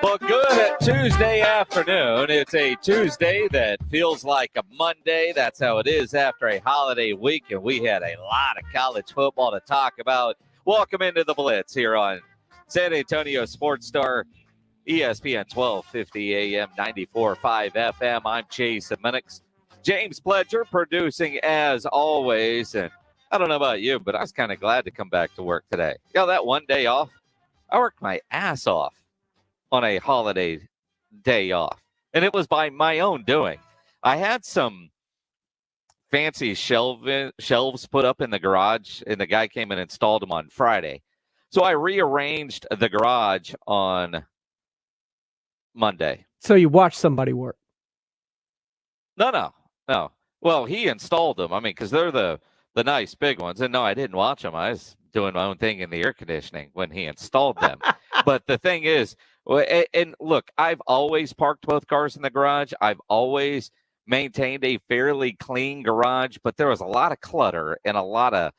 Well, good Tuesday afternoon. It's a Tuesday that feels like a Monday. That's how it is after a holiday week, and we had a lot of college football to talk about. Welcome into the Blitz here on San Antonio Sports Star, ESPN 1250 AM, 94.5 FM. I'm Jason Minix. James Pledger producing as always, and I don't know about you, but I was kind of glad to come back to work today. You know, that one day off, I worked my ass off on a holiday day off, and it was by my own doing. I had some fancy shelves put up in the garage, and the guy came and installed them on Friday. So I rearranged the garage on Monday. So you watched somebody work? No. Well, he installed them. I mean, because they're the nice big ones. And no, I didn't watch them. I was doing my own thing in the air conditioning when he installed them. But the thing is, and look, I've always parked both cars in the garage. I've always maintained a fairly clean garage, but there was a lot of clutter and a lot of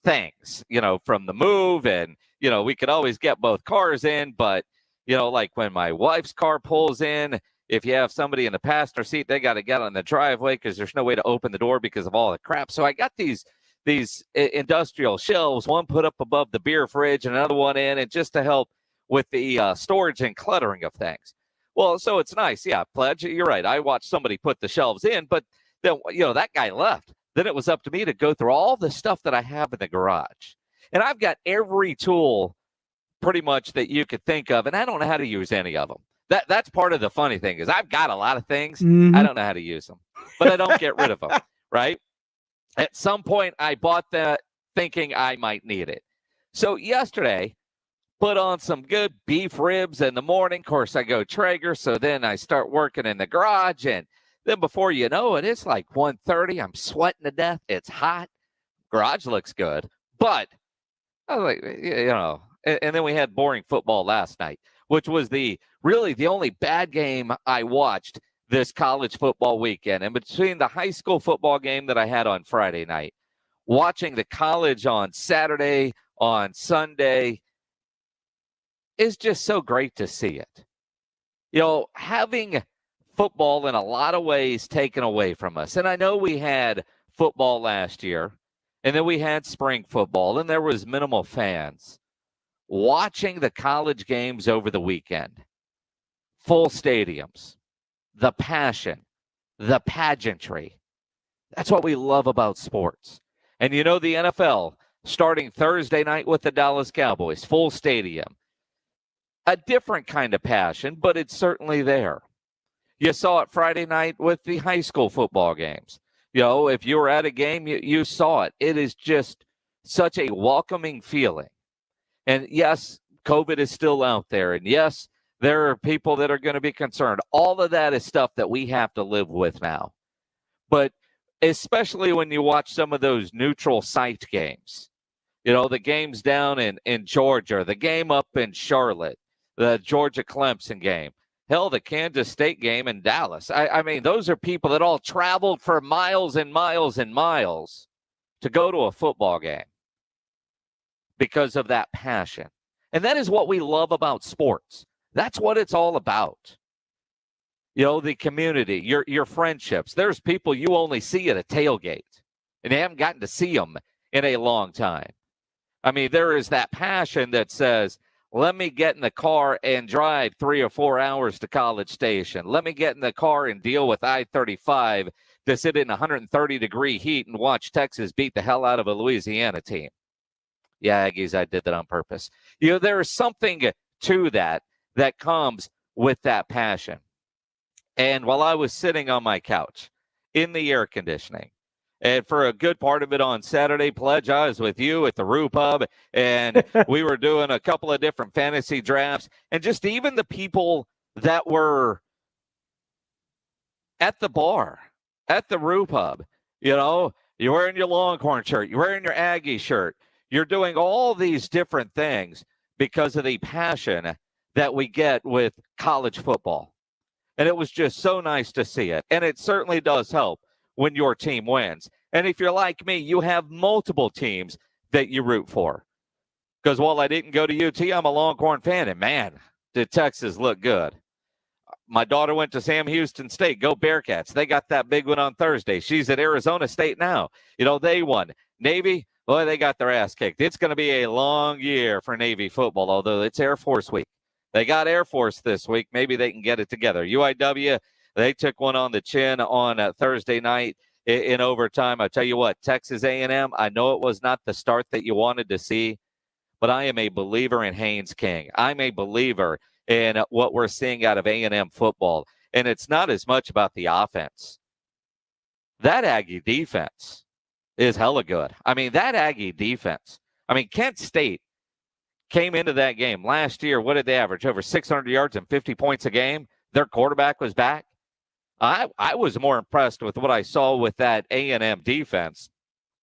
things, from the move. And, we could always get both cars in, but, like when my wife's car pulls in, if you have somebody in the passenger seat, they got to get on the driveway because there's no way to open the door because of all the crap. So I got these industrial shelves, one put up above the beer fridge, and another one in, and just to help with the storage and cluttering of things. Well, so it's nice. Yeah, Pledge, you're right. I watched somebody put the shelves in, but then, that guy left. Then it was up to me to go through all the stuff that I have in the garage. And I've got every tool pretty much that you could think of, and I don't know how to use any of them. That's part of the funny thing is I've got a lot of things. Mm-hmm. I don't know how to use them, but I don't get rid of them, right? At some point, I bought that thinking I might need it. So yesterday, put on some good beef ribs in the morning. Of course, I go Traeger, so then I start working in the garage, and then before you know it, it's like 1:30. I'm sweating to death. It's hot. Garage looks good, but I was like, and then we had boring football last night, which was really the only bad game I watched this college football weekend. And between the high school football game that I had on Friday night, watching the college on Saturday, on Sunday, is just so great to see it. Having football in a lot of ways taken away from us. And I know we had football last year, and then we had spring football, and there was minimal fans. Watching the college games over the weekend, full stadiums, the passion, the pageantry. That's what we love about sports. And the NFL starting Thursday night with the Dallas Cowboys, full stadium. A different kind of passion, but it's certainly there. You saw it Friday night with the high school football games. If you were at a game, you saw it. It is just such a welcoming feeling. And yes, COVID is still out there. And yes, there are people that are going to be concerned. All of that is stuff that we have to live with now. But especially when you watch some of those neutral site games, the games down in Georgia, the game up in Charlotte, the Georgia-Clemson game, hell, the Kansas State game in Dallas. I mean, those are people that all traveled for miles and miles and miles to go to a football game because of that passion. And that is what we love about sports. That's what it's all about. The community, your friendships. There's people you only see at a tailgate, and they haven't gotten to see them in a long time. I mean, there is that passion that says, let me get in the car and drive 3 or 4 hours to College Station. Let me get in the car and deal with I-35 to sit in 130-degree heat and watch Texas beat the hell out of a Louisiana team. Yeah, Aggies, I did that on purpose. There is something to that comes with that passion. And while I was sitting on my couch in the air conditioning, and for a good part of it on Saturday, Pledge, I was with you at the Rue Pub, and we were doing a couple of different fantasy drafts, and just even the people that were at the bar, at the Rue Pub, you're wearing your Longhorn shirt, you're wearing your Aggie shirt, you're doing all these different things because of the passion that we get with college football. And it was just so nice to see it. And it certainly does help when your team wins. And if you're like me, you have multiple teams that you root for. Because while I didn't go to UT, I'm a Longhorn fan. And man, did Texas look good? My daughter went to Sam Houston State. Go Bearcats. They got that big one on Thursday. She's at Arizona State now. They won. Navy, boy, they got their ass kicked. It's going to be a long year for Navy football, although it's Air Force week. They got Air Force this week. Maybe they can get it together. UIW, they took one on the chin on Thursday night in overtime. I tell you what, Texas A&M, I know it was not the start that you wanted to see, but I am a believer in Haynes King. I'm a believer in what we're seeing out of A&M football. And it's not as much about the offense. That Aggie defense is hella good. I mean, that Aggie defense. I mean, Kent State came into that game last year. What did they average? Over 600 yards and 50 points a game. Their quarterback was back. I was more impressed with what I saw with that A&M defense.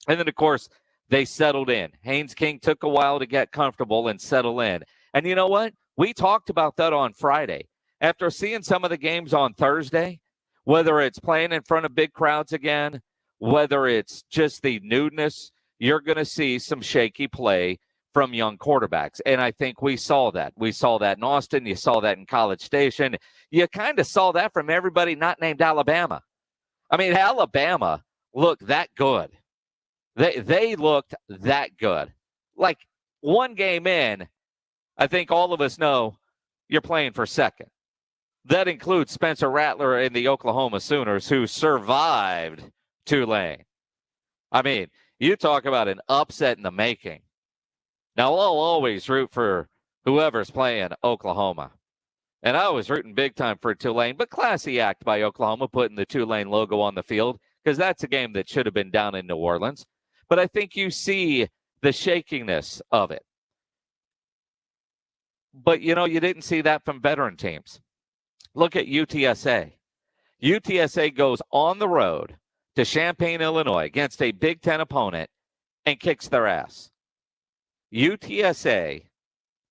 And then, of course, they settled in. Haynes King took a while to get comfortable and settle in. And you know what? We talked about that on Friday. After seeing some of the games on Thursday, whether it's playing in front of big crowds again, whether it's just the newness, you're going to see some shaky play from young quarterbacks. And I think we saw that. We saw that in Austin. You saw that in College Station. You kind of saw that from everybody not named Alabama. I mean, Alabama looked that good. They looked that good. Like one game in, I think all of us know you're playing for second. That includes Spencer Rattler and the Oklahoma Sooners, who survived Tulane. I mean, you talk about an upset in the making. Now, I'll always root for whoever's playing Oklahoma. And I was rooting big time for Tulane, but classy act by Oklahoma putting the Tulane logo on the field, because that's a game that should have been down in New Orleans. But I think you see the shakiness of it. But, you didn't see that from veteran teams. Look at UTSA. UTSA goes on the road to Champaign, Illinois against a Big Ten opponent and kicks their ass. UTSA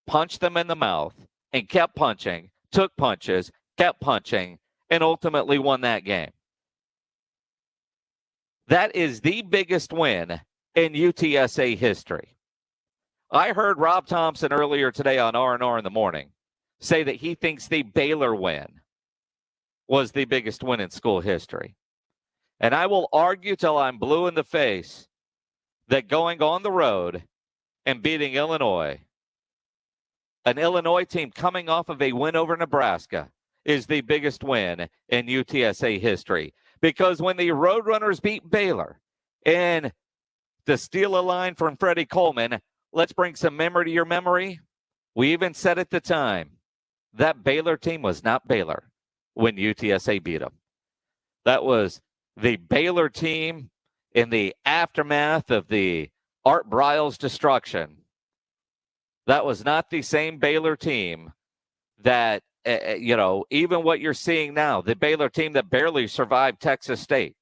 punched them in the mouth and kept punching, took punches, kept punching, and ultimately won that game. That is the biggest win in UTSA history. I heard Rob Thompson earlier today on R&R in the morning say that he thinks the Baylor win was the biggest win in school history. And I will argue till I'm blue in the face that going on the road and beating Illinois, an Illinois team coming off of a win over Nebraska, is the biggest win in UTSA history. Because when the Roadrunners beat Baylor, and to steal a line from Freddie Coleman, let's bring some memory to your memory. We even said at the time that Baylor team was not Baylor when UTSA beat them. That was the Baylor team in the aftermath of the Art Briles destruction. That was not the same Baylor team that, even what you're seeing now, the Baylor team that barely survived Texas State.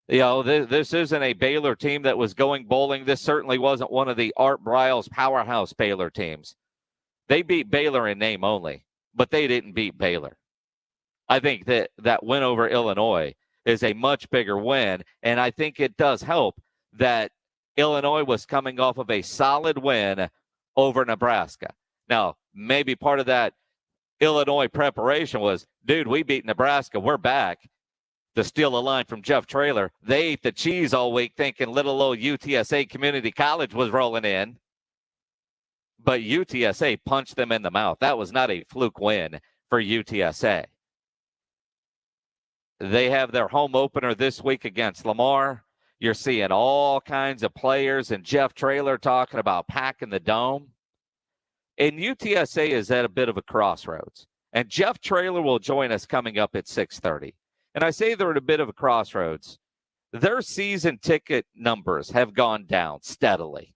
This isn't a Baylor team that was going bowling. This certainly wasn't one of the Art Briles powerhouse Baylor teams. They beat Baylor in name only, but they didn't beat Baylor. I think that win over Illinois is a much bigger win, and I think it does help that Illinois was coming off of a solid win over Nebraska. Now, maybe part of that Illinois preparation was, dude, we beat Nebraska. We're back. To steal a line from Jeff Traylor, they ate the cheese all week thinking little old UTSA Community College was rolling in. But UTSA punched them in the mouth. That was not a fluke win for UTSA. They have their home opener this week against Lamar. You're seeing all kinds of players and Jeff Traylor talking about packing the dome. And UTSA is at a bit of a crossroads. And Jeff Traylor will join us coming up at 6:30. And I say they're at a bit of a crossroads. Their season ticket numbers have gone down steadily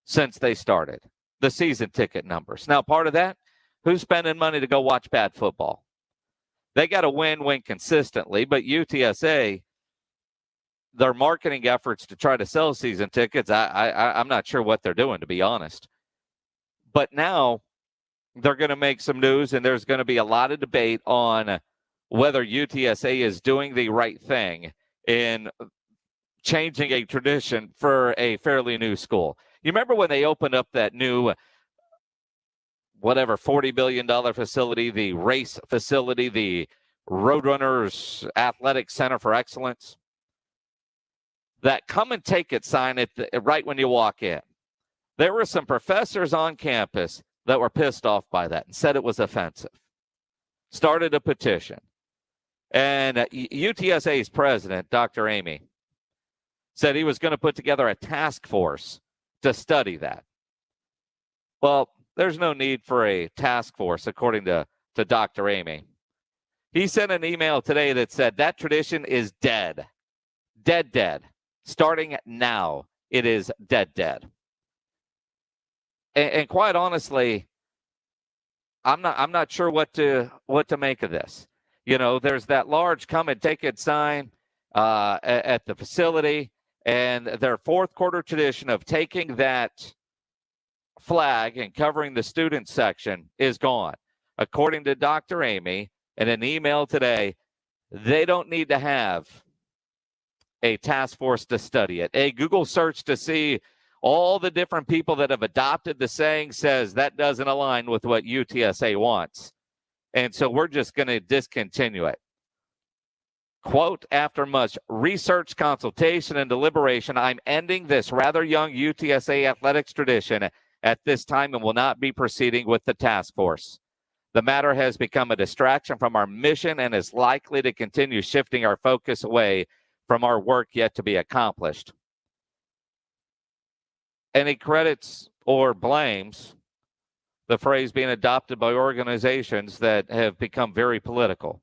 since they started. The season ticket numbers. Now, part of that, who's spending money to go watch bad football? They got to win consistently, but UTSA, their marketing efforts to try to sell season tickets, I'm not sure what they're doing, to be honest. But now they're going to make some news, and there's going to be a lot of debate on whether UTSA is doing the right thing in changing a tradition for a fairly new school. You remember when they opened up that new whatever $40 billion facility, the race facility, the Roadrunners Athletic Center for Excellence. That come and take it sign right when you walk in. There were some professors on campus that were pissed off by that and said it was offensive. Started a petition. And UTSA's president, Dr. Amy, said he was going to put together a task force to study that. Well, there's no need for a task force, according to Dr. Amy. He sent an email today that said that tradition is dead. Dead. Starting now, it is dead. And quite honestly, I'm not sure what to make of this. You know, there's that large come and take it sign at the facility, and their fourth quarter tradition of taking that flag and covering the student section is gone. According to Dr. Amy, in an email today, they don't need to have a task force to study it. A Google search to see all the different people that have adopted the saying says that doesn't align with what UTSA wants. And so we're just going to discontinue it. Quote, after much research, consultation, and deliberation, I'm ending this rather young UTSA athletics tradition at this time and will not be proceeding with the task force. The matter has become a distraction from our mission and is likely to continue shifting our focus away from our work yet to be accomplished. And he credits or blames the phrase being adopted by organizations that have become very political.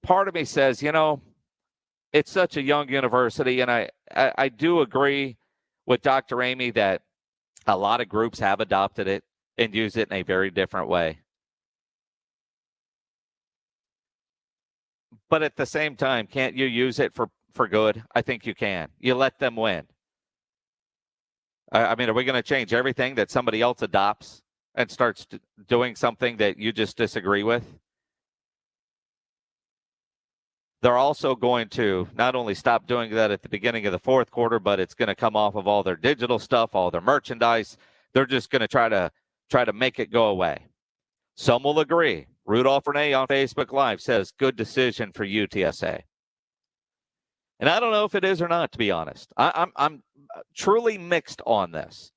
Part of me says, you know, it's such a young university, and I do agree with Dr. Amy that a lot of groups have adopted it and use it in a very different way. But at the same time, can't you use it for good? I think you can. You let them win. I mean, are we going to change everything that somebody else adopts and starts doing something that you just disagree with? They're also going to not only stop doing that at the beginning of the fourth quarter, but it's going to come off of all their digital stuff, all their merchandise. They're just going to try to make it go away. Some will agree. Rudolph Renee on Facebook Live says, good decision for UTSA. And I don't know if it is or not, to be honest. I'm truly mixed on this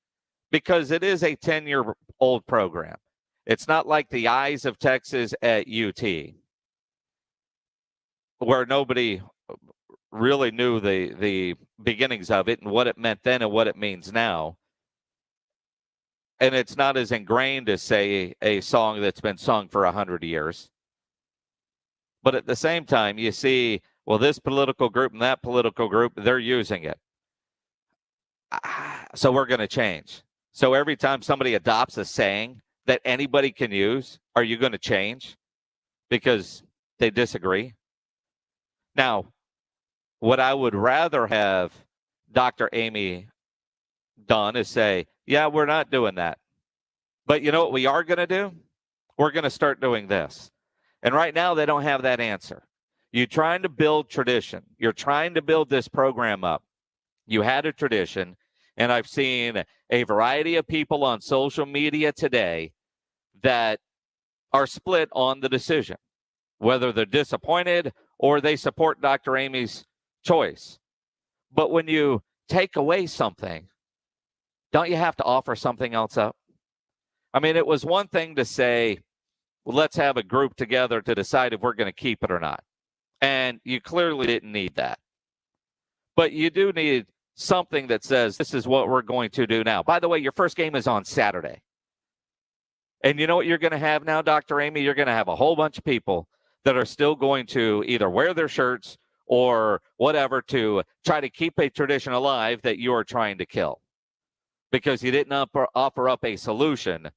because it is a 10-year-old program. It's not like the Eyes of Texas at UT, where nobody really knew the beginnings of it and what it meant then and what it means now. And it's not as ingrained as, say, a song that's been sung for 100 years. But at the same time, you see, well, this political group and that political group, they're using it. So we're going to change. So every time somebody adopts a saying that anybody can use, are you going to change because they disagree? Now, what I would rather have Dr. Amy done is say, yeah, we're not doing that. But you know what we are going to do? We're going to start doing this. And right now, they don't have that answer. You're trying to build tradition. You're trying to build this program up. You had a tradition, and I've seen a variety of people on social media today that are split on the decision, whether they're disappointed or they support Dr. Amy's choice. But when you take away something, don't you have to offer something else up? I mean, it was one thing to say, well, let's have a group together to decide if we're going to keep it or not. And you clearly didn't need that. But you do need something that says, this is what we're going to do now. By the way, your first game is on Saturday. And you know what you're going to have now, Dr. Amy? You're going to have a whole bunch of people that are still going to either wear their shirts or whatever to try to keep a tradition alive that you are trying to kill because you didn't offer up a solution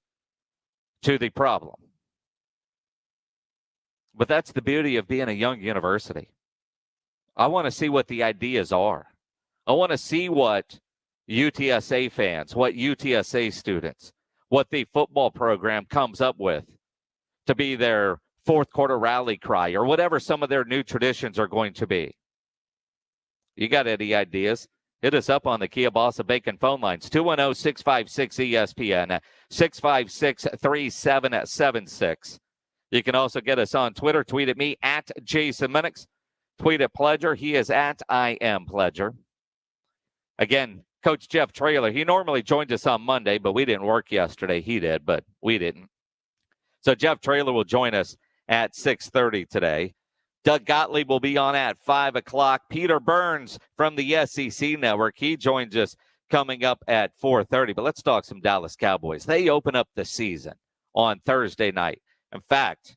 to the problem. But that's the beauty of being a young university. I want to see what the ideas are. I want to see what UTSA fans, what UTSA students, what the football program comes up with to be their fourth quarter rally cry or whatever some of their new traditions are going to be. You got any ideas? Hit us up on the Kia Bossa Bacon phone lines, 210-656-ESPN, 656-3776. You can also get us on Twitter. Tweet at me, at Jason Minix. Tweet at Pledger. He is at I Am Pledger. Again, Coach Jeff Traylor, he normally joins us on Monday, but we didn't work yesterday. He did, but we didn't. So Jeff Traylor will join us at 6:30 today. Doug Gottlieb will be on at 5 o'clock. Peter Burns from the SEC Network, he joins us coming up at 4:30. But let's talk some Dallas Cowboys. They open up the season on Thursday night. In fact,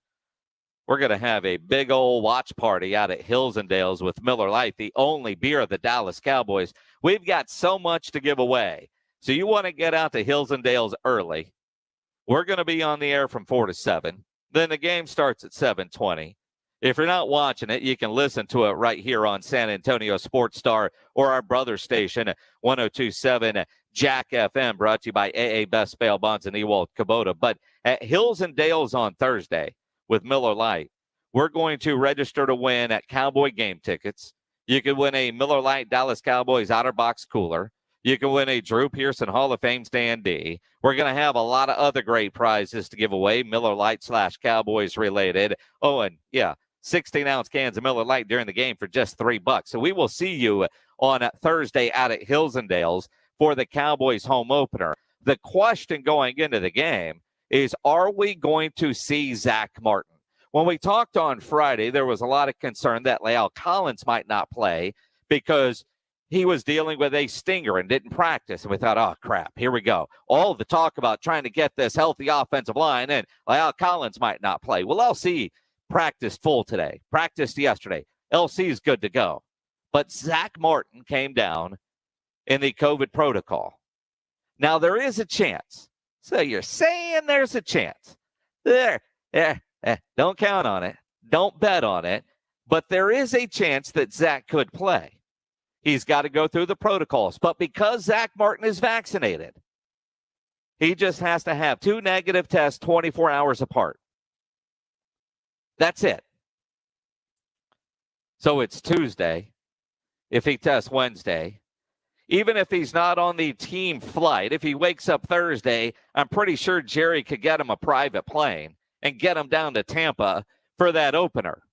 we're going to have a big old watch party out at Hills and Dales with Miller Lite, the only beer of the Dallas Cowboys. We've got so much to give away. So you want to get out to Hills and Dales early. We're going to be on the air from 4 to 7. Then the game starts at 7:20. If you're not watching it, you can listen to it right here on San Antonio Sports Star or our brother station, 102.7 Jack FM, brought to you by AA Best Bail Bonds and Ewald Kubota. But at Hills and Dales on Thursday with Miller Lite, we're going to register to win at Cowboy game tickets. You can win a Miller Lite Dallas Cowboys Outer Box cooler. You can win a Drew Pearson Hall of Fame standee. We're going to have a lot of other great prizes to give away, Miller Lite / Cowboys related. Oh, and yeah, 16-ounce cans of Miller Lite during the game for just $3. So we will see you on Thursday out at Hills and Dales for the Cowboys home opener. The question going into the game is, are we going to see Zach Martin? When we talked on Friday, there was a lot of concern that La'el Collins might not play because he was dealing with a stinger and didn't practice. And we thought, oh, crap, here we go. All the talk about trying to get this healthy offensive line, and La'el Collins might not play. Well, LC practiced full today, practiced yesterday. LC is good to go. But Zach Martin came down in the COVID protocol. Now, there is a chance. So you're saying there's a chance. Don't count on it. Don't bet on it. But there is a chance that Zach could play. He's got to go through the protocols. But because Zach Martin is vaccinated, he just has to have 2 negative tests 24 hours apart. That's it. So it's Tuesday. If he tests Wednesday, even if he's not on the team flight, if he wakes up Thursday, I'm pretty sure Jerry could get him a private plane and get him down to Tampa for that opener.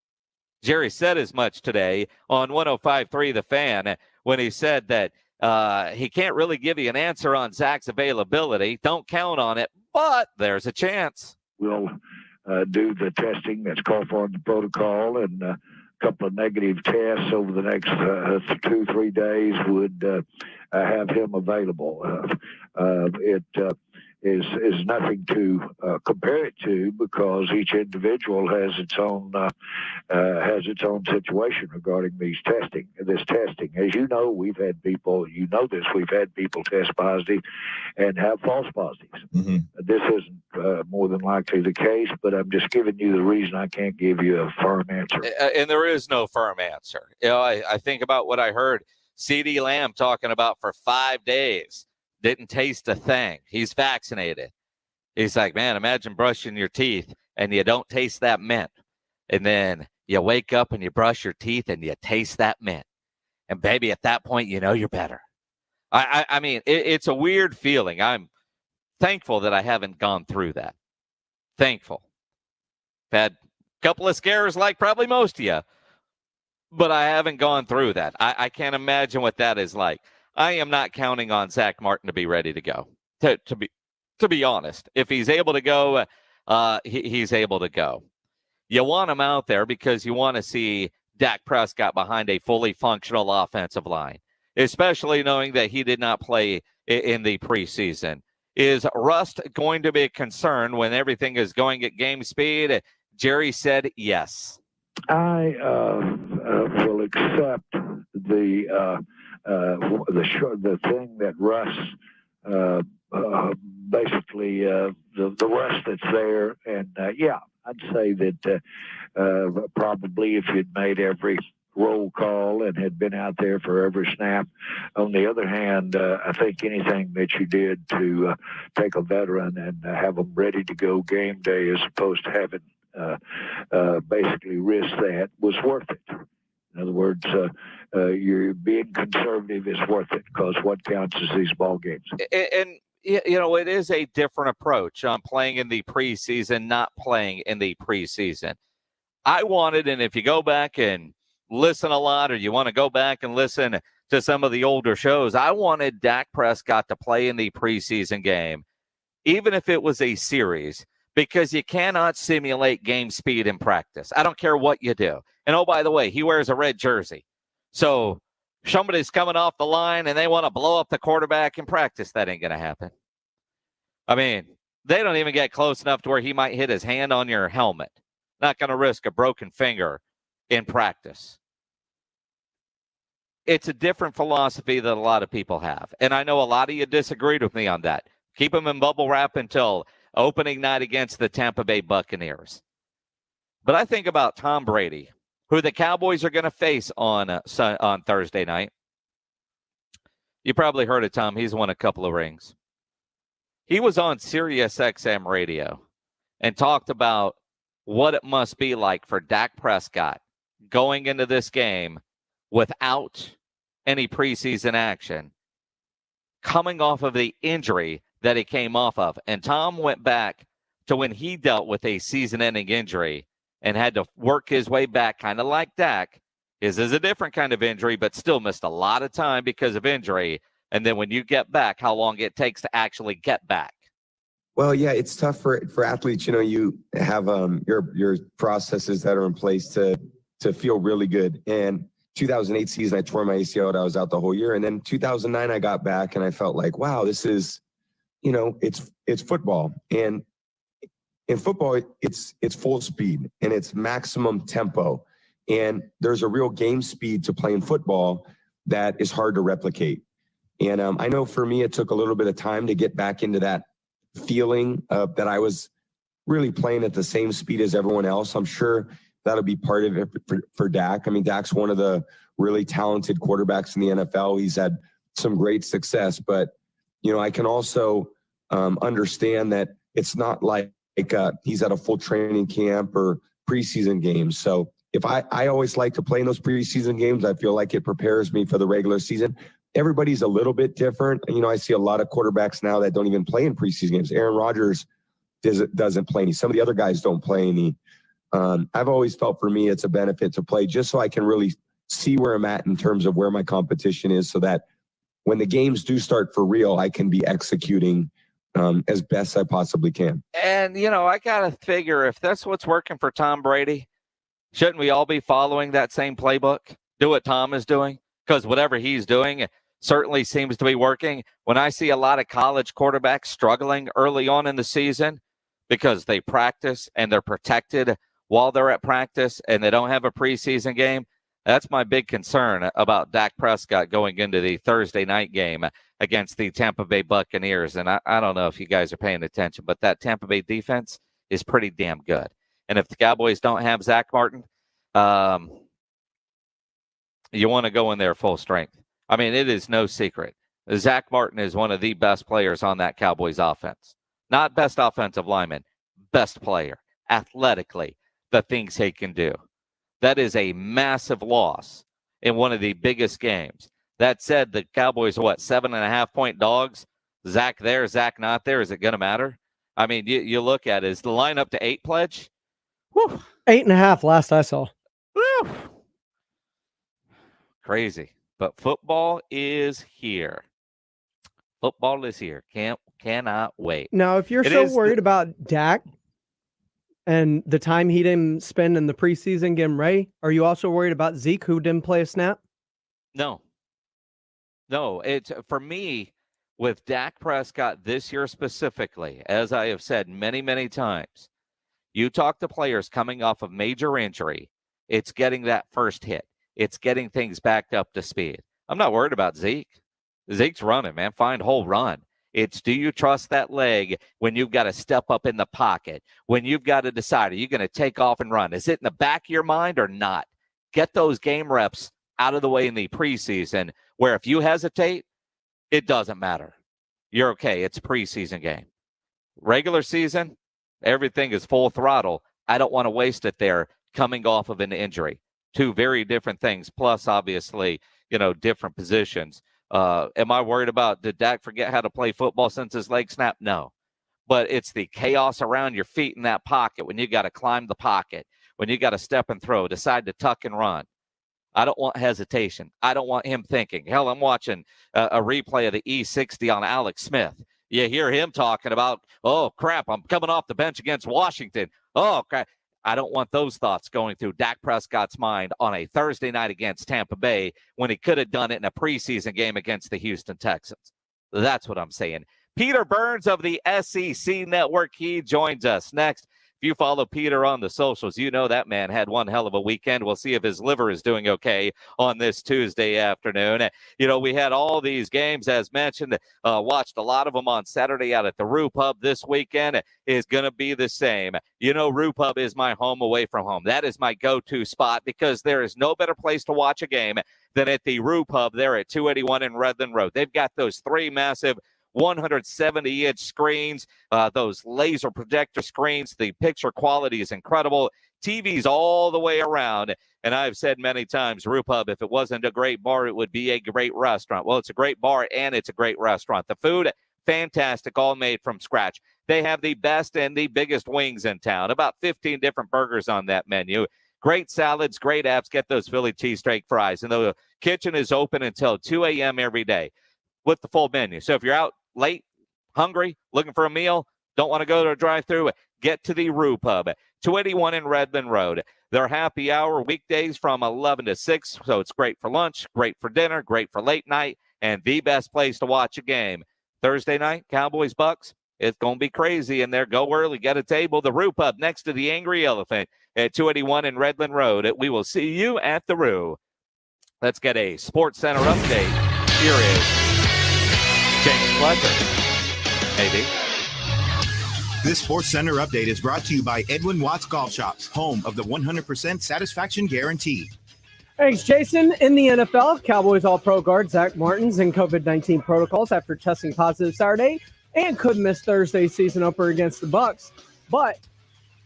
Jerry said as much today on 105.3 The Fan when he said that he can't really give you an answer on Zach's availability. Don't count on it, but there's a chance. We'll do the testing that's called for in the protocol, and a couple of negative tests over the next 2-3 days would have him available. It is nothing to compare it to, because each individual has its own situation regarding this testing. As you know, we've had people test positive and have false positives. Mm-hmm. This isn't more than likely the case, but I'm just giving you the reason I can't give you a firm answer. And there is no firm answer. You know, I think about what I heard CeeDee Lamb talking about for 5 days. Didn't taste a thing. He's vaccinated. He's like, man, imagine brushing your teeth and you don't taste that mint. And then you wake up and you brush your teeth and you taste that mint. And baby, at that point, you know you're better. I mean, it's a weird feeling. I'm thankful that I haven't gone through that. Thankful. I've had a couple of scares like probably most of you, but I haven't gone through that. I can't imagine what that is like. I am not counting on Zach Martin to be ready to go. To be honest, if he's able to go, he's able to go. You want him out there because you want to see Dak Prescott behind a fully functional offensive line, especially knowing that he did not play in the preseason. Is rust going to be a concern when everything is going at game speed? Jerry said yes. I will accept the thing that Russ basically the rust that's there, and I'd say that probably if you'd made every roll call and had been out there for every snap. On the other hand, I think anything that you did to take a veteran and have them ready to go game day as opposed to having basically risk that was worth it. In other words, you're being conservative is worth it because what counts is these ball games. And it is a different approach on playing in the preseason, not playing in the preseason. I wanted, and if you go back and listen a lot, or you want to go back and listen to some of the older shows, I wanted Dak Prescott to play in the preseason game, even if it was a series, because you cannot simulate game speed in practice. I don't care what you do. And oh, by the way, he wears a red jersey. So somebody's coming off the line and they want to blow up the quarterback in practice. That ain't going to happen. I mean, they don't even get close enough to where he might hit his hand on your helmet. Not going to risk a broken finger in practice. It's a different philosophy that a lot of people have. And I know a lot of you disagreed with me on that. Keep them in bubble wrap until opening night against the Tampa Bay Buccaneers. But I think about Tom Brady, who the Cowboys are going to face on Thursday night. You probably heard of Tom. He's won a couple of rings. He was on Sirius XM radio and talked about what it must be like for Dak Prescott going into this game without any preseason action, coming off of the injury that he came off of. And Tom went back to when he dealt with a season-ending injury and had to work his way back, kind of like Dak. His is a different kind of injury, but still missed a lot of time because of injury. And then when you get back, how long it takes to actually get back. Well, yeah, it's tough for athletes. You have your processes that are in place to feel really good. And 2008 season, I tore my ACL. I was out the whole year. And then 2009, I got back and I felt like, wow, this is, it's football. And in football, it's full speed and it's maximum tempo. And there's a real game speed to playing football that is hard to replicate. And I know for me, it took a little bit of time to get back into that feeling that I was really playing at the same speed as everyone else. I'm sure that'll be part of it for Dak. I mean, Dak's one of the really talented quarterbacks in the NFL. He's had some great success, but, I can also understand that it's not like he's at a full training camp or preseason games. So if I always like to play in those preseason games, I feel like it prepares me for the regular season. Everybody's a little bit different. I see a lot of quarterbacks now that don't even play in preseason games. Aaron Rodgers doesn't play any. Some of the other guys don't play any. I've always felt for me it's a benefit to play just so I can really see where I'm at in terms of where my competition is so that when the games do start for real, I can be executing as best I possibly can. And, I got to figure if that's what's working for Tom Brady, shouldn't we all be following that same playbook? Do what Tom is doing? Because whatever he's doing certainly seems to be working. When I see a lot of college quarterbacks struggling early on in the season because they practice and they're protected while they're at practice and they don't have a preseason game, that's my big concern about Dak Prescott going into the Thursday night game against the Tampa Bay Buccaneers. And I don't know if you guys are paying attention, but that Tampa Bay defense is pretty damn good. And if the Cowboys don't have Zach Martin, you want to go in there full strength. I mean, it is no secret. Zach Martin is one of the best players on that Cowboys offense. Not best offensive lineman, best player. Athletically, the things he can do. That is a massive loss in one of the biggest games. That said, the Cowboys are 7.5-point dogs? Zach there, Zach not there. Is it going to matter? I mean, you look at it. Is the line up to 8 pledge? Whew. 8.5 last I saw. Whew. Crazy. But football is here. Football is here. Cannot wait. Now, if you're worried about Dak and the time he didn't spend in the preseason getting ready, are you also worried about Zeke, who didn't play a snap? No. It's for me with Dak Prescott this year specifically, as I have said many, many times, you talk to players coming off of major injury, it's getting that first hit. It's getting things back up to speed. I'm not worried about Zeke. Zeke's running, man. Find hole, run. It's do you trust that leg when you've got to step up in the pocket, when you've got to decide, are you going to take off and run? Is it in the back of your mind or not? Get those game reps out of the way in the preseason where if you hesitate, it doesn't matter. You're okay. It's a preseason game. Regular season, everything is full throttle. I don't want to waste it there coming off of an injury. Two very different things, plus obviously, different positions. Am I worried about, did Dak forget how to play football since his leg snapped? No. But it's the chaos around your feet in that pocket when you got to climb the pocket, when you got to step and throw, decide to tuck and run. I don't want hesitation. I don't want him thinking. Hell, I'm watching a replay of the E60 on Alex Smith. You hear him talking about, oh, crap, I'm coming off the bench against Washington. Oh, crap. I don't want those thoughts going through Dak Prescott's mind on a Thursday night against Tampa Bay when he could have done it in a preseason game against the Houston Texans. That's what I'm saying. Peter Burns of the SEC Network, he joins us next. If you follow Peter on the socials, you know that man had one hell of a weekend. We'll see if his liver is doing okay on this Tuesday afternoon. We had all these games, as mentioned, watched a lot of them on Saturday out at the Roo Pub. This weekend is going to be the same. Roo Pub is my home away from home. That is my go-to spot because there is no better place to watch a game than at the Roo Pub there at 281 in Redland Road. They've got those three massive 170-inch screens, those laser projector screens. The picture quality is incredible. TVs all the way around. And I've said many times, Roo Pub, if it wasn't a great bar, it would be a great restaurant. Well, it's a great bar and it's a great restaurant. The food, fantastic, all made from scratch. They have the best and the biggest wings in town, about 15 different burgers on that menu. Great salads, great apps. Get those Philly cheesesteak fries. And the kitchen is open until 2 a.m. every day with the full menu. So if you're out late, hungry, looking for a meal, don't want to go to a drive-thru, get to the Roo Pub, 281 in Redland Road. Their happy hour weekdays from 11 to 6, so it's great for lunch, great for dinner, great for late night, and the best place to watch a game. Thursday night, Cowboys Bucks, it's going to be crazy in there. Go early, get a table. The Roo Pub next to the Angry Elephant at 281 in Redland Road. We will see you at the Roo. Let's get a Sports Center update. Here is James Fletcher. Maybe. This Sports Center update is brought to you by Edwin Watts Golf Shops, home of the 100% satisfaction guarantee. Thanks, Jason. In the NFL, Cowboys All-Pro guard Zach Martin's in COVID-19 protocols after testing positive Saturday and could miss Thursday's season opener against the Bucs. But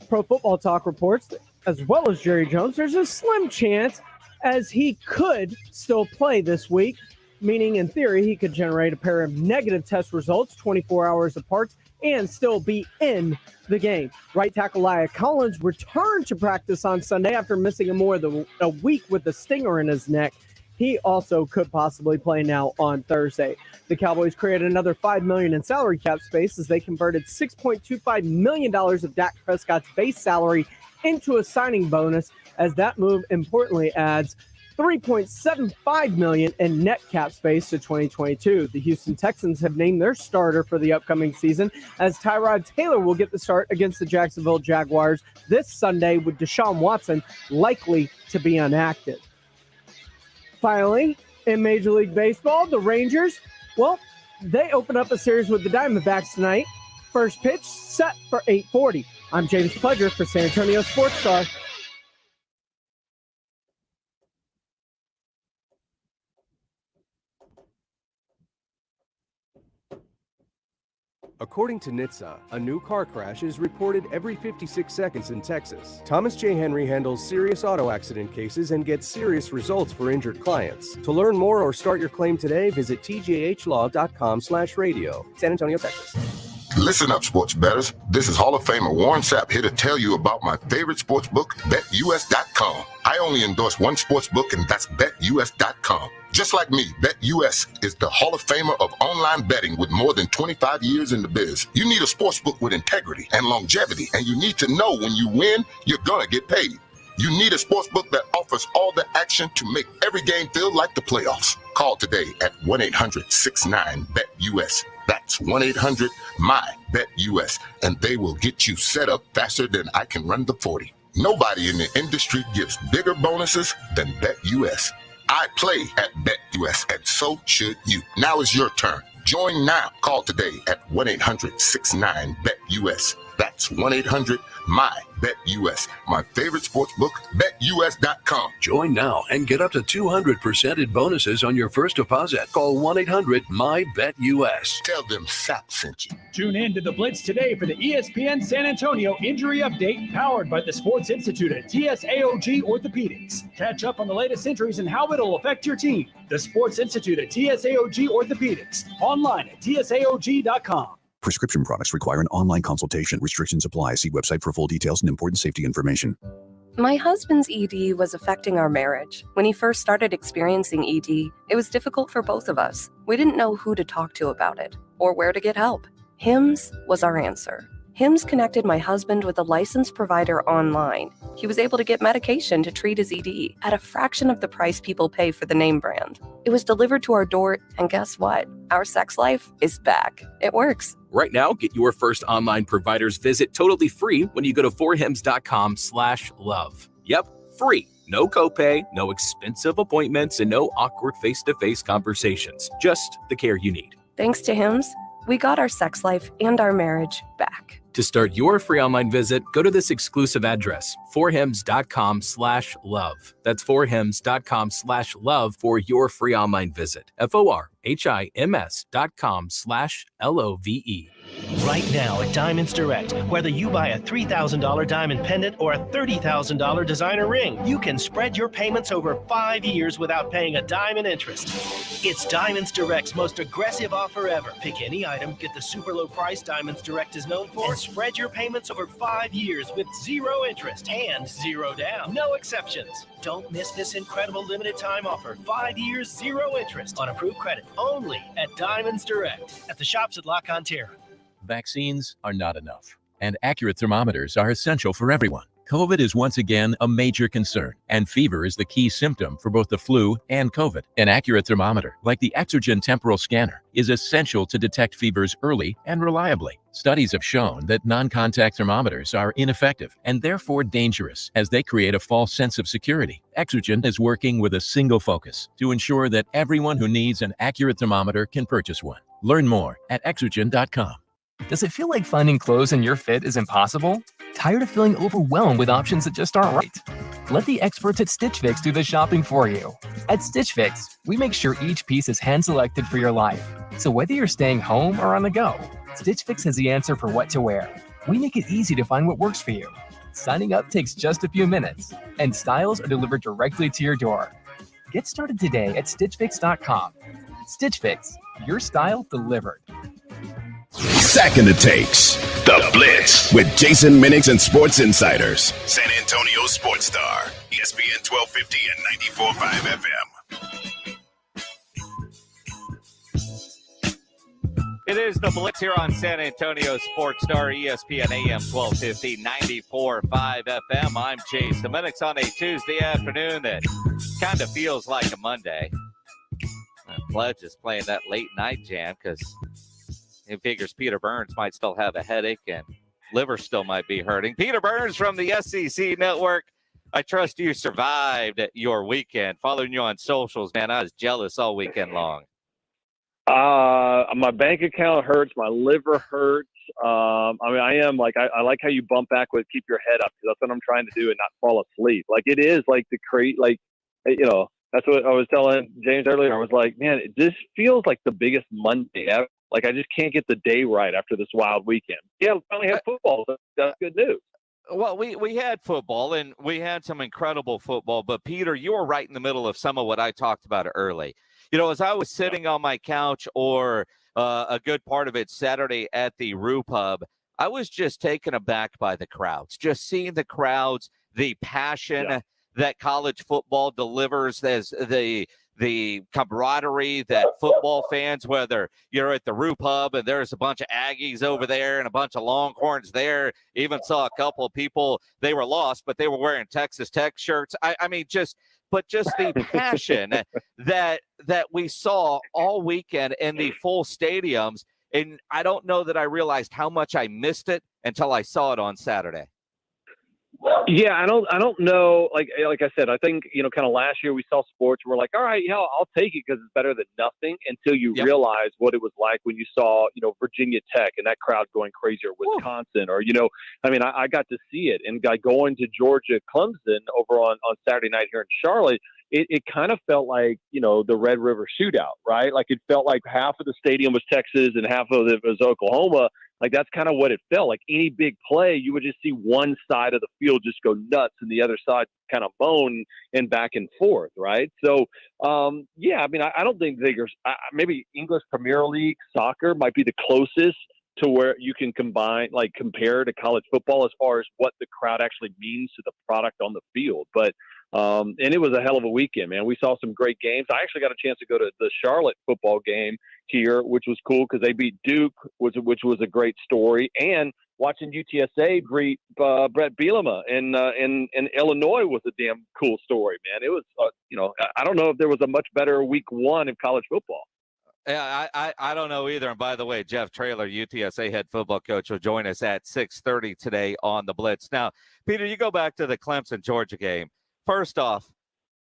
Pro Football Talk reports, as well as Jerry Jones, there's a slim chance as he could still play this week, meaning in theory he could generate a pair of negative test results 24 hours apart and still be in the game. Right tackle La'el Collins returned to practice on Sunday after missing more than a week with a stinger in his neck. He also could possibly play now on Thursday. The Cowboys created another $5 million in salary cap space as they converted $6.25 million of Dak Prescott's base salary into a signing bonus, as that move importantly adds $3.75 million in net cap space to 2022. The Houston Texans have named their starter for the upcoming season, as Taylor will get the start against the Jacksonville Jaguars this Sunday, with Deshaun Watson likely to be inactive. Finally, in Major League Baseball, the Rangers, they open up a series with the Diamondbacks tonight. First pitch set for 8:40. I'm James Pledger for San Antonio Sports Star. According to NHTSA, a new car crash is reported every 56 seconds in Texas. Thomas J. Henry handles serious auto accident cases and gets serious results for injured clients. To learn more or start your claim today, visit tjhlaw.com/radio. San Antonio, Texas. Listen up, sports bettors. This is Hall of Famer Warren Sapp here to tell you about my favorite sports book, BetUS.com. I only endorse one sports book, and that's BetUS.com. Just like me, BetUS is the Hall of Famer of online betting with more than 25 years in the biz. You need a sports book with integrity and longevity, and you need to know when you win, you're gonna get paid. You need a sports book that offers all the action to make every game feel like the playoffs. Call today at 1-800-69-BET-US. That's 1-800-MY-BET-US, and they will get you set up faster than I can run the 40. Nobody in the industry gives bigger bonuses than BetUS. I play at BetUS, and so should you. Now is your turn. Join now. Call today at 1-800-69-BET-US. That's 1-800-MY-BET-US. My favorite sports book, BetUS.com. Join now and get up to 200% in bonuses on your first deposit. Call 1-800-MY-BET-US. Tell them Sap sent you. Tune in to the Blitz today for the ESPN San Antonio Injury Update, powered by the Sports Institute at TSAOG Orthopedics. Catch up on the latest injuries and how it'll affect your team. The Sports Institute at TSAOG Orthopedics. Online at TSAOG.com. Prescription products require an online consultation. Restrictions apply. See website for full details and important safety information. My husband's ED was affecting our marriage. When he first started experiencing ED, it was difficult for both of us. We didn't know who to talk to about it or where to get help. HIMSS was our answer. HIMSS connected my husband with a licensed provider online. He was able to get medication to treat his ED at a fraction of the price people pay for the name brand. It was delivered to our door, and guess what? Our sex life is back. It works. Right now, get your first online provider's visit totally free when you go to forhims.com/love. Yep, free. No copay, no expensive appointments, and no awkward face-to-face conversations. Just the care you need. Thanks to HIMSS, we got our sex life and our marriage back. To start your free online visit, go to this exclusive address, forhims.com/love. That's forhims.com/love for your free online visit. forhims.com/LOVE. Right now at Diamonds Direct, whether you buy a $3,000 diamond pendant or a $30,000 designer ring, you can spread your payments over 5 years without paying a dime in interest. It's Diamonds Direct's most aggressive offer ever. Pick any item, get the super low price Diamonds Direct is known for, and spread your payments over 5 years with 0 interest and 0 down. No exceptions. Don't miss this incredible limited time offer. 5 years, 0 interest on approved credit only at Diamonds Direct at the shops at Lock on Terra. Vaccines are not enough, and accurate thermometers are essential for everyone. COVID is once again a major concern, and fever is the key symptom for both the flu and COVID. An accurate thermometer, like the Exergen temporal scanner, is essential to detect fevers early and reliably. Studies have shown that non-contact thermometers are ineffective and therefore dangerous, as they create a false sense of security. Exergen is working with a single focus to ensure that everyone who needs an accurate thermometer can purchase one. Learn more at exergen.com. Does it feel like finding clothes in your fit is impossible? Tired of feeling overwhelmed with options that just aren't right? Let the experts at Stitch Fix do the shopping for you. At Stitch Fix, we make sure each piece is hand-selected for your life. So whether you're staying home or on the go, Stitch Fix has the answer for what to wear. We make it easy to find what works for you. Signing up takes just a few minutes, and styles are delivered directly to your door. Get started today at StitchFix.com. Stitch Fix, your style delivered. Second it takes the Blitz with Jason Minix and Sports Insiders. San Antonio Sports Star, ESPN 1250 and 94.5 FM. It is the Blitz here on San Antonio Sports Star, ESPN AM 1250, 94.5 FM. I'm Jason Minix on a Tuesday afternoon that kind of feels like a Monday. Pledge is playing that late night jam because he figures Peter Burns might still have a headache and liver still might be hurting. Peter Burns from the SEC Network. I trust you survived your weekend. Following you on socials, man, I was jealous all weekend long. My bank account hurts. My liver hurts. I am like, I like how you bump back with keep your head up, because that's what I'm trying to do and not fall asleep. Like, it is like that's what I was telling James earlier. I was like, man, this feels like the biggest Monday ever. Like, I just can't get the day right after this wild weekend. Yeah, we finally had football. So that's good news. Well, we had football, and we had some incredible football. But, Peter, you were right in the middle of some of what I talked about early. You know, as I was sitting on my couch or a good part of it Saturday at the Roo Pub, I was just taken aback by the crowds, just seeing the crowds, the passion that college football delivers, as the camaraderie that football fans, whether you're at the Roo Pub and there's a bunch of Aggies over there and a bunch of Longhorns there, even saw a couple of people, they were lost, but they were wearing Texas Tech shirts. I mean, just the passion that we saw all weekend in the full stadiums. And I don't know that I realized how much I missed it until I saw it on Saturday. Yeah, I don't know. Like I said, I think, kind of last year we saw sports. We're like, all right, yeah, I'll take it because it's better than nothing. Until you realize what it was like when you saw, Virginia Tech and that crowd going crazy, or Wisconsin, or I got to see it. And going to Georgia Clemson over on Saturday night here in Charlotte, it kind of felt like, the Red River Shootout, right? Like it felt like half of the stadium was Texas and half of it was Oklahoma. Like that's kind of what it felt like. Any big play, you would just see one side of the field just go nuts and the other side kind of moan and back and forth, right? So, I don't think there's maybe English Premier League soccer might be the closest to where you can compare to college football as far as what the crowd actually means to the product on the field. But and it was a hell of a weekend, man. We saw some great games. I actually got a chance to go to the Charlotte football game here, which was cool because they beat Duke, which was a great story. And watching UTSA greet Brett Bielema in Illinois was a damn cool story, man. It was, I don't know if there was a much better week one in college football. Yeah, I don't know either. And by the way, Jeff Traylor, UTSA head football coach, will join us at 6:30 today on the Blitz. Now, Peter, you go back to the Clemson-Georgia game. First off,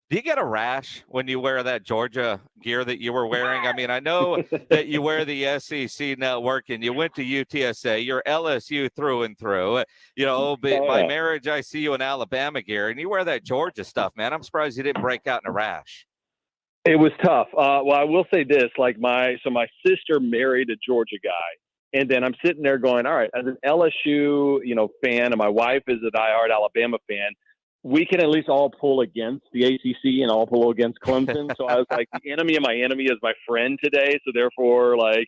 do you get a rash when you wear that Georgia gear that you were wearing? I mean, I know that you wear the SEC network and you went to UTSA. You're LSU through and through. By marriage, I see you in Alabama gear, and you wear that Georgia stuff, man. I'm surprised you didn't break out in a rash. It was tough. Well, I will say this, my sister married a Georgia guy, and then I'm sitting there going, all right, as an LSU, fan, and my wife is a diehard Alabama fan, we can at least all pull against the ACC and all pull against Clemson. So I was like, the enemy of my enemy is my friend today. So therefore, I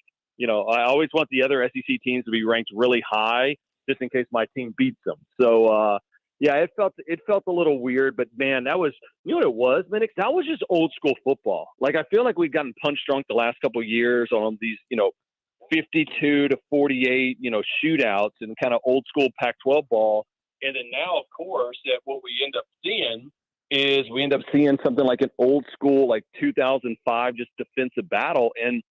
always want the other SEC teams to be ranked really high just in case my team beats them. So, it felt a little weird, but man, that was, what it was, Minix? That was just old school football. Like, I feel like we've gotten punch drunk the last couple of years on these, 52 to 48, shootouts and kind of old school Pac-12 ball. And then now, of course, that what we end up seeing is something like an old school, 2005, just defensive battle. And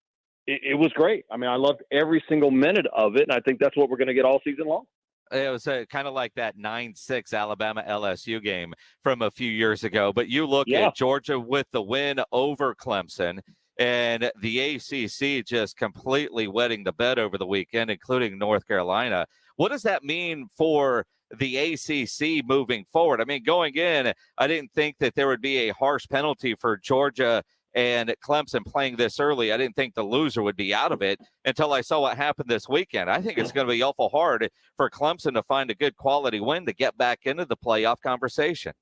it was great. I mean, I loved every single minute of it. And I think that's what we're going to get all season long. It was kind of like that 9-6 Alabama LSU game from a few years ago. But you look at Georgia with the win over Clemson, and the ACC just completely wetting the bed over the weekend, including North Carolina. What does that mean for the ACC moving forward? I mean, going in, I didn't think that there would be a harsh penalty for Georgia and Clemson playing this early. I didn't think the loser would be out of it until I saw what happened this weekend. I think it's going to be awful hard for Clemson to find a good quality win to get back into the playoff conversation.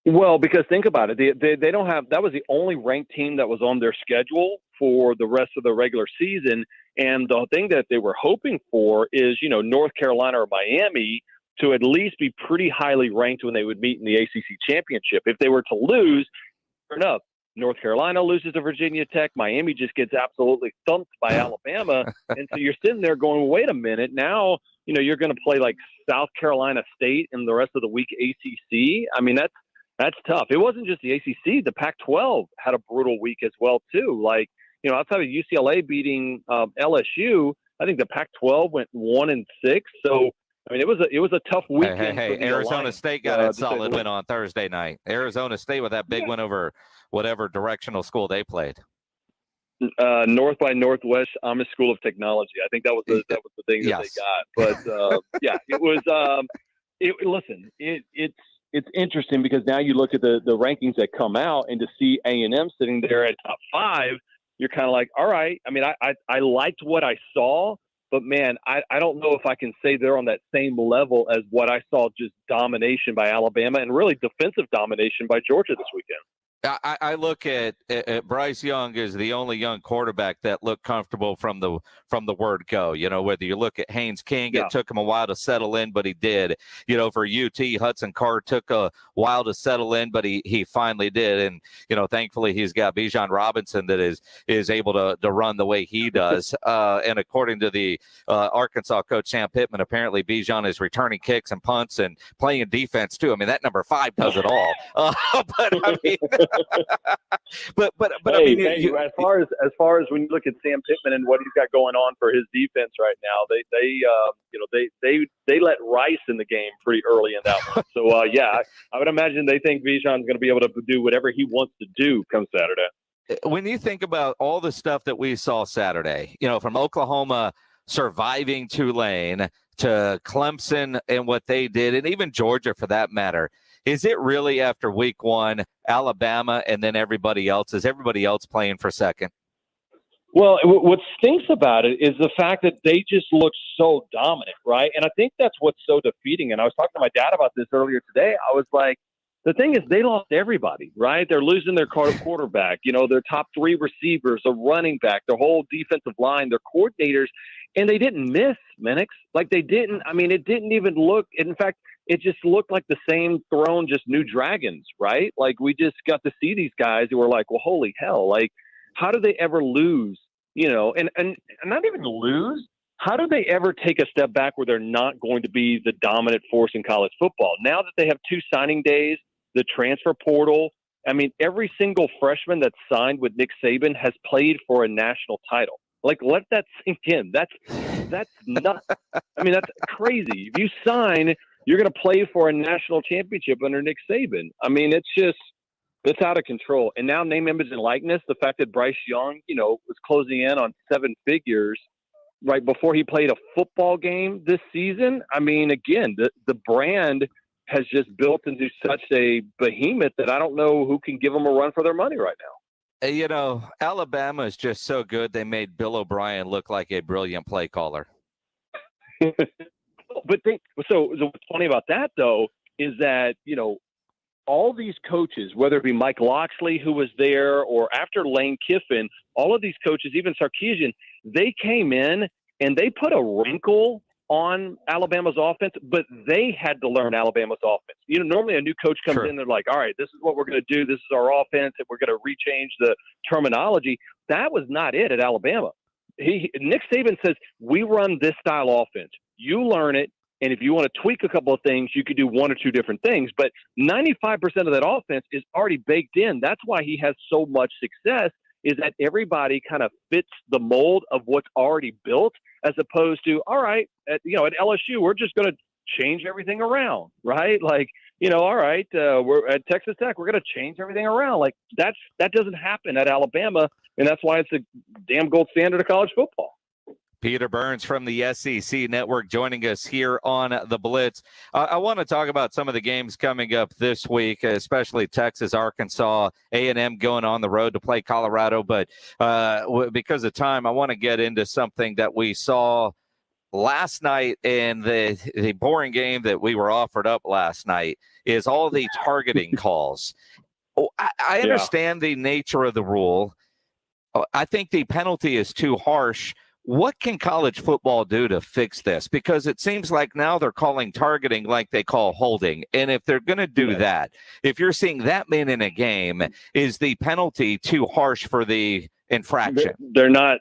Well, because think about it. They don't have – that was the only ranked team that was on their schedule for the rest of the regular season. And the thing that they were hoping for is, North Carolina or Miami to at least be pretty highly ranked when they would meet in the ACC championship. If they were to lose, fair enough. North Carolina loses to Virginia Tech. Miami just gets absolutely thumped by Alabama. And so you're sitting there going, wait a minute. Now, you're going to play South Carolina State in the rest of the week ACC. I mean, that's tough. It wasn't just the ACC. The Pac-12 had a brutal week as well, too. Outside of UCLA beating LSU, I think the Pac-12 went 1-6. So, I mean, it was a tough weekend. Hey, Arizona State got a solid win on Thursday night. Arizona State with that big win over whatever directional school they played. North by Northwest Amish School of Technology. I think that was the thing that they got. But it was. Listen, it's interesting because now you look at the rankings that come out, and to see A&M sitting there at top 5, you're kind of like, all right. I mean, I liked what I saw. But, man, I don't know if I can say they're on that same level as what I saw, just domination by Alabama and really defensive domination by Georgia this weekend. I look at Bryce Young as the only young quarterback that looked comfortable from the word go. Whether you look at Haynes King, it took him a while to settle in, but he did. For UT, Hudson Card took a while to settle in, but he finally did. And thankfully he's got Bijan Robinson that is able to run the way he does. And according to the Arkansas coach Sam Pittman, apparently Bijan is returning kicks and punts and playing defense too. I mean, that number 5 does it all. But I mean. but hey, I mean, as far as when you look at Sam Pittman and what he's got going on for his defense right now, they let Rice in the game pretty early in that one. So I would imagine they think Bijan's going to be able to do whatever he wants to do come Saturday. when you think about all the stuff that we saw Saturday, from Oklahoma surviving Tulane to Clemson and what they did, and even Georgia for that matter, is it really after week one, Alabama and then everybody else? Is everybody else playing for second? Well, what stinks about it is the fact that they just look so dominant, right? And I think that's what's so defeating. And I was talking to my dad about this earlier today. I was like, the thing is, they lost everybody, right? They're losing their quarterback, their top three receivers, a running back, their whole defensive line, their coordinators, and they didn't miss, Minix. Like they didn't. I mean, it didn't even look. In fact, it just looked like the same throne, just new dragons, right? Like we just got to see these guys who were like, well, holy hell, like how do they ever lose? And not even lose. How do they ever take a step back where they're not going to be the dominant force in college football? Now that they have 2 signing days, the transfer portal, I mean, every single freshman that's signed with Nick Saban has played for a national title. Like, let that sink in. That's nuts. I mean, that's crazy. If you sign, you're going to play for a national championship under Nick Saban. I mean, it's out of control. And now name, image, and likeness, the fact that Bryce Young, was closing in on 7 figures right before he played a football game this season. I mean, again, the brand has just built into such a behemoth that I don't know who can give them a run for their money right now. Alabama is just so good. They made Bill O'Brien look like a brilliant play caller. But so what's funny about that, though, is that, all these coaches, whether it be Mike Loxley, who was there, or after Lane Kiffin, all of these coaches, even Sarkisian, they came in and they put a wrinkle on Alabama's offense, but they had to learn Alabama's offense. Normally a new coach comes in, they're like, all right, this is what we're going to do. This is our offense, and we're going to rechange the terminology. That was not it at Alabama. Nick Saban says, we run this style offense. You learn it, and if you want to tweak a couple of things, you could do 1 or 2 different things. But 95% of that offense is already baked in. That's why he has so much success, is that everybody kind of fits the mold of what's already built, as opposed to, all right, at LSU, we're just going to change everything around, right? Like, all right, we're at Texas Tech, we're going to change everything around. Like that doesn't happen at Alabama, and that's why it's the damn gold standard of college football. Peter Burns from the SEC Network joining us here on the Blitz. I want to talk about some of the games coming up this week, especially Texas, Arkansas, A&M going on the road to play Colorado. But because of time, I want to get into something that we saw last night in the boring game that we were offered up last night is all the targeting calls. I understand the nature of the rule. I think the penalty is too harsh. What can college football do to fix this? Because it seems like now they're calling targeting like they call holding. And if they're going to do that, if you're seeing that many in a game, is the penalty too harsh for the infraction? They're not.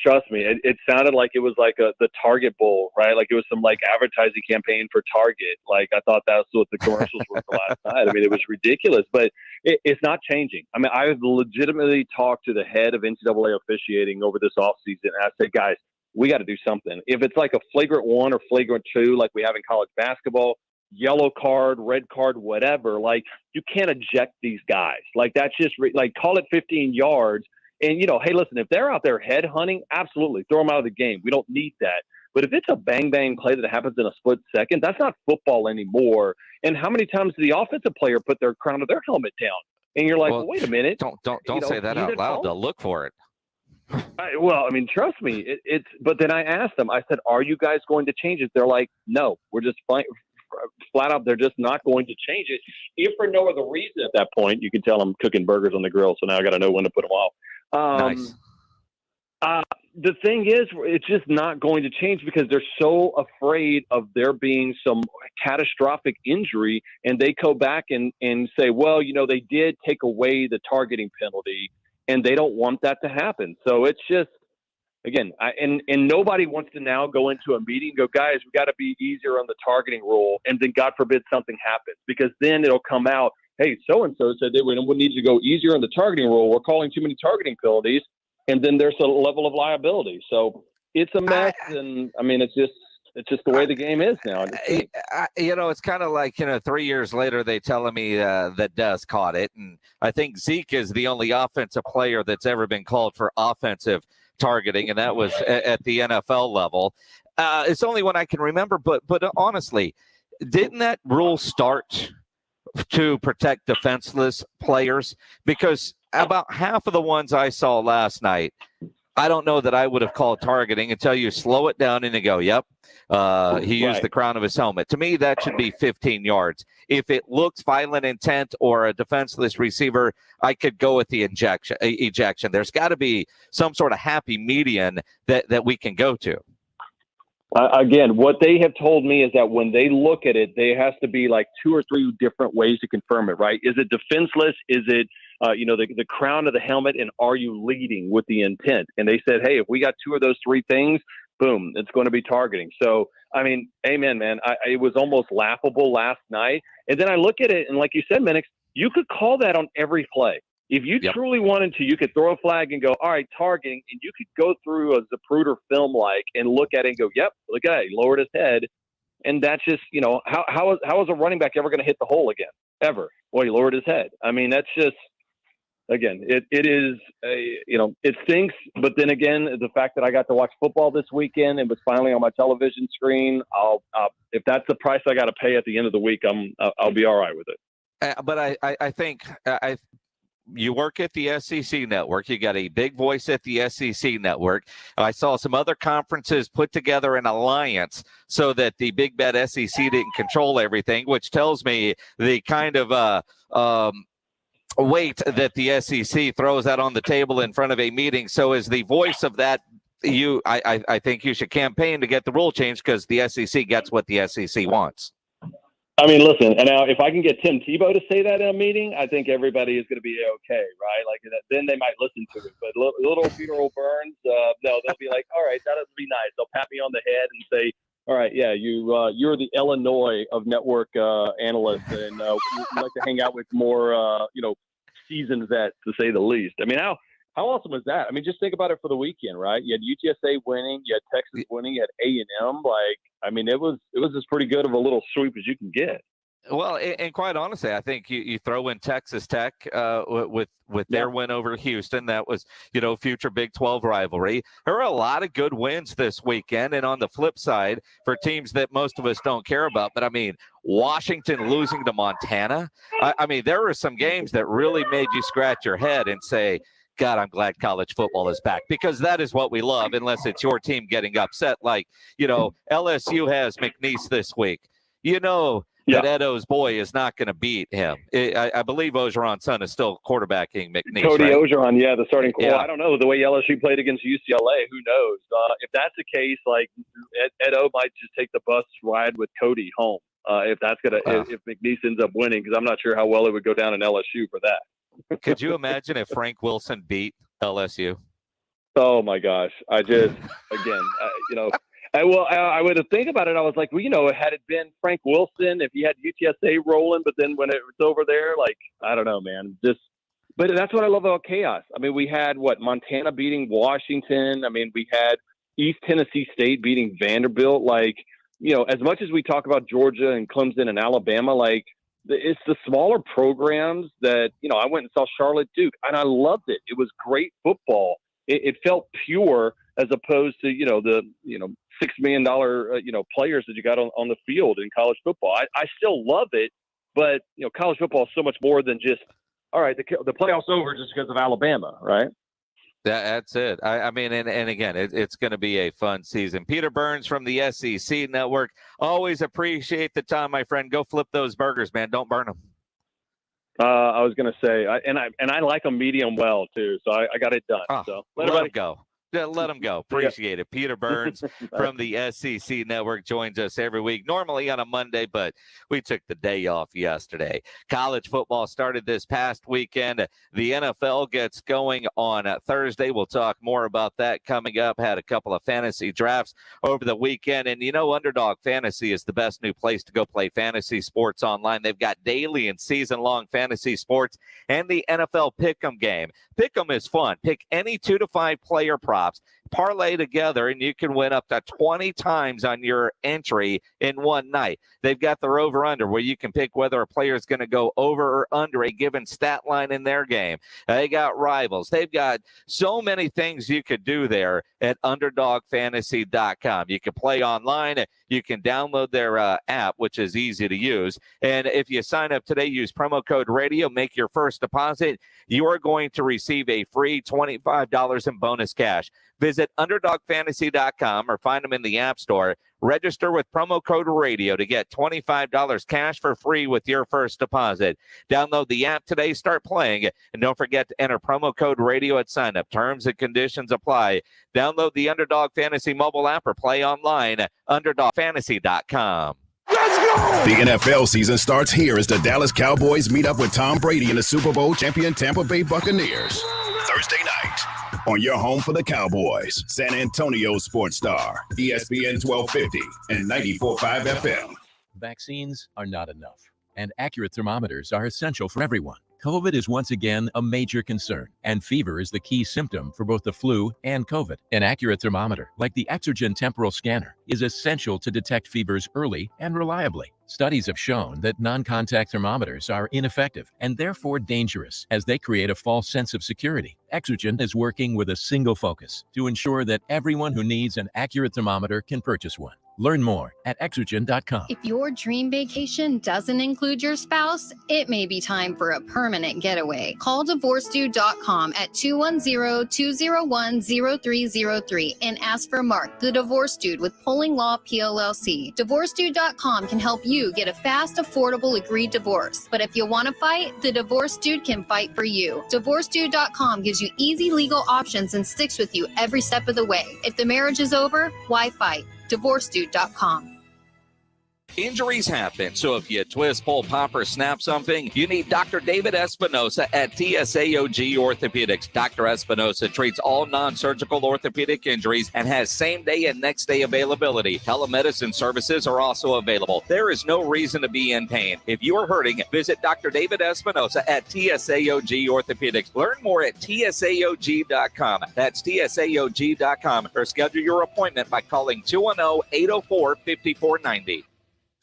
Trust me. It sounded like it was like the Target Bowl, right? Like it was some like advertising campaign for Target. Like I thought that's what the commercials were for last night. I mean, it was ridiculous, but it's not changing. I mean, I've legitimately talked to the head of NCAA officiating over this offseason, and I said, guys, we got to do something. If it's like a flagrant 1 or flagrant 2, like we have in college basketball, yellow card, red card, whatever, like you can't eject these guys. Like that's just like call it 15 yards. And, hey, listen, if they're out there head hunting, absolutely throw them out of the game. We don't need that. But if it's a bang, bang play that happens in a split second, that's not football anymore. And how many times did the offensive player put their crown of their helmet down? And you're like, well, wait a minute. Don't say that out loud. They'll look for it. Well, I mean, trust me. But then I asked them, I said, are you guys going to change it? They're like, no, we're just flat out. They're just not going to change it. If for no other reason at that point, you can tell I'm cooking burgers on the grill. So now I got to know when to put them off. Nice. The thing is, it's just not going to change because they're so afraid of there being some catastrophic injury, and they go back and say, well, they did take away the targeting penalty, and they don't want that to happen. So it's just, again, and nobody wants to now go into a meeting and go, guys, we got to be easier on the targeting rule, and then God forbid something happens, because then it'll come out, hey, so-and-so said that we need to go easier on the targeting rule. We're calling too many targeting penalties. And then there's a level of liability. So it's a mess. And I mean, it's just the way the game is now. It's kind of like, 3 years later, they telling me that Des caught it. And I think Zeke is the only offensive player that's ever been called for offensive targeting. And that was at the NFL level. It's the only one I can remember. But honestly, didn't that rule start to protect defenseless players? Because about half of the ones I saw last night, I don't know that I would have called targeting until you slow it down and you go, yep, he used the crown of his helmet. To me, that should be 15 yards. If it looks violent intent or a defenseless receiver, I could go with the ejection. There's got to be some sort of happy median that we can go to. Again, what they have told me is that when they look at it, there has to be like 2 or 3 different ways to confirm it, right? Is it defenseless? Is it, the crown of the helmet? And are you leading with the intent? And they said, hey, if we got 2 of those 3 things, boom, it's going to be targeting. So, I mean, amen, man. It was almost laughable last night. And then I look at it, and like you said, Minix, you could call that on every play. If you truly wanted to, you could throw a flag and go, all right, targeting, and you could go through a Zapruder film and look at it and go, yep, look at it, he lowered his head. And that's just, how is a running back ever going to hit the hole again? Ever? Well, he lowered his head. I mean, that's just, again, it is, it stinks. But then again, the fact that I got to watch football this weekend and was finally on my television screen, if that's the price I got to pay at the end of the week, I'll be all right with it. But I think you work at the SEC network. You got a big voice at the SEC network. I saw some other conferences put together an alliance so that the big bad SEC didn't control everything, which tells me the kind of weight that the SEC throws out on the table in front of a meeting. So as the voice of that, I think you should campaign to get the rule changed because the SEC gets what the SEC wants. I mean, listen, and now if I can get Tim Tebow to say that in a meeting, I think everybody is going to be okay, right? Like, then they might listen to it. But little Peter O'Burns, no, they'll be like, all right, that would be nice. They'll pat me on the head and say, all right, yeah, you're the Illinois of network analysts, and we like to hang out with more, seasoned vets, to say the least. I mean, how awesome is that? I mean, just think about it for the weekend, right? You had UTSA winning, you had Texas winning, you had A&M. I mean, it was as pretty good of a little sweep as you can get. Well, and quite honestly, I think you throw in Texas Tech with their win over Houston. That was, future Big 12 rivalry. There are a lot of good wins this weekend. And on the flip side, for teams that most of us don't care about, but I mean, Washington losing to Montana. I mean, there were some games that really made you scratch your head and say, God, I'm glad college football is back, because that is what we love, unless it's your team getting upset. Like, LSU has McNeese this week. That Edo's boy is not going to beat him. I believe Ogeron's son is still quarterbacking McNeese. Cody right? Ogeron, the starting quarterback. I don't know. The way LSU played against UCLA, who knows? If that's the case, like, Edo might just take the bus ride with Cody home. If McNeese ends up winning, because I'm not sure how well it would go down in LSU for that. Could you imagine if Frank Wilson beat LSU? Oh my gosh! I just I would have think about it. I was like, had it been Frank Wilson, if he had UTSA rolling, but then when it was over there, like, I don't know, man. But that's what I love about chaos. I mean, we had Montana beating Washington. I mean, we had East Tennessee State beating Vanderbilt. Like, as much as we talk about Georgia and Clemson and Alabama, like, it's the smaller programs that, I went and saw Charlotte Duke, and I loved it. It was great football. It felt pure, as opposed to, the $6 million, players that you got on the field in college football. I still love it, but, college football is so much more than just, all right, the playoff's over just because of Alabama, right? That's it. I mean, and again, it's going to be a fun season. Peter Burns from the SEC Network. Always appreciate the time, my friend. Go flip those burgers, man. Don't burn them. I was going to say, I like them medium well too, so I got it done. So let them go. Let him go. Appreciate it. Peter Burns from the SEC Network joins us every week, normally on a Monday, but we took the day off yesterday. College football started this past weekend. The NFL gets going on Thursday. We'll talk more about that coming up. Had a couple of fantasy drafts over the weekend. And, Underdog Fantasy is the best new place to go play fantasy sports online. They've got daily and season-long fantasy sports and the NFL Pick'em game. Pick'em is fun. Pick any 2 to 5 player props, parlay together, and you can win up to 20 times on your entry in one night. They've got their over-under where you can pick whether a player is going to go over or under a given stat line in their game. They got rivals. They've got so many things you could do there at UnderdogFantasy.com. You can play online. You can download their app, which is easy to use. And if you sign up today, use promo code RADIO, make your first deposit, you are going to receive a free $25 in bonus cash. Visit UnderdogFantasy.com or find them in the App Store. Register with promo code RADIO to get $25 cash for free with your first deposit. Download the app today, start playing, and don't forget to enter promo code RADIO at sign-up. Terms and conditions apply. Download the Underdog Fantasy mobile app or play online at UnderdogFantasy.com. The NFL season starts here as the Dallas Cowboys meet up with Tom Brady and the Super Bowl champion Tampa Bay Buccaneers. Thursday night on your home for the Cowboys, San Antonio Sports Star, ESPN 1250 and 94.5 FM. Vaccines are not enough, and accurate thermometers are essential for everyone. COVID is once again a major concern, and fever is the key symptom for both the flu and COVID. An accurate thermometer, like the Exergen temporal scanner, is essential to detect fevers early and reliably. Studies have shown that non-contact thermometers are ineffective and therefore dangerous, as they create a false sense of security. Exergen is working with a single focus to ensure that everyone who needs an accurate thermometer can purchase one. Learn more at Exergen.com. If your dream vacation doesn't include your spouse, it may be time for a permanent getaway. Call DivorceDude.com at 210-201-0303 and ask for Mark, the Divorce Dude with Pulling Law PLLC. DivorceDude.com can help you get a fast, affordable, agreed divorce. But if you want to fight, the Divorce Dude can fight for you. DivorceDude.com gives you easy legal options and sticks with you every step of the way. If the marriage is over, why fight? DivorceDude.com. Injuries happen, so if you twist, pull, pop, or snap something, you need Dr. David Espinosa at TSAOG Orthopedics. Dr. Espinosa treats all non-surgical orthopedic injuries and has same-day and next-day availability. Telemedicine services are also available. There is no reason to be in pain. If you are hurting, visit Dr. David Espinosa at TSAOG Orthopedics. Learn more at TSAOG.com. That's TSAOG.com, or schedule your appointment by calling 210-804-5490.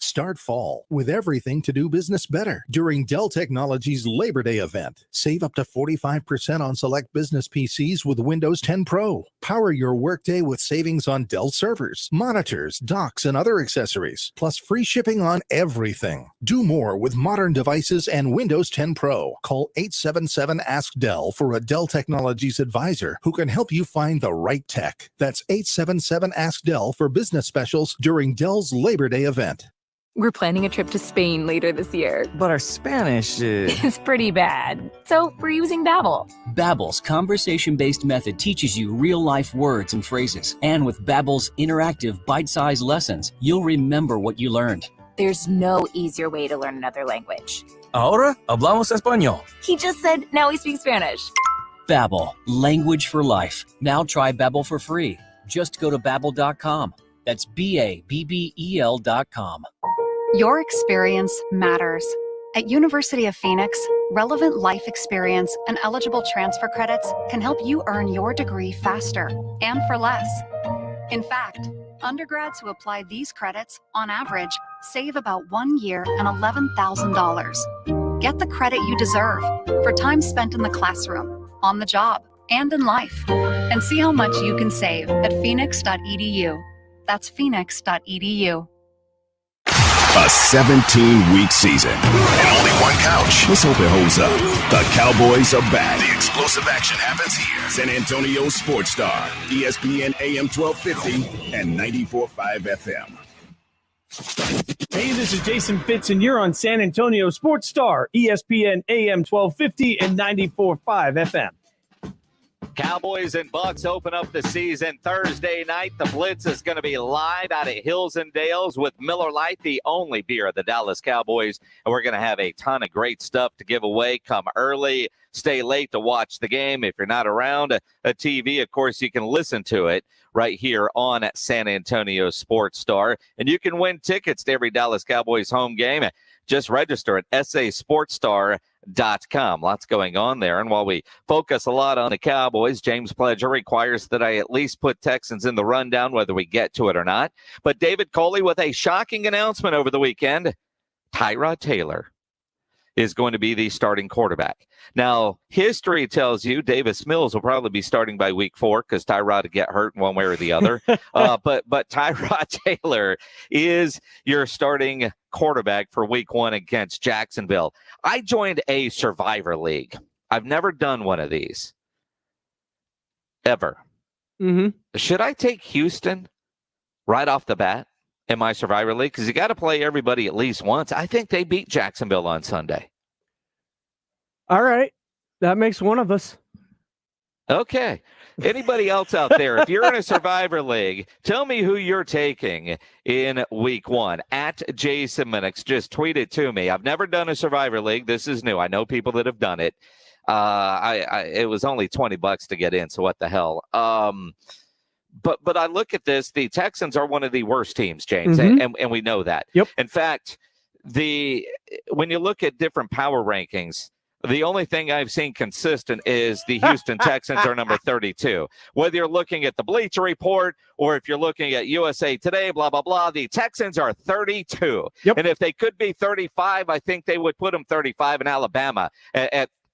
Start fall with everything to do business better during Dell Technologies Labor Day event. Save up to 45% on select business PCs with Windows 10 Pro. Power your workday with savings on Dell servers, monitors, docks, and other accessories, plus free shipping on everything. Do more with modern devices and Windows 10 Pro. Call 877-ASK-DELL for a Dell Technologies advisor who can help you find the right tech. That's 877-ASK-DELL for business specials during Dell's Labor Day event. We're planning a trip to Spain later this year. But our Spanish is pretty bad. So we're using Babbel. Babbel's conversation-based method teaches you real-life words and phrases. And with Babbel's interactive, bite-sized lessons, you'll remember what you learned. There's no easier way to learn another language. Ahora hablamos español. He just said now he speaks Spanish. Babbel, language for life. Now try Babbel for free. Just go to Babbel.com. That's BABBEL.com. Your experience matters. At University of Phoenix, relevant life experience and eligible transfer credits can help you earn your degree faster and for less. In fact, undergrads who apply these credits, on average, save about 1 year and $11,000. Get the credit you deserve for time spent in the classroom, on the job, and in life. And see how much you can save at phoenix.edu. That's phoenix.edu. A 17-week season and only one couch. Let's hope it holds up. The Cowboys are back. The explosive action happens here. San Antonio Sports Star, ESPN AM 1250 and 94.5 FM. Hey, this is Jason Fitz, and you're on San Antonio Sports Star, ESPN AM 1250 and 94.5 FM. Cowboys and Bucks open up the season Thursday night. The Blitz is going to be live out at Hills and Dales with Miller Lite, the only beer of the Dallas Cowboys. And we're going to have a ton of great stuff to give away. Come early, stay late to watch the game. If you're not around a TV, of course, you can listen to it right here on San Antonio Sports Star. And you can win tickets to every Dallas Cowboys home game. Just register at sasportstar.com. Lots going on there. And while we focus a lot on the Cowboys, James Pledger requires that I at least put Texans in the rundown, whether we get to it or not. But David Coley with a shocking announcement over the weekend. Tyra Taylor is going to be the starting quarterback. Now, history tells you Davis Mills will probably be starting by week 4 because Tyrod to get hurt in one way or the other. But Tyra Taylor is your starting quarterback for week 1 against Jacksonville. I joined a Survivor League. I've never done one of these. Ever. Mm-hmm. Should I take Houston right off the bat in my Survivor League? Because you got to play everybody at least once. I think they beat Jacksonville on Sunday. All right. That makes one of us. Okay. Anybody else out there, if you're in a Survivor League, tell me who you're taking in week 1. At Jason Minix, just tweet it to me. I've never done a Survivor League. This is new. I know people that have done it. It was only $20 to get in, so what the hell? But I look at this. The Texans are one of the worst teams, James, Mm-hmm. and we know that. Yep. In fact, when you look at different power rankings, the only thing I've seen consistent is the Houston Texans are number 32. Whether you're looking at the Bleacher Report or if you're looking at USA Today, blah, blah, blah, the Texans are 32. Yep. And if they could be 35, I think they would put them 35 in Alabama.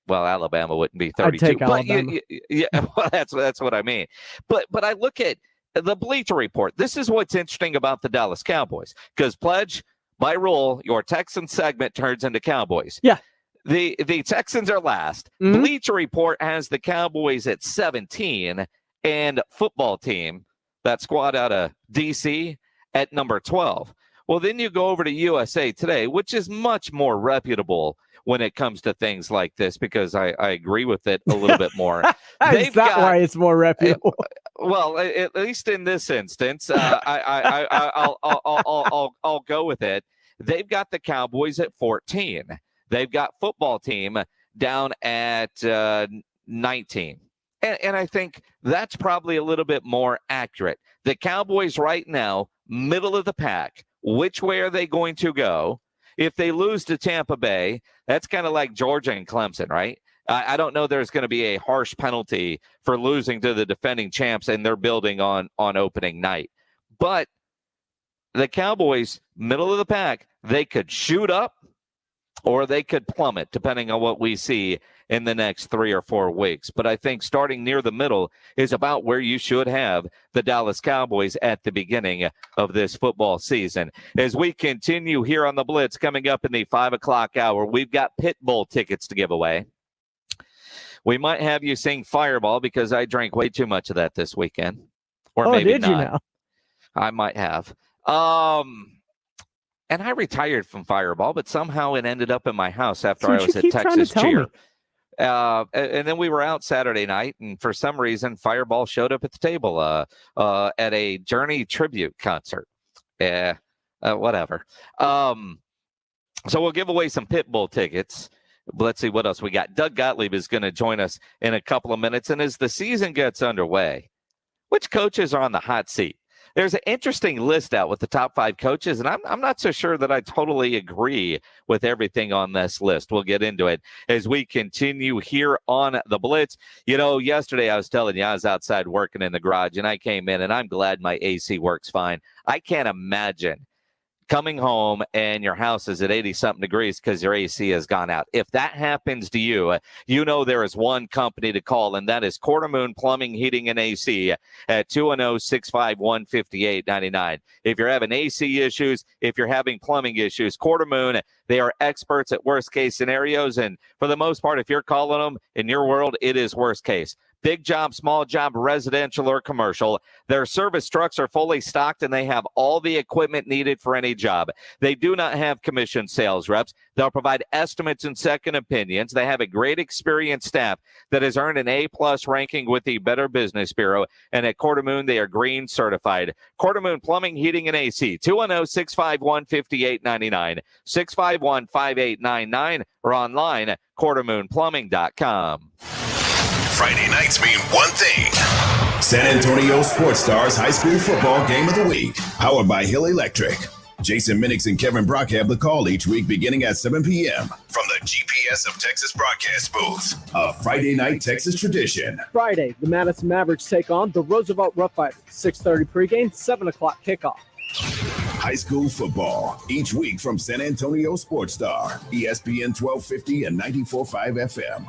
Well, Alabama wouldn't be 32. I'd take but Alabama. Yeah, well, that's what I mean. But I look at the Bleacher Report. This is what's interesting about the Dallas Cowboys. Because, Pledge, by rule, your Texan segment turns into Cowboys. Yeah. The Texans are last. Mm-hmm. Bleacher Report has the Cowboys at 17 and football team, that squad out of D.C., at number 12. Well, then you go over to USA Today, which is much more reputable when it comes to things like this because I agree with it a little bit more. Is that why it's more reputable? Well, at least in this instance, I'll go with it. They've got the Cowboys at 14. They've got football team down at 19. And I think that's probably a little bit more accurate. The Cowboys right now, middle of the pack. Which way are they going to go? If they lose to Tampa Bay, that's kind of like Georgia and Clemson, right? I don't know there's going to be a harsh penalty for losing to the defending champs and they're building on opening night. But the Cowboys, middle of the pack, they could shoot up or they could plummet, depending on what we see in the next 3 or 4 weeks. But I think starting near the middle is about where you should have the Dallas Cowboys at the beginning of this football season. As we continue here on the Blitz, coming up in the 5 o'clock hour, we've got Pit Bull tickets to give away. We might have you sing Fireball because I drank way too much of that this weekend. Or maybe did not. you now? I might have. And I retired from Fireball, but somehow it ended up in my house after I was at Texas Cheer. And then we were out Saturday night, and for some reason, Fireball showed up at the table at a Journey tribute concert. Whatever. So we'll give away some Pit Bull tickets. Let's see what else we got. Doug Gottlieb is going to join us in a couple of minutes. And as the season gets underway, which coaches are on the hot seat? There's an interesting list out with the top 5 coaches, and I'm not so sure that I totally agree with everything on this list. We'll get into it as we continue here on the Blitz. You know, yesterday I was telling you I was outside working in the garage, and I came in, and I'm glad my AC works fine. I can't imagine coming home and your house is at 80-something degrees because your AC has gone out. If that happens to you, you know there is one company to call, and that is Quarter Moon Plumbing, Heating, and AC at 210-651-5899. If you're having AC issues, if you're having plumbing issues, Quarter Moon, they are experts at worst-case scenarios, and for the most part, if you're calling them in your world, it is worst case. big job, small job, residential or commercial. Their service trucks are fully stocked and they have all the equipment needed for any job. They do not have commissioned sales reps. They'll provide estimates and second opinions. They have a great experienced staff that has earned an A-plus ranking with the Better Business Bureau. And at Quartermoon, they are green certified. Quartermoon Plumbing, Heating, and AC, 210-651-5899, 651-5899, or online at quartermoonplumbing.com. Friday nights mean one thing. San Antonio Sports Stars High School Football Game of the Week. Powered by Hill Electric. Jason Minix and Kevin Brock have the call each week beginning at 7 p.m. from the GPS of Texas broadcast booth. A Friday night Texas tradition. Friday, the Madison Mavericks take on the Roosevelt Rough Riders. 6:30 pregame, 7 o'clock kickoff. High school football each week from San Antonio Sports Star, ESPN 1250 and 94.5 FM.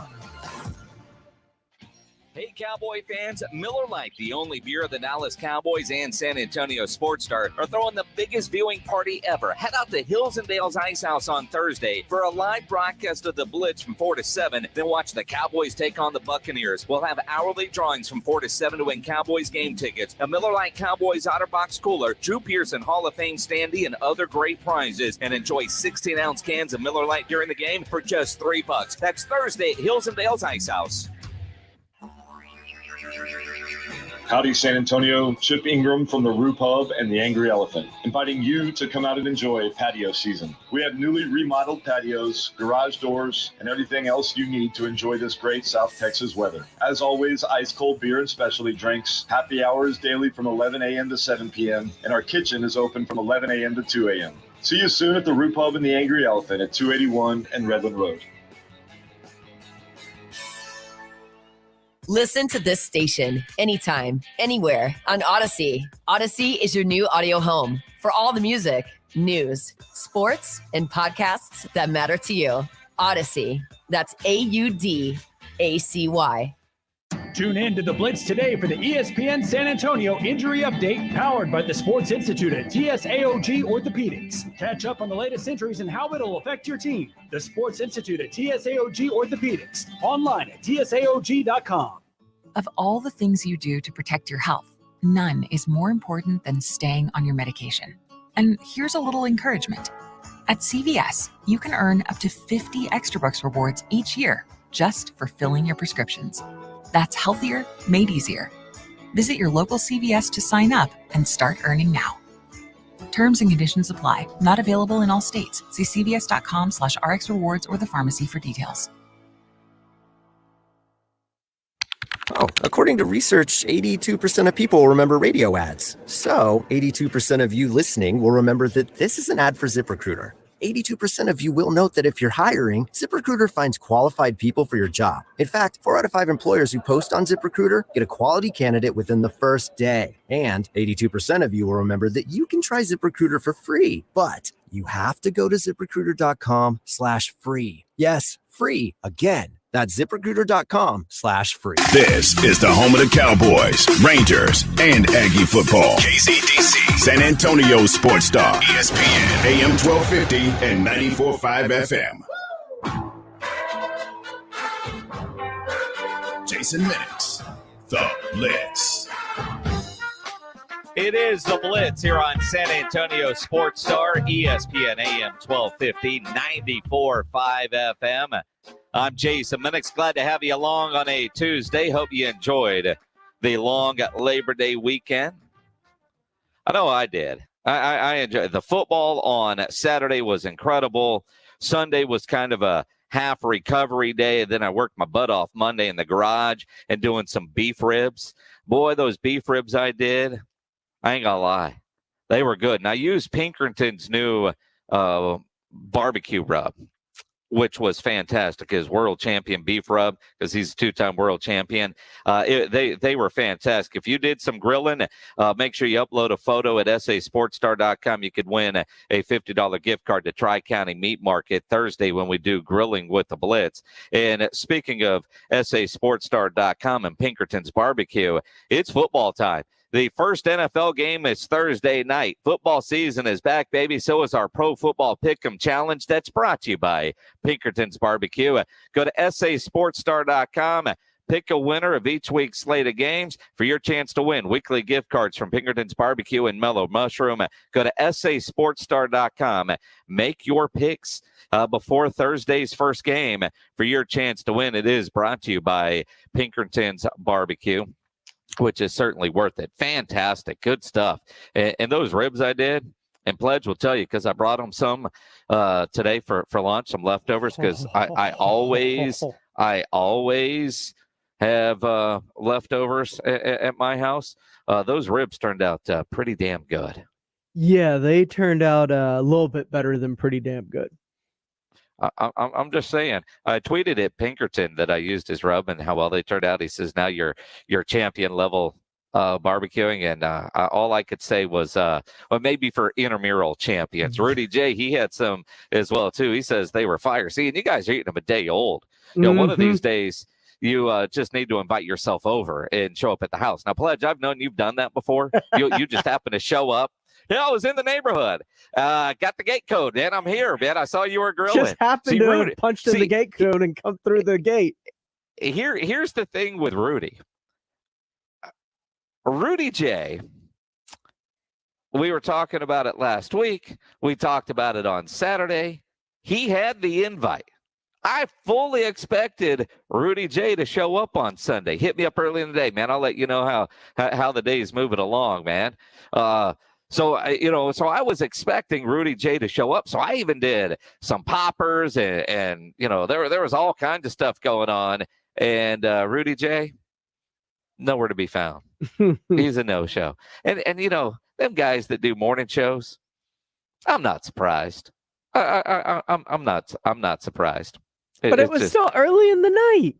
Hey, Cowboy fans, Miller Lite, the only beer of the Dallas Cowboys and San Antonio Sports Star, are throwing the biggest viewing party ever. Head out to Hills and Dale's Ice House on Thursday for a live broadcast of the Blitz from 4 to 7. Then watch the Cowboys take on the Buccaneers. We'll have hourly drawings from 4 to 7 to win Cowboys game tickets, a Miller Lite Cowboys OtterBox cooler, Drew Pearson Hall of Fame standee, and other great prizes. And enjoy 16-ounce cans of Miller Lite during the game for just $3. That's Thursday at Hills and Dale's Ice House. Howdy, San Antonio. Chip Ingram from the Roo Pub and the Angry Elephant, inviting you to come out and enjoy patio season. We have newly remodeled patios, garage doors, and everything else you need to enjoy this great South Texas weather. As always, ice cold beer and specialty drinks. Happy hours daily from 11 a.m. to 7 p.m. And our kitchen is open from 11 a.m. to 2 a.m. See you soon at the Roo Pub and the Angry Elephant at 281 and Redland Road. Listen to this station anytime, anywhere on Odyssey. Odyssey is your new audio home for all the music, news, sports, and podcasts that matter to you. Odyssey. That's AUDACY. Tune in to the Blitz today for the ESPN San Antonio Injury Update, powered by the Sports Institute at TSAOG Orthopedics. Catch up on the latest injuries and how it'll affect your team. The Sports Institute at TSAOG Orthopedics. Online at TSAOG.com. Of all the things you do to protect your health, none is more important than staying on your medication. And here's a little encouragement. At CVS, you can earn up to 50 extra bucks rewards each year just for filling your prescriptions. That's healthier, made easier. Visit your local CVS to sign up and start earning now. Terms and conditions apply. Not available in all states. See cvs.com/RX rewards or the pharmacy for details. Oh, according to research, 82% of people remember radio ads. So 82% of you listening will remember that this is an ad for ZipRecruiter. 82% of you will note that if you're hiring, ZipRecruiter finds qualified people for your job. In fact, 4 out of 5 employers who post on ZipRecruiter get a quality candidate within the first day. And 82% of you will remember that you can try ZipRecruiter for free, but you have to go to ZipRecruiter.com/free. Yes, free. Again, that's ZipRecruiter.com/free. This is the home of the Cowboys, Rangers, and Aggie football. KZDC, San Antonio Sports Star, ESPN, AM 1250 and 94.5 FM. Jason Minix, the Blitz. It is the Blitz here on San Antonio Sports Star, ESPN AM 1250, 94.5 FM. I'm Jason Minix. Glad to have you along on a Tuesday. Hope you enjoyed the long Labor Day weekend. I know I did. I enjoyed the football on Saturday was incredible. Sunday was kind of a half recovery day. And then I worked my butt off Monday in the garage and doing some beef ribs. Boy, those beef ribs I did, I ain't gonna lie, they were good. And I used Pinkerton's new barbecue rub, which was fantastic. His world champion beef rub, because he's a 2-time world champion. They were fantastic. If you did some grilling, make sure you upload a photo at sasportstar.com. You could win a $50 gift card to Tri-County Meat Market Thursday when we do grilling with the Blitz. And speaking of sasportstar.com and Pinkerton's barbecue, it's football time. The first NFL game is Thursday night. Football season is back, baby. So is our Pro Football Pick'em Challenge that's brought to you by Pinkerton's Barbecue. Go to sasportstar.com. Pick a winner of each week's slate of games for your chance to win weekly gift cards from Pinkerton's Barbecue and Mellow Mushroom. Go to sasportstar.com. Make your picks before Thursday's first game for your chance to win. It is brought to you by Pinkerton's Barbecue, which is certainly worth it. Fantastic. Good stuff. And those ribs I did, and Pledge will tell you, because I brought him some today for lunch, some leftovers, because I always have leftovers at my house. Those ribs turned out pretty damn good. Yeah, they turned out a little bit better than pretty damn good. I'm just saying. I tweeted at Pinkerton that I used his rub and how well they turned out. He says, now you're champion level barbecuing. And all I could say was, well, maybe for intramural champions. Rudy J, he had some as well, too. He says they were fire. See, and you guys are eating them a day old. You know, one of these days, you just need to invite yourself over and show up at the house. Now, Pledge, I've known you've done that before. You just happen to show up. Yeah, I was in the neighborhood. Got the gate code, man. I'm here, man. I saw you were grilling. Just happened to have punched in the gate code and come through the gate. Here's the thing with Rudy. Rudy J, we were talking about it last week. We talked about it on Saturday. He had the invite. I fully expected Rudy J to show up on Sunday. Hit me up early in the day, man. I'll let you know how the day is moving along, man. So I was expecting Rudy J to show up. So I even did some poppers and there was all kinds of stuff going on. And Rudy J, nowhere to be found. He's a no-show. And them guys that do morning shows, I'm not surprised. I'm not surprised. But it was just still early in the night.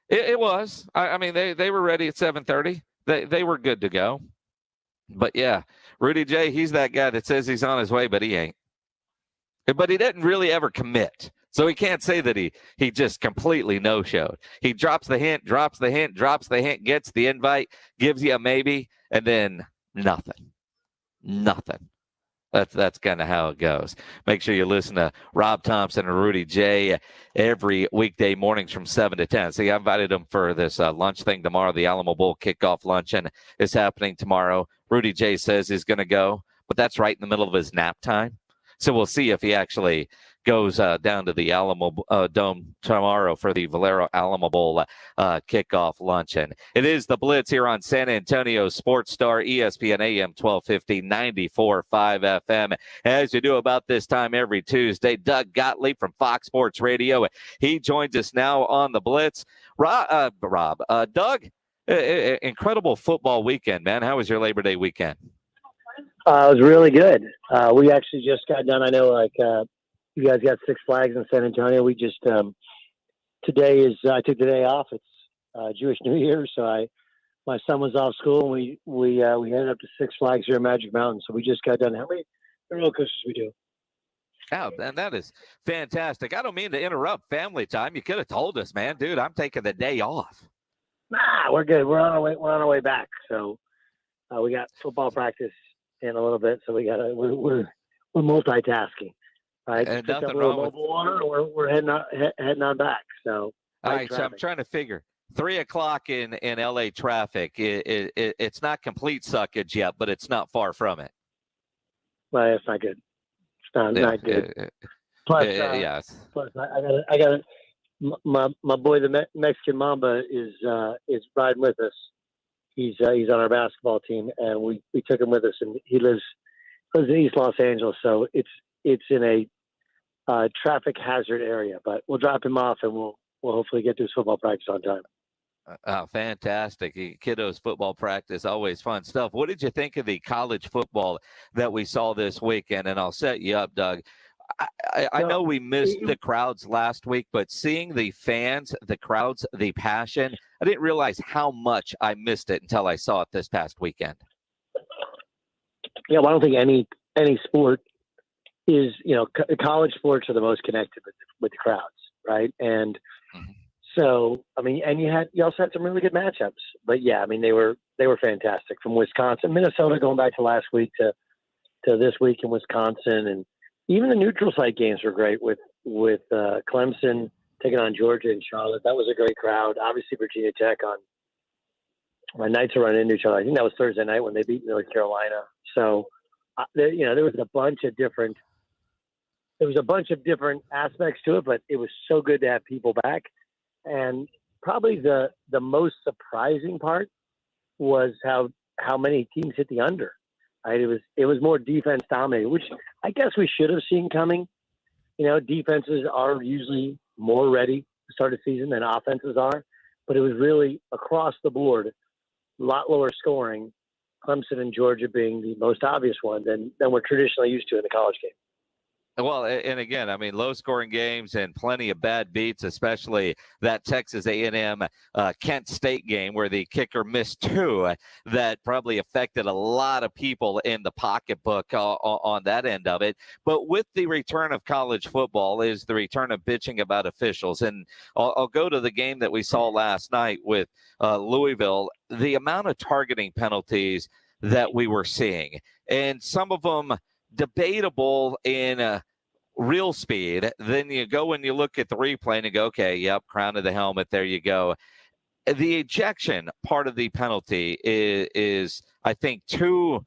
It was. I mean, they were ready at 7:30. They were good to go. But yeah, Rudy J, he's that guy that says he's on his way, but he ain't. But he didn't really ever commit. So he can't say that he just completely no-showed. He drops the hint, gets the invite, gives you a maybe, and then nothing. That's kind of how it goes. Make sure you listen to Rob Thompson and Rudy J every weekday mornings from 7 to 10. See, I invited them for this lunch thing tomorrow. The Alamo Bowl kickoff luncheon is happening tomorrow. Rudy J says he's going to go, but that's right in the middle of his nap time. So we'll see if he actually goes down to the Alamo Dome tomorrow for the Valero Alamo Bowl kickoff luncheon. It is the Blitz here on San Antonio Sports Star, ESPN AM 1250, 94.5 FM. As you do about this time every Tuesday, Doug Gottlieb from Fox Sports Radio. He joins us now on the Blitz. Doug, incredible football weekend, man. How was your Labor Day weekend? It was really good. We actually just got done. I know, you guys got Six Flags in San Antonio. We just today is I took the day off. It's Jewish New Year, so my son was off school, and we headed up to Six Flags here in Magic Mountain. So we just got done. How many roller coasters we do? Oh, man, that is fantastic. I don't mean to interrupt family time. You could have told us, man, dude. I'm taking the day off. Nah, we're good. We're on our way back. So we got football practice in a little bit, so we're multitasking. Right, and picked nothing up a little wrong with mobile water, and we're heading on back. So all right, so I'm trying to figure 3 o'clock in LA traffic. It's not complete suckage yet, but it's not far from it. Well, it's not good. It's not good. Plus, yes. Plus, I got my boy, the Mexican Mamba, is riding with us. He's on our basketball team, and we took him with us, and he lives in East Los Angeles, so it's in a traffic hazard area. But we'll drop him off, and we'll hopefully get to his football practice on time. Oh, fantastic. Kiddos football practice, always fun stuff. What did you think of the college football that we saw this weekend? And I'll set you up, Doug. I know we missed the crowds last week, but seeing the fans, the crowds, the passion, I didn't realize how much I missed it until I saw it this past weekend. Yeah, well, I don't think any sport is, college sports are the most connected with the crowds, right? And so, I mean, and you also had some really good matchups. But yeah, I mean, they were fantastic, from Wisconsin, Minnesota, going back to last week to this week in Wisconsin, and even the neutral site games were great with Clemson taking on Georgia and Charlotte. That was a great crowd. Obviously, Virginia Tech on my Knights are running into each other. I think that was Thursday night when they beat North Carolina. So, there was a bunch of different. There was a bunch of different aspects to it, but it was so good to have people back. And probably the most surprising part was how many teams hit the under. Right? It was more defense dominated, which I guess we should have seen coming. Defenses are usually more ready to start a season than offenses are, but it was really across the board, a lot lower scoring. Clemson and Georgia being the most obvious one than we're traditionally used to in the college game. Well, and again, I mean, low-scoring games and plenty of bad beats, especially that Texas A&M Kent State game where the kicker missed 2 that probably affected a lot of people in the pocketbook on that end of it. But with the return of college football is the return of bitching about officials. And I'll go to the game that we saw last night with Louisville, the amount of targeting penalties that we were seeing, and some of them debatable in real speed. Then you go and you look at the replay and you go, okay, yep, crown of the helmet, there you go. The ejection part of the penalty is I think, too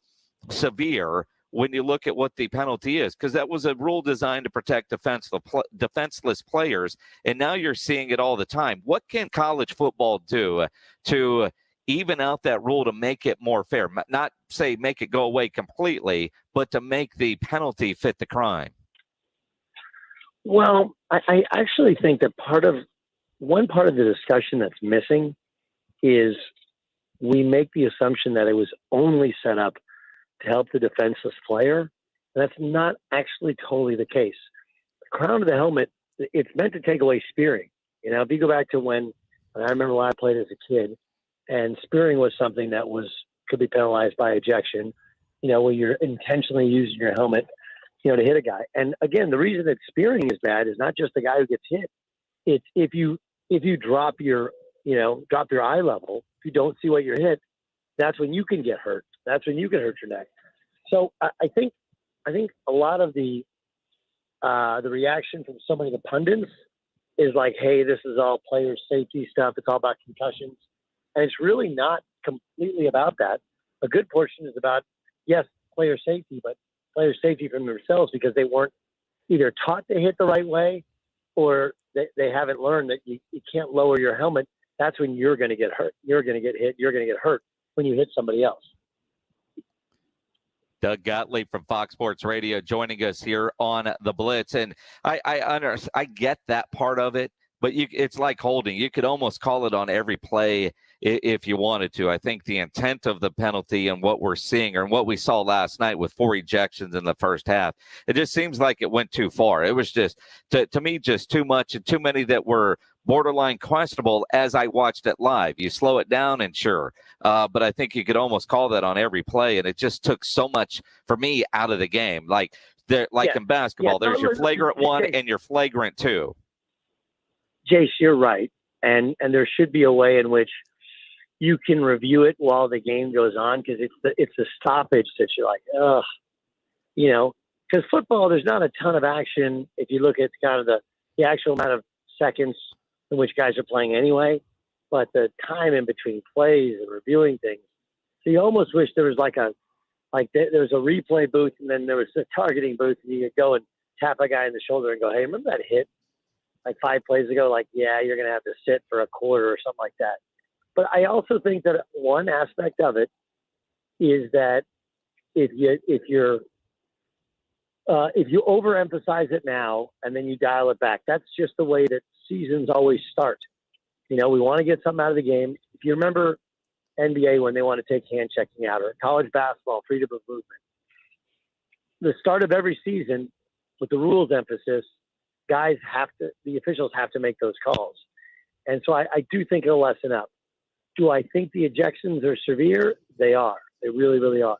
severe when you look at what the penalty is, because that was a rule designed to protect defenseless players, and now you're seeing it all the time. What can college football do to even out that rule to make it more fair? Not say make it go away completely, but to make the penalty fit the crime. Well, I actually think that one part of the discussion that's missing is we make the assumption that it was only set up to help the defenseless player. That's not actually totally the case. The crown of the helmet, it's meant to take away spearing. If you go back to when I remember when I played as a kid, and spearing was something that could be penalized by ejection, where you're intentionally using your helmet, to hit a guy. And again, the reason that spearing is bad is not just the guy who gets hit. It's if you drop your eye level, if you don't see what you're hit, that's when you can get hurt. That's when you can hurt your neck. So I think a lot of the reaction from so many of the pundits is like, hey, this is all player safety stuff. It's all about concussions. And it's really not completely about that. A good portion is about, yes, player safety, but player safety from themselves because they weren't either taught to hit the right way or they haven't learned that you can't lower your helmet. That's when you're going to get hurt. You're going to get hit. You're going to get hurt when you hit somebody else. Doug Gottlieb from Fox Sports Radio joining us here on the Blitz. And I get that part of it, but it's like holding. You could almost call it on every play if you wanted to. I think the intent of the penalty and what we're seeing, or what we saw last night with 4 ejections in the first half, it just seems like it went too far. It was just, to me, just too much, and too many that were borderline questionable as I watched it live. You slow it down and sure, but I think you could almost call that on every play, and it just took so much for me out of the game. Like in basketball, there's your flagrant 1 and your flagrant 2. Jace, you're right, and there should be a way in which you can review it while the game goes on, because it's the stoppage that you're like, ugh, because football, there's not a ton of action if you look at kind of the actual amount of seconds in which guys are playing anyway, but the time in between plays and reviewing things. So you almost wish there was there was a replay booth and then there was a targeting booth, and you could go and tap a guy in the shoulder and go, hey, remember that hit like 5 plays ago? Like, yeah, you're going to have to sit for a quarter or something like that. But I also think that one aspect of it is that if you overemphasize it now and then you dial it back, that's just the way that seasons always start. We want to get something out of the game. If you remember NBA when they want to take hand checking out, or college basketball, freedom of movement, the start of every season with the rules emphasis, the officials have to make those calls. And so I do think it'll lessen up. Do I think the ejections are severe? They are. They really, really are.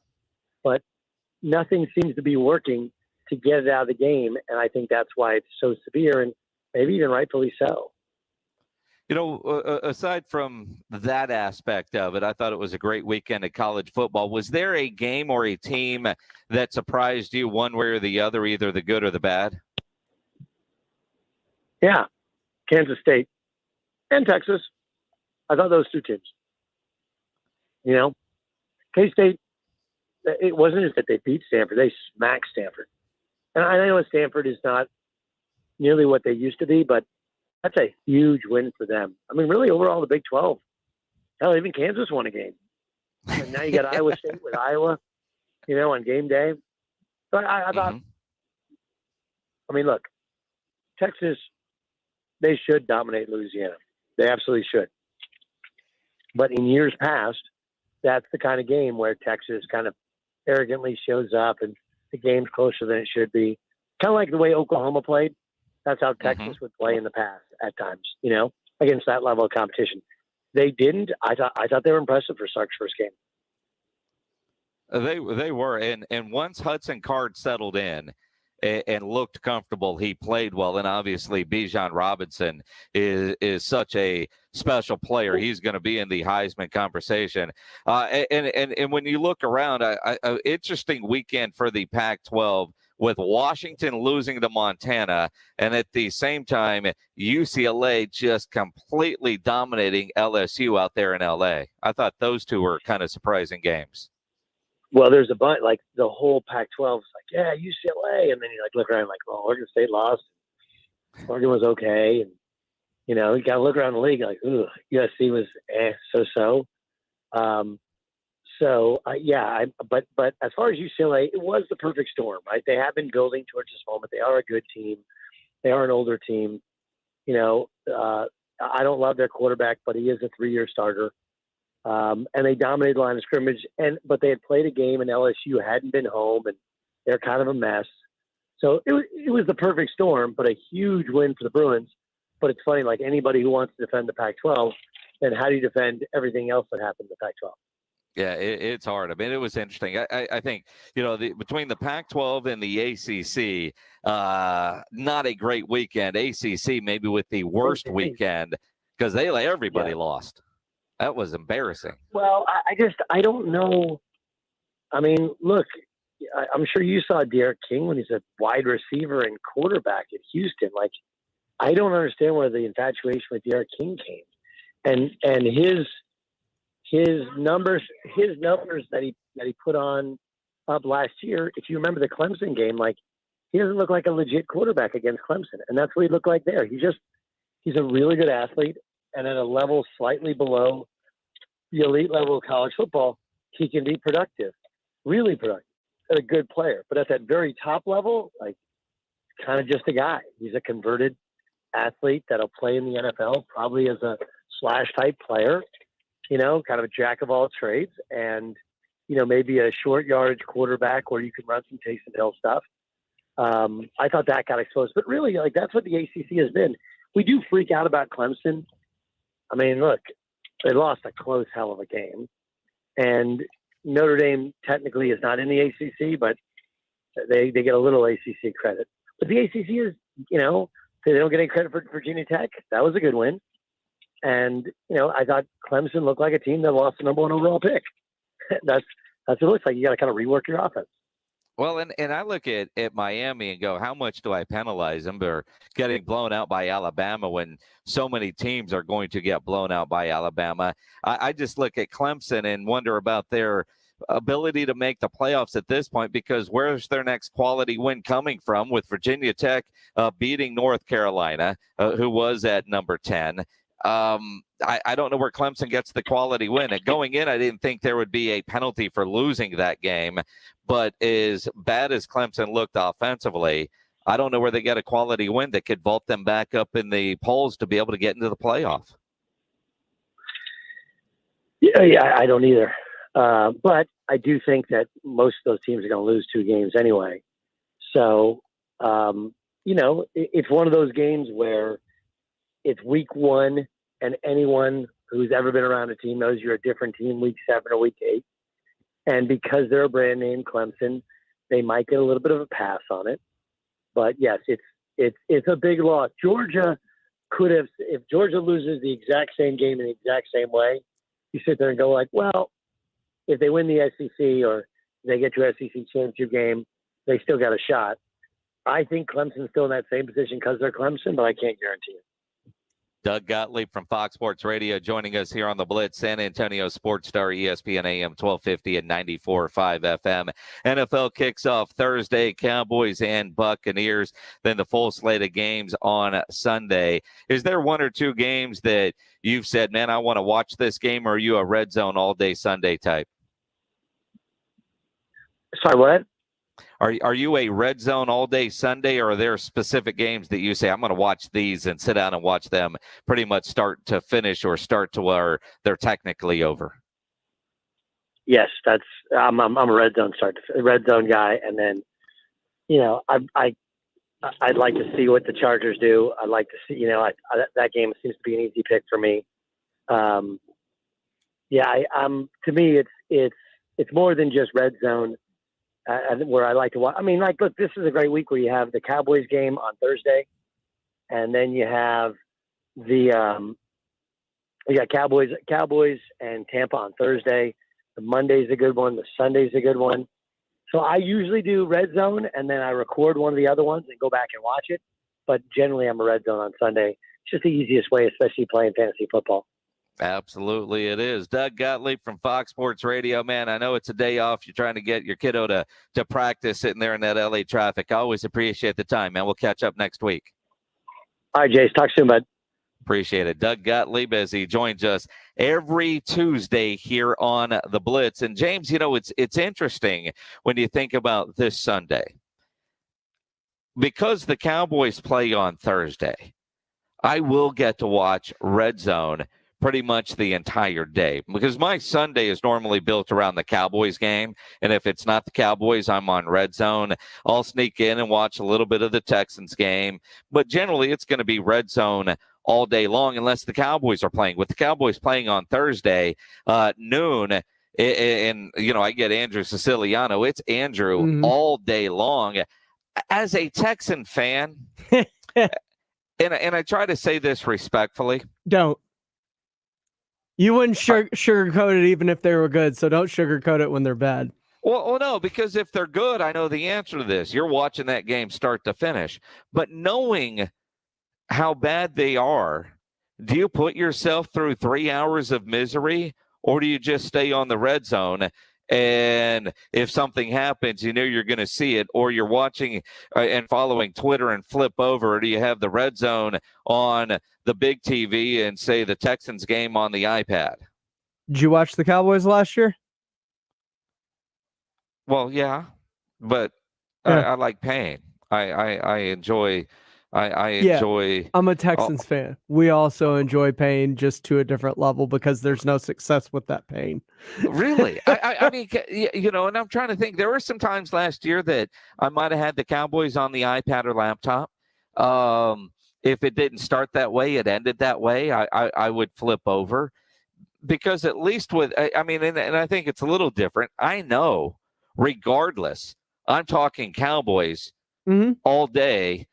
But nothing seems to be working to get it out of the game, and I think that's why it's so severe, and maybe even rightfully so. Aside from that aspect of it, I thought it was a great weekend of college football. Was there a game or a team that surprised you one way or the other, either the good or the bad? Yeah. Kansas State, and Texas. I thought those two teams. You know, K-State, it wasn't just that they beat Stanford. They smacked Stanford. And I know Stanford is not nearly what they used to be, but that's a huge win for them. I mean, really, overall, the Big 12. Hell, even Kansas won a game. And now you got Iowa State with Iowa, you know, on game day. But I thought, I mean, look, Texas, they should dominate Louisiana. They absolutely should. But in years past, that's the kind of game where Texas kind of arrogantly shows up and the game's closer than it should be. Kind of like the way Oklahoma played. That's how Texas would play in the past at times, you know, against that level of competition. They didn't. I thought they were impressive for Sark's first game. They were, and once Hudson Card settled in and looked comfortable, he played well. And obviously, Bijan Robinson is such a special player. He's going to be in the Heisman conversation. And when you look around, an interesting weekend for the Pac-12 with Washington losing to Montana, and at the same time, UCLA just completely dominating LSU out there in LA. I thought those two were kind of surprising games. Well, there's a bunch, like the whole Pac-12 is like, yeah, UCLA. And then you like look around like, well, Oregon State lost. Oregon was okay. And, you know, you got to look around the league like, ooh, USC was so-so. But as far as UCLA, it was the perfect storm, right? They have been building towards this moment. They are a good team. They are an older team. You know, I don't love their quarterback, but he is a 3-year starter. And they dominated the line of scrimmage, but they had played a game and LSU hadn't been home, and they're kind of a mess. So it was the perfect storm, but a huge win for the Bruins. But it's funny, like anybody who wants to defend the Pac-12, then how do you defend everything else that happened in the Pac-12? Yeah, it's hard. I mean, it was interesting. I think, you know, between the Pac-12 and the ACC, not a great weekend. ACC maybe with the worst weekend because everybody lost. That was embarrassing. Well, I don't know. I mean, look, I'm sure you saw Derek King when he's a wide receiver and quarterback at Houston. Like, I don't understand where the infatuation with Derek King came, and his numbers that he put on up last year. If you remember the Clemson game, like he doesn't look like a legit quarterback against Clemson, and that's what he looked like there. He's a really good athlete, and at a level slightly below the elite level of college football, he can be productive, really productive, and a good player. But at that very top level, like kind of just a guy. He's a converted athlete that'll play in the NFL, probably as a slash type player, you know, kind of a jack of all trades, and, you know, maybe a short yardage quarterback where you can run some Taysom Hill stuff. I thought that got exposed, but really, like, that's what the ACC has been. We do freak out about Clemson. I mean, look, they lost a close hell of a game, and Notre Dame technically is not in the ACC, but they get a little ACC credit. But the ACC is, you know, they don't get any credit for Virginia Tech. That was a good win. And, you know, I thought Clemson looked like a team that lost the number 1 overall pick. That's what it looks like. You got to kind of rework your offense. Well, and I look at Miami and go, how much do I penalize them for getting blown out by Alabama when so many teams are going to get blown out by Alabama? I just look at Clemson and wonder about their ability to make the playoffs at this point, because where's their next quality win coming from with Virginia Tech beating North Carolina, who was at number 10? I don't know where Clemson gets the quality win. And going in, I didn't think there would be a penalty for losing that game. But as bad as Clemson looked offensively, I don't know where they get a quality win that could vault them back up in the polls to be able to get into the playoff. Yeah, I don't either. But I do think that most of those teams are going to lose 2 games anyway. So, you know, it's one of those games where it's week 1 and anyone who's ever been around a team knows you're a different team week 7 or week 8. And because they're a brand name, Clemson, they might get a little bit of a pass on it. But yes, it's a big loss. Georgia could have, if Georgia loses the exact same game in the exact same way, you sit there and go like, well, if they win the SEC or they get to SEC championship game, they still got a shot. I think Clemson's still in that same position because they're Clemson, but I can't guarantee it. Doug Gottlieb from Fox Sports Radio joining us here on the Blitz, San Antonio Sports Star, ESPN AM 1250 and 94.5 FM. NFL kicks off Thursday, Cowboys and Buccaneers, then the full slate of games on Sunday. Is there one or two games that you've said, man, I want to watch this game, or are you a red zone all day Sunday type? Sorry, what? Are you a red zone all day Sunday, or are there specific games that you say, I'm going to watch these and sit down and watch them pretty much start to finish, or start to where they're technically over? Yes, I'm a red zone guy, and then I'd like to see what the Chargers do. I'd like to see that game seems to be an easy pick for me. To me it's more than just red zone. Where I like to watch. I mean, look, this is a great week where you have the Cowboys game on Thursday, and then you have you got Cowboys and Tampa on Thursday. The Monday's a good one. The Sunday's a good one. So I usually do red zone, and then I record one of the other ones and go back and watch it. But generally, I'm a red zone on Sunday. It's just the easiest way, especially playing fantasy football. Absolutely, it is. Doug Gottlieb from Fox Sports Radio. Man, I know it's a day off. You're trying to get your kiddo to practice sitting there in that LA traffic. I always appreciate the time, man. We'll catch up next week. All right, Jace. Talk soon, bud. Appreciate it. Doug Gottlieb, as he joins us every Tuesday here on the Blitz. And James, it's interesting when you think about this Sunday. Because the Cowboys play on Thursday, I will get to watch Red Zone pretty much the entire day, because my Sunday is normally built around the Cowboys game. And if it's not the Cowboys, I'm on Red Zone. I'll sneak in and watch a little bit of the Texans game, but generally it's going to be Red Zone all day long, unless the Cowboys are playing. With the Cowboys playing on Thursday, noon, and I get Andrew Siciliano. It's Andrew all day long. As a Texan fan, and I try to say this respectfully. Don't. You wouldn't sugarcoat it even if they were good, so don't sugarcoat it when they're bad. Well, no, because if they're good, I know the answer to this. You're watching that game start to finish. But knowing how bad they are, do you put yourself through 3 hours of misery, or do you just stay on the red zone? And if something happens, you're going to see it, or you're watching and following Twitter and flip over. Or do you have the red zone on the big TV and say the Texans game on the iPad? Did you watch the Cowboys last year? Well, yeah, but I like pain. I enjoy. I enjoy. I'm a Texans fan. We also enjoy pain, just to a different level, because there's no success with that pain. Really? I mean, and I'm trying to think. There were some times last year that I might have had the Cowboys on the iPad or laptop. If it didn't start that way, it ended that way, I would flip over, because at least and I think it's a little different. I know, regardless, I'm talking Cowboys all day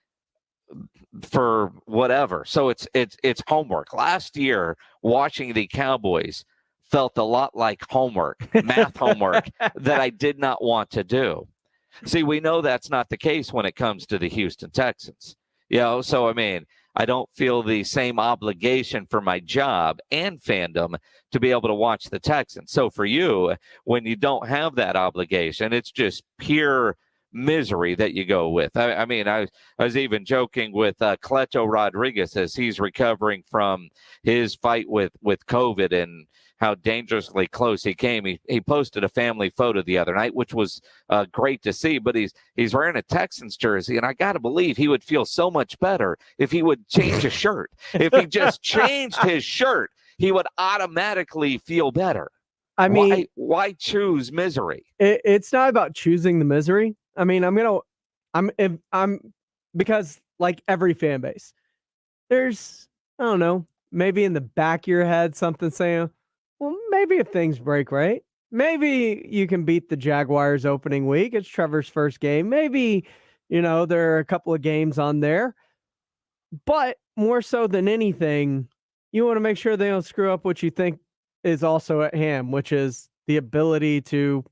for whatever. So it's homework. Last year, watching the Cowboys felt a lot like homework, math homework that I did not want to do. See, we know that's not the case when it comes to the Houston Texans. So I don't feel the same obligation for my job and fandom to be able to watch the Texans. So for you, when you don't have that obligation, it's just pure misery that you go with. I was even joking with Cleto Rodriguez as he's recovering from his fight with COVID and how dangerously close he came. He posted a family photo the other night, which was great to see, but he's wearing a Texans jersey, and I got to believe he would feel so much better if he would change his shirt. If he just changed his shirt, he would automatically feel better. Why choose misery? It's not about choosing the misery. Because like every fan base, there's, I don't know, maybe in the back of your head, something saying, well, maybe if things break right, maybe you can beat the Jaguars opening week. It's Trevor's first game. Maybe, there are a couple of games on there, but more so than anything, you want to make sure they don't screw up what you think is also at hand, which is the ability to,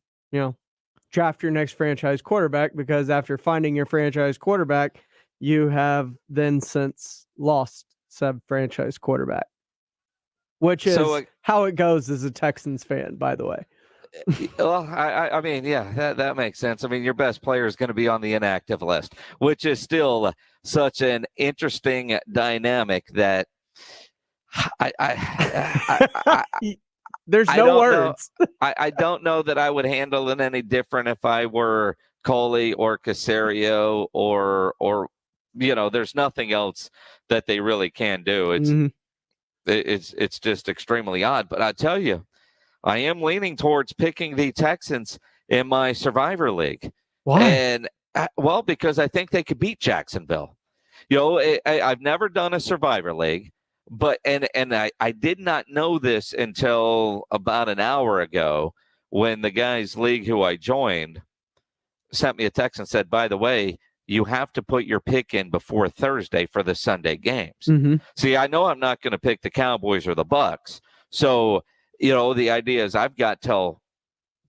draft your next franchise quarterback, because after finding your franchise quarterback, you have then since lost sub-franchise quarterback, which is how it goes as a Texans fan, by the way. Well, I mean, yeah, that makes sense. I mean, your best player is going to be on the inactive list, which is still such an interesting dynamic that there's no words. I don't know that I would handle it any different if I were Coley or Caserio or there's nothing else that they really can do. It's just extremely odd. But I tell you, I am leaning towards picking the Texans in my Survivor League. Why? And because I think they could beat Jacksonville. I've never done a Survivor League, but I did not know this until about an hour ago when the guys' league who I joined sent me a text and said, by the way, you have to put your pick in before Thursday for the Sunday games. Mm-hmm. See, I know I'm not going to pick the Cowboys or the Bucks. So, the idea is I've got till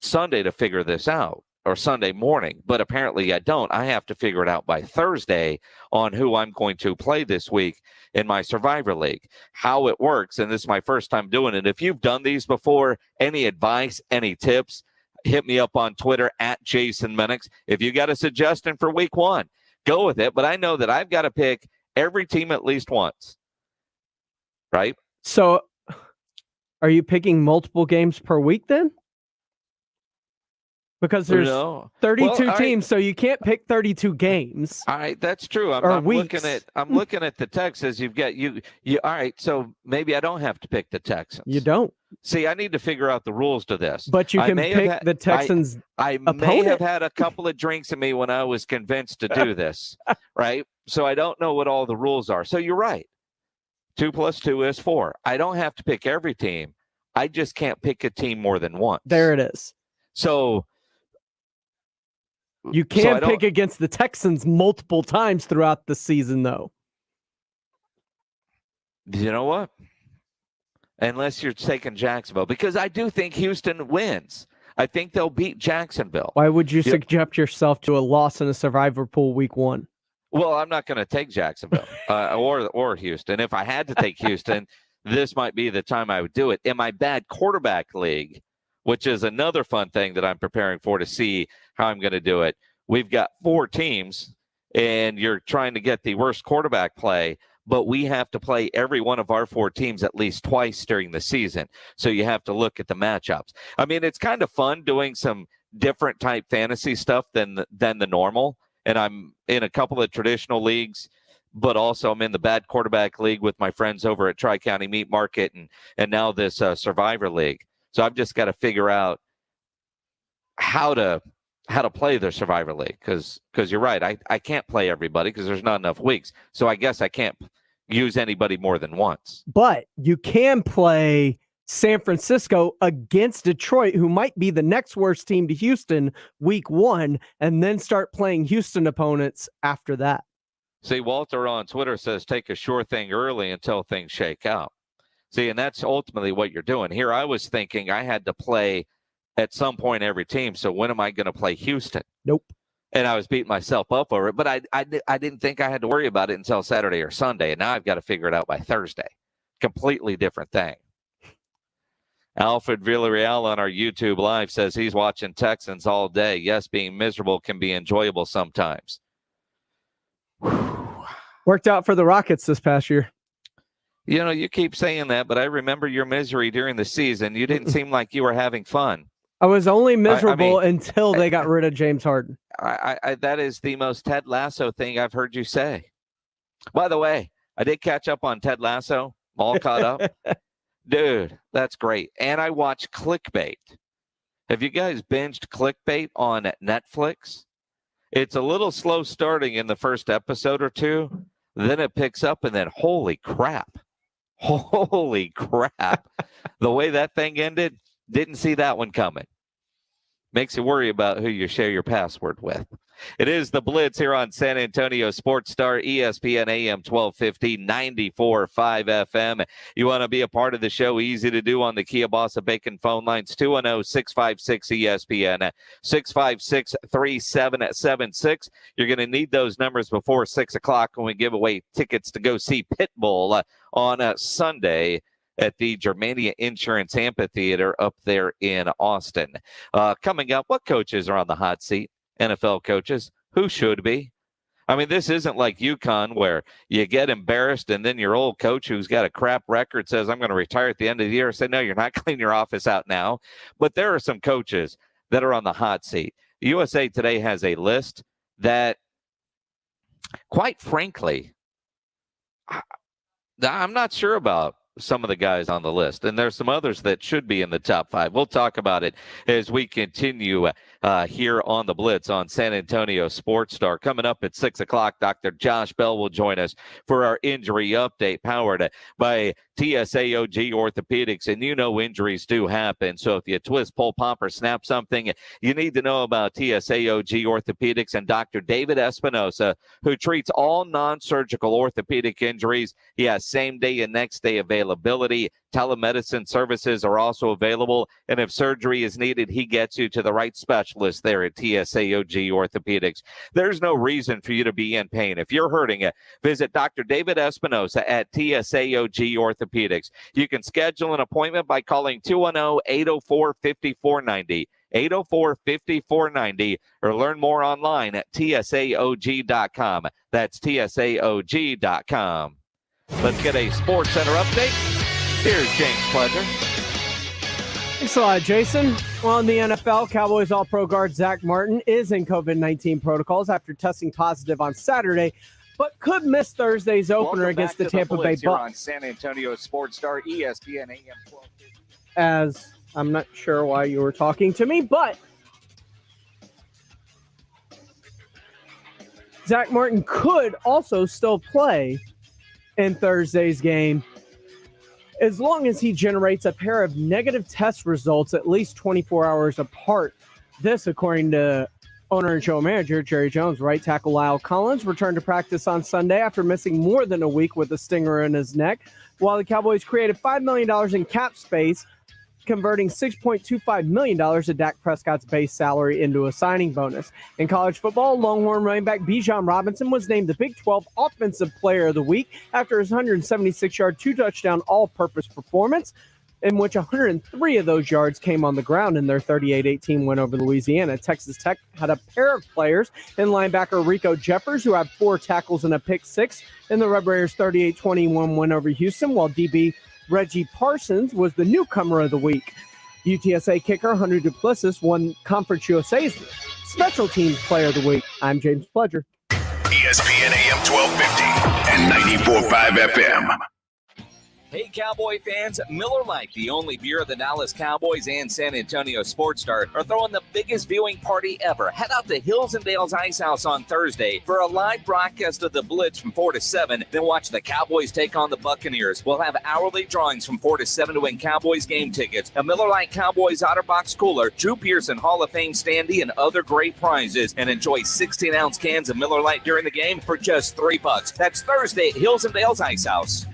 Sunday to figure this out, or Sunday morning, but apparently I don't. I have to figure it out by Thursday on who I'm going to play this week in my Survivor League, how it works. And this is my first time doing it. If you've done these before, any advice, any tips, hit me up on Twitter at Jason Minix. If you got a suggestion for week 1, go with it. But I know that I've got to pick every team at least once, right? So are you picking multiple games per week then? Because there's 32 teams, so you can't pick 32 games. All right, that's true. I'm looking at the Texans. You've got you. All right, so maybe I don't have to pick the Texans. You don't. See, I need to figure out the rules to this. But you can pick the Texans. I may have had a couple of drinks in me when I was convinced to do this, right? So I don't know what all the rules are. So you're right. 2 + 2 is 4. I don't have to pick every team. I just can't pick a team more than once. There it is. So you can pick against the Texans multiple times throughout the season, though. You know what? Unless you're taking Jacksonville, because I do think Houston wins. I think they'll beat Jacksonville. Why would you subject yourself to a loss in a survivor pool week 1? Well, I'm not going to take Jacksonville or Houston. If I had to take Houston, this might be the time I would do it. In my bad quarterback league, which is another fun thing that I'm preparing for to see how I'm going to do it. We've got 4 teams, and you're trying to get the worst quarterback play, but we have to play every one of our 4 teams at least twice during the season. So you have to look at the matchups. I mean, it's kind of fun doing some different type fantasy stuff than the normal. And I'm in a couple of traditional leagues, but also I'm in the bad quarterback league with my friends over at Tri-County Meat Market and now this Survivor League. So I've just got to figure out how to play the Survivor League because you're right. I can't play everybody because there's not enough weeks. So I guess I can't use anybody more than once. But you can play San Francisco against Detroit, who might be the next worst team to Houston week 1, and then start playing Houston opponents after that. See, Walter on Twitter says take a sure thing early until things shake out. See, and that's ultimately what you're doing. Here I was thinking I had to play at some point every team. So when am I going to play Houston? Nope. And I was beating myself up over it. But I didn't think I had to worry about it until Saturday or Sunday. And now I've got to figure it out by Thursday. Completely different thing. Alfred Villarreal on our YouTube Live says he's watching Texans all day. Yes, being miserable can be enjoyable sometimes. Worked out for the Rockets this past year. You know, you keep saying that, but I remember your misery during the season. You didn't seem like you were having fun. I was only miserable until they got rid of James Harden. That is the most Ted Lasso thing I've heard you say. By the way, I did catch up on Ted Lasso. I'm all caught up. Dude, that's great. And I watch Clickbait. Have you guys binged Clickbait on Netflix? It's a little slow starting in the first episode or 2. Then it picks up, and then holy crap. Holy crap. The way that thing ended, didn't see that one coming. makes you worry about who you share your password with. It is the Blitz here on San Antonio Sports Star, ESPN AM 1250, 94.5 FM. You want to be a part of the show? Easy to do on the Kielbasa Bacon phone lines, 210-656-ESPN, 656-3776. You're going to need those numbers before 6 o'clock when we give away tickets to go see Pitbull on Sunday at the Germania Insurance Amphitheater up there in Austin. Coming up, what coaches are on the hot seat? NFL coaches. Who should be? I mean, this isn't like UConn where you get embarrassed and then your old coach who's got a crap record says, I'm going to retire at the end of the year. Say, no, you're not cleaning your office out now. But there are some coaches that are on the hot seat. USA Today has a list that, quite frankly, I'm not sure about some of the guys on the list, and there's some others that should be in the top 5. We'll talk about it as we continue here on the Blitz on San Antonio Sports Star. Coming up at 6 o'clock, Dr. Josh Bell will join us for our injury update, powered by TSAOG Orthopedics. And you know injuries do happen, so if you twist, pull, pop, or snap something, you need to know about TSAOG Orthopedics and Dr. David Espinosa, who treats all non-surgical orthopedic injuries. He has same-day and next-day availability. Telemedicine services are also available, and if surgery is needed, he gets you to the right specialist there at TSAOG Orthopedics. There's no reason for you to be in pain. If you're hurting, visit Dr. David Espinosa at TSAOG Orthopedics. You can schedule an appointment by calling 210-804-5490. 804-5490, or learn more online at tsaog.com. That's tsaog.com. Let's get a Sports Center update. Here's James Pledger. Thanks a lot, Jason. Well, in the NFL, Cowboys All-Pro guard Zach Martin is in COVID-19 protocols after testing positive on Saturday, but could miss Thursday's opener against the Tampa Bay Bucks. On San Antonio Sports Star, ESPN AM 1250. As I'm not sure why you were talking to me, but Zach Martin could also still play in Thursday's game as long as he generates a pair of negative test results at least 24 hours apart. This, according to owner and show manager Jerry Jones. Right tackle Lyle Collins returned to practice on Sunday after missing more than a week with a stinger in his neck, while the Cowboys created $5 million in cap space, converting $6.25 million of Dak Prescott's base salary into a signing bonus. In college football, Longhorn running back Bijan Robinson was named the Big 12 Offensive Player of the Week after his 176-yard, two-touchdown all-purpose performance, in which 103 of those yards came on the ground in their 38-18 win over Louisiana. Texas Tech had a pair of players in linebacker Rico Jeffers, who had 4 tackles and a pick 6 in the Red Raiders' 38-21 win over Houston, while DB Reggie Parsons was the newcomer of the week. UTSA kicker Hunter Duplessis won Conference USA's Special Teams Player of the Week. I'm James Pledger. ESPN AM 1250 and 94.5 FM. Hey, Cowboy fans, Miller Lite, the only beer of the Dallas Cowboys and San Antonio Sports Star, are throwing the biggest viewing party ever. Head out to Hills and Dale's Ice House on Thursday for a live broadcast of the Blitz from 4 to 7. Then watch the Cowboys take on the Buccaneers. We'll have hourly drawings from 4 to 7 to win Cowboys game tickets, a Miller Lite Cowboys OtterBox cooler, Drew Pearson Hall of Fame standee, and other great prizes. And enjoy 16-ounce cans of Miller Lite during the game for just $3. That's Thursday at Hills and Dale's Ice House.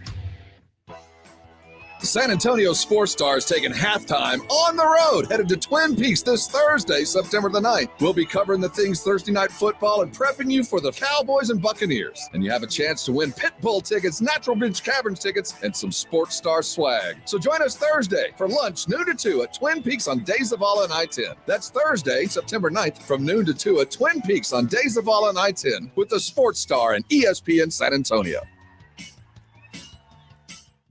The San Antonio Sports Star is taking halftime on the road, headed to Twin Peaks this Thursday, September the 9th. We'll be covering the things Thursday night football and prepping you for the Cowboys and Buccaneers. And you have a chance to win Pitbull tickets, Natural Bridge Caverns tickets, and some Sports Star swag. So join us Thursday for lunch, noon to 2 at Twin Peaks on Days of Allah and I-10. That's Thursday, September 9th from noon to 2 at Twin Peaks on Days of Allah and I-10 with the Sports Star and ESPN San Antonio.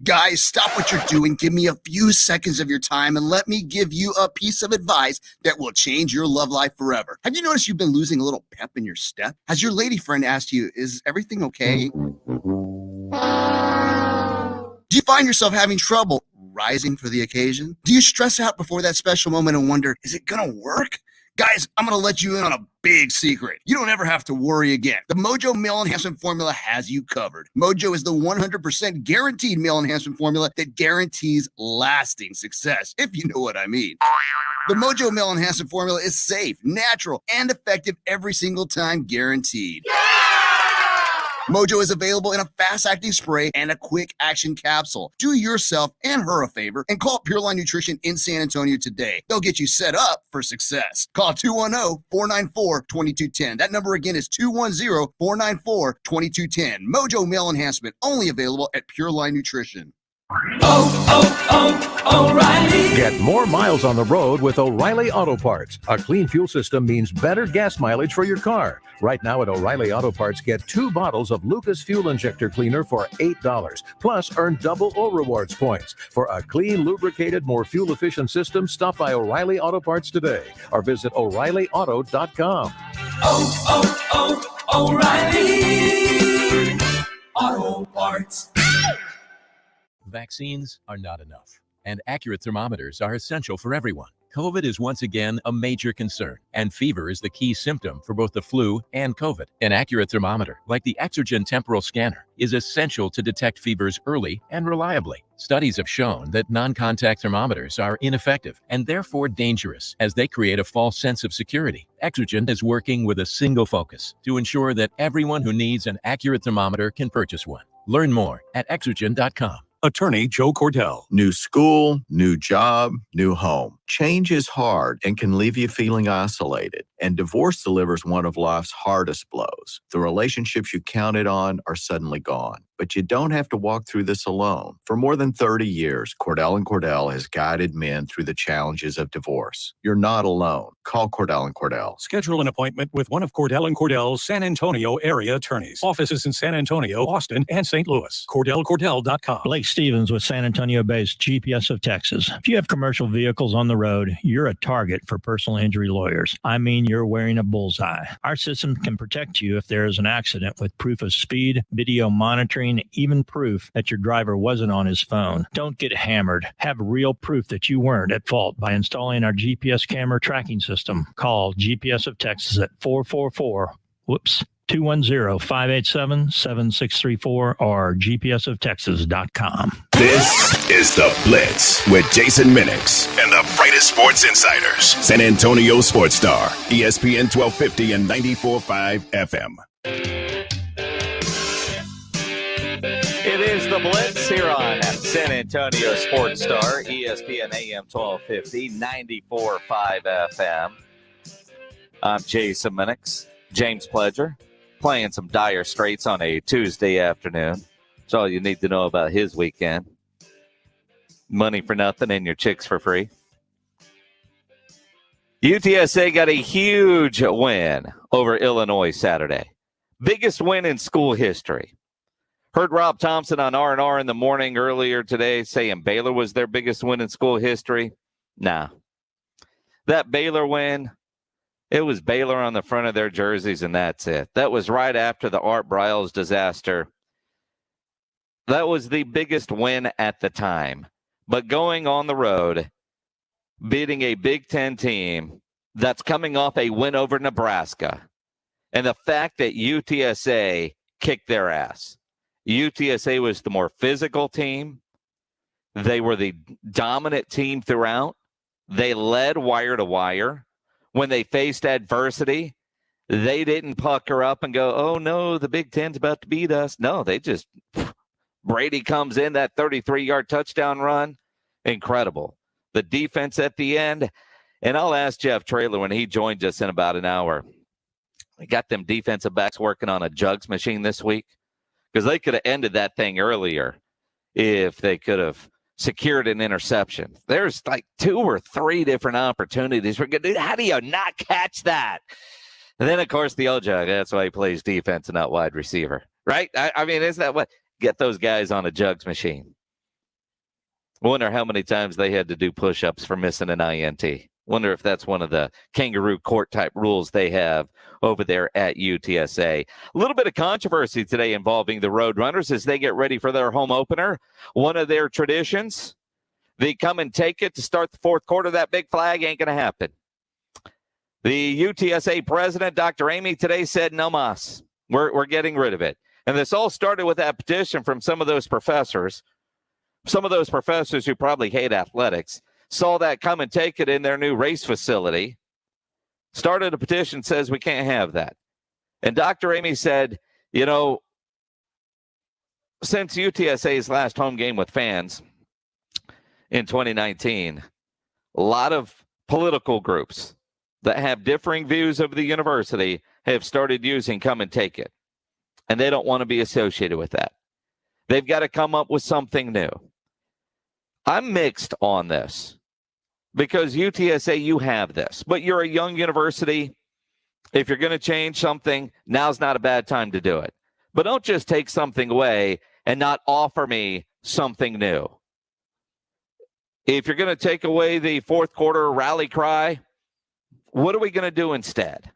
Guys, stop what you're doing. Give me a few seconds of your time and let me give you a piece of advice that will change your love life forever. Have you noticed you've been losing a little pep in your step? Has your lady friend asked you, is everything okay? Do you find yourself having trouble rising for the occasion? Do you stress out before that special moment and wonder, is it gonna work? Guys, I'm going to let you in on a big secret. You don't ever have to worry again. The Mojo Meal Enhancement Formula has you covered. Mojo is the 100% guaranteed meal enhancement formula that guarantees lasting success, if you know what I mean. The Mojo Meal Enhancement Formula is safe, natural, and effective every single time, guaranteed. Mojo is available in a fast-acting spray and a quick-action capsule. Do yourself and her a favor and call Pure Line Nutrition in San Antonio today. They'll get you set up for success. Call 210-494-2210. That number again is 210-494-2210. Mojo Meal Enhancement, only available at Pure Line Nutrition. O'Reilly. Get more miles on the road with O'Reilly Auto Parts. A clean fuel system means better gas mileage for your car. Right now at O'Reilly Auto Parts, get 2 bottles of Lucas Fuel Injector Cleaner for $8. Plus, earn double O Rewards points. For a clean, lubricated, more fuel-efficient system, stop by O'Reilly Auto Parts today or visit O'ReillyAuto.com. O'Reilly Auto Parts. Vaccines are not enough, and accurate thermometers are essential for everyone. COVID is once again a major concern, and fever is the key symptom for both the flu and COVID. An accurate thermometer, like the Exergen temporal scanner, is essential to detect fevers early and reliably. Studies have shown that non-contact thermometers are ineffective and therefore dangerous, as they create a false sense of security. Exergen is working with a single focus to ensure that everyone who needs an accurate thermometer can purchase one. Learn more at Exergen.com. Attorney Joe Cordell. New school, new job, new home. Change is hard and can leave you feeling isolated. And divorce delivers one of life's hardest blows. The relationships you counted on are suddenly gone. But you don't have to walk through this alone. For more than 30 years, Cordell & Cordell has guided men through the challenges of divorce. You're not alone. Call Cordell & Cordell. Schedule an appointment with one of Cordell & Cordell's San Antonio area attorneys. Offices in San Antonio, Austin, and St. Louis. CordellCordell.com. Blake Stevens with San Antonio-based GPS of Texas. If you have commercial vehicles on the road, you're a target for personal injury lawyers. I mean, you're wearing a bullseye. Our system can protect you if there is an accident with proof of speed, video monitoring, even proof that your driver wasn't on his phone. Don't get hammered. Have real proof that you weren't at fault by installing our GPS camera tracking system. Call GPS of Texas at 210-587-7634 or gpsoftexas.com. This is The Blitz with Jason Minix and the brightest sports insiders. San Antonio Sports Star, ESPN 1250 and 94.5 FM. It is The Blitz here on San Antonio Sports Star, ESPN AM 1250, 94.5 FM. I'm Jason Minix. James Pledger playing some Dire Straits on a Tuesday afternoon. That's all you need to know about his weekend. Money for nothing and your chicks for free. UTSA got a huge win over Illinois Saturday. Biggest win in school history. Heard Rob Thompson on R&R in the morning earlier today saying Baylor was their biggest win in school history. Nah. That Baylor win, it was Baylor on the front of their jerseys, and that's it. That was right after the Art Briles disaster. That was the biggest win at the time. But going on the road, beating a Big Ten team that's coming off a win over Nebraska, and the fact that UTSA kicked their ass. UTSA was the more physical team. They were the dominant team throughout. They led wire to wire. When they faced adversity, they didn't pucker up and go, oh, no, the Big Ten's about to beat us. No, they just, Brady comes in, that 33-yard touchdown run, incredible. The defense at the end, and I'll ask Jeff Traylor when he joins us in about an hour. We got them defensive backs working on a jugs machine this week because they could have ended that thing earlier if they could have secured an interception. There's like 2 or 3 different opportunities. How do you not catch that? And then, of course, the old jug. That's why he plays defense and not wide receiver, right? I mean, isn't that what? Get those guys on a jugs machine. I wonder how many times they had to do push-ups for missing an INT. Wonder if that's one of the kangaroo court type rules they have over there at UTSA. A little bit of controversy today involving the Roadrunners as they get ready for their home opener. One of their traditions, they come and take it to start the fourth quarter. That big flag ain't going to happen. The UTSA president, Dr. Amy, today said no mas. We're getting rid of it. And this all started with that petition from some of those professors who probably hate athletics, saw that come and take it in their new race facility, started a petition, says we can't have that. And Dr. Amy said, you know, since UTSA's last home game with fans in 2019, a lot of political groups that have differing views of the university have started using come and take it. And they don't want to be associated with that. They've got to come up with something new. I'm mixed on this because UTSA, you have this, but you're a young university. If you're going to change something, now's not a bad time to do it. But don't just take something away and not offer me something new. If you're going to take away the fourth quarter rally cry, what are we going to do instead?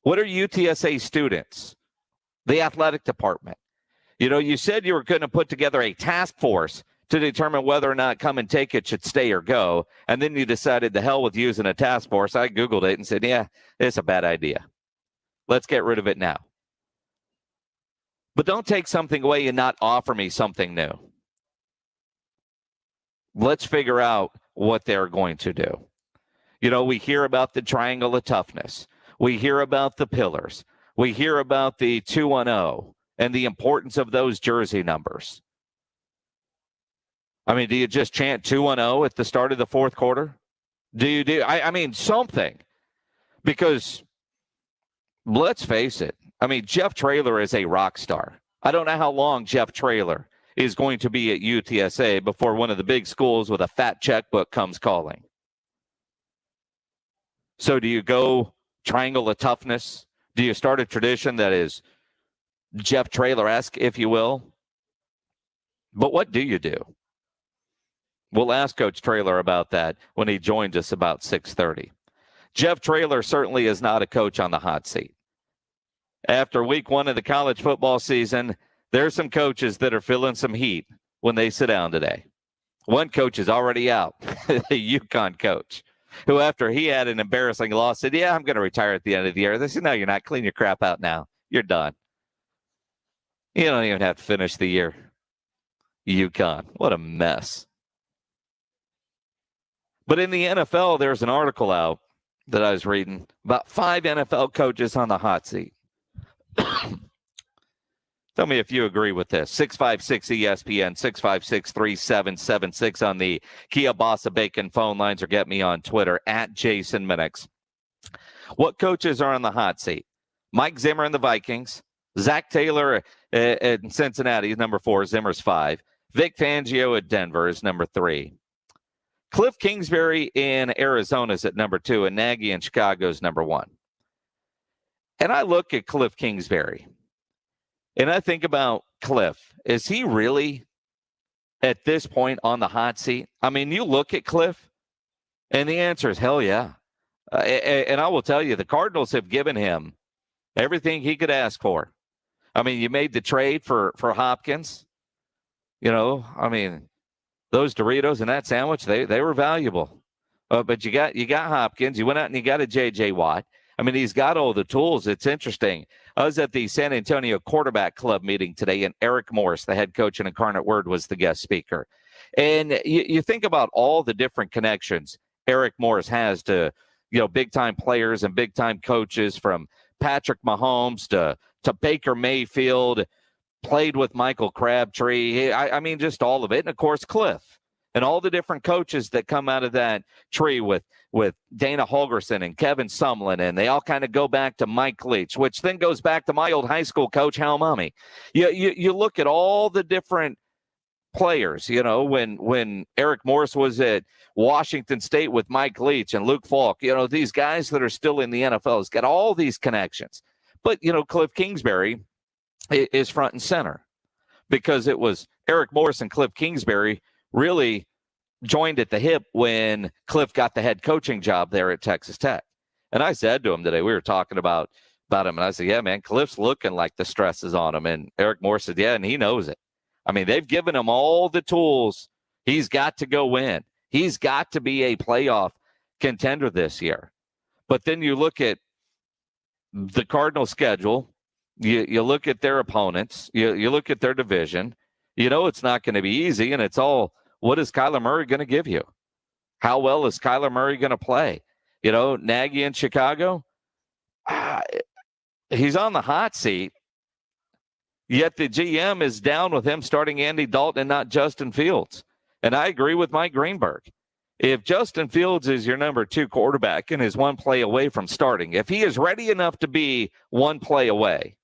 What are UTSA students, the athletic department? You know, you said you were going to put together a task force to determine whether or not come and take it should stay or go. And then you decided the hell with using a task force. I Googled it and said, yeah, it's a bad idea. Let's get rid of it now. But don't take something away and not offer me something new. Let's figure out what they're going to do. You know, we hear about the triangle of toughness. We hear about the pillars. We hear about the 2-1-0 and the importance of those jersey numbers. I mean, do you just chant 2-0 at the start of the fourth quarter? I mean, something. Because let's face it. I mean, Jeff Traylor is a rock star. I don't know how long Jeff Traylor is going to be at UTSA before one of the big schools with a fat checkbook comes calling. So do you go triangle of toughness? Do you start a tradition that is Jeff Traylor-esque, if you will? But what do you do? We'll ask Coach Traylor about that when he joins us about 6:30. Jeff Traylor certainly is not a coach on the hot seat. After week one of the college football season, there's some coaches that are feeling some heat when they sit down today. One coach is already out, the UConn coach, who after he had an embarrassing loss said, yeah, I'm going to retire at the end of the year. They said, no, you're not. Clean your crap out now. You're done. You don't even have to finish the year. UConn, what a mess. But in the NFL, there's an article out that I was reading about 5 NFL coaches on the hot seat. Tell me if you agree with this. 656 ESPN, 656-3776 on the Kia Bossa Bacon phone lines, or get me on Twitter at Jason Minix. What coaches are on the hot seat? Mike Zimmer and the Vikings. Zach Taylor in Cincinnati is number 4. Zimmer's 5. Vic Fangio at Denver is number 3. Cliff Kingsbury in Arizona is at number 2, and Nagy in Chicago is number 1. And I look at Cliff Kingsbury, and I think about Cliff. Is he really, at this point, on the hot seat? I mean, you look at Cliff, and the answer is hell yeah. And I will tell you, the Cardinals have given him everything he could ask for. I mean, you made the trade for Hopkins. You know, I mean, those Doritos and that sandwich, they were valuable. But you got Hopkins. You went out and you got a J.J. Watt. I mean, he's got all the tools. It's interesting. I was at the San Antonio Quarterback Club meeting today, and Eric Morris, the head coach in Incarnate Word, was the guest speaker. And you think about all the different connections Eric Morris has to, you know, big-time players and big-time coaches, from Patrick Mahomes to Baker Mayfield, played with Michael Crabtree. I mean, just all of it. And, of course, Cliff and all the different coaches that come out of that tree with Dana Holgerson and Kevin Sumlin, and they all kind of go back to Mike Leach, which then goes back to my old high school coach, Hal Mumme. You look at all the different players, you know, when Eric Morris was at Washington State with Mike Leach and Luke Falk, you know, these guys that are still in the NFL has got all these connections. But, you know, Cliff Kingsbury is front and center because it was Eric Morris and Cliff Kingsbury really joined at the hip when Cliff got the head coaching job there at Texas Tech. And I said to him today, we were talking about him, and I said, yeah, man, Cliff's looking like the stress is on him. And Eric Morris said, yeah, and he knows it. I mean, they've given him all the tools. He's got to go win. He's got to be a playoff contender this year. But then you look at the Cardinals' schedule, you look at their opponents, you look at their division, you know it's not going to be easy, and it's all, what is Kyler Murray going to give you? How well is Kyler Murray going to play? You know, Nagy in Chicago, he's on the hot seat, yet the GM is down with him starting Andy Dalton and not Justin Fields. And I agree with Mike Greenberg. If Justin Fields is your number 2 quarterback and is one play away from starting, if he is ready enough to be one play away,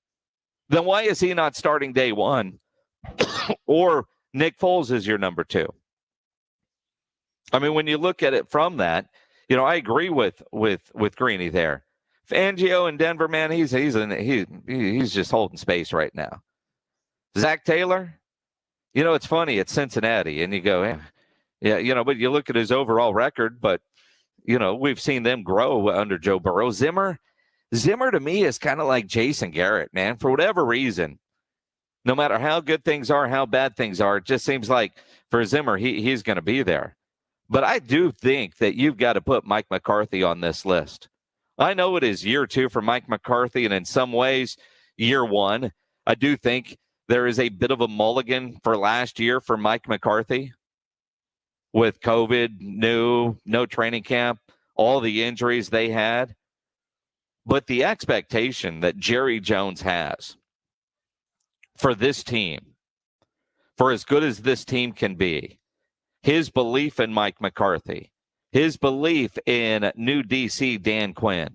then why is he not starting day one? Or Nick Foles is your number 2. I mean, when you look at it from that, you know, I agree with Greeny there. Fangio in Denver, man, he's just holding space right now. Zach Taylor, you know, it's funny, it's Cincinnati, and you go, yeah, you know, but you look at his overall record, but, you know, we've seen them grow under Joe Burrow. Zimmer to me is kind of like Jason Garrett, man, for whatever reason. No matter how good things are, how bad things are, it just seems like for Zimmer, he's going to be there. But I do think that you've got to put Mike McCarthy on this list. I know it is year 2 for Mike McCarthy, and in some ways, year 1. I do think there is a bit of a mulligan for last year for Mike McCarthy with COVID, no training camp, all the injuries they had. But the expectation that Jerry Jones has for this team, for as good as this team can be, his belief in Mike McCarthy, his belief in new DC Dan Quinn.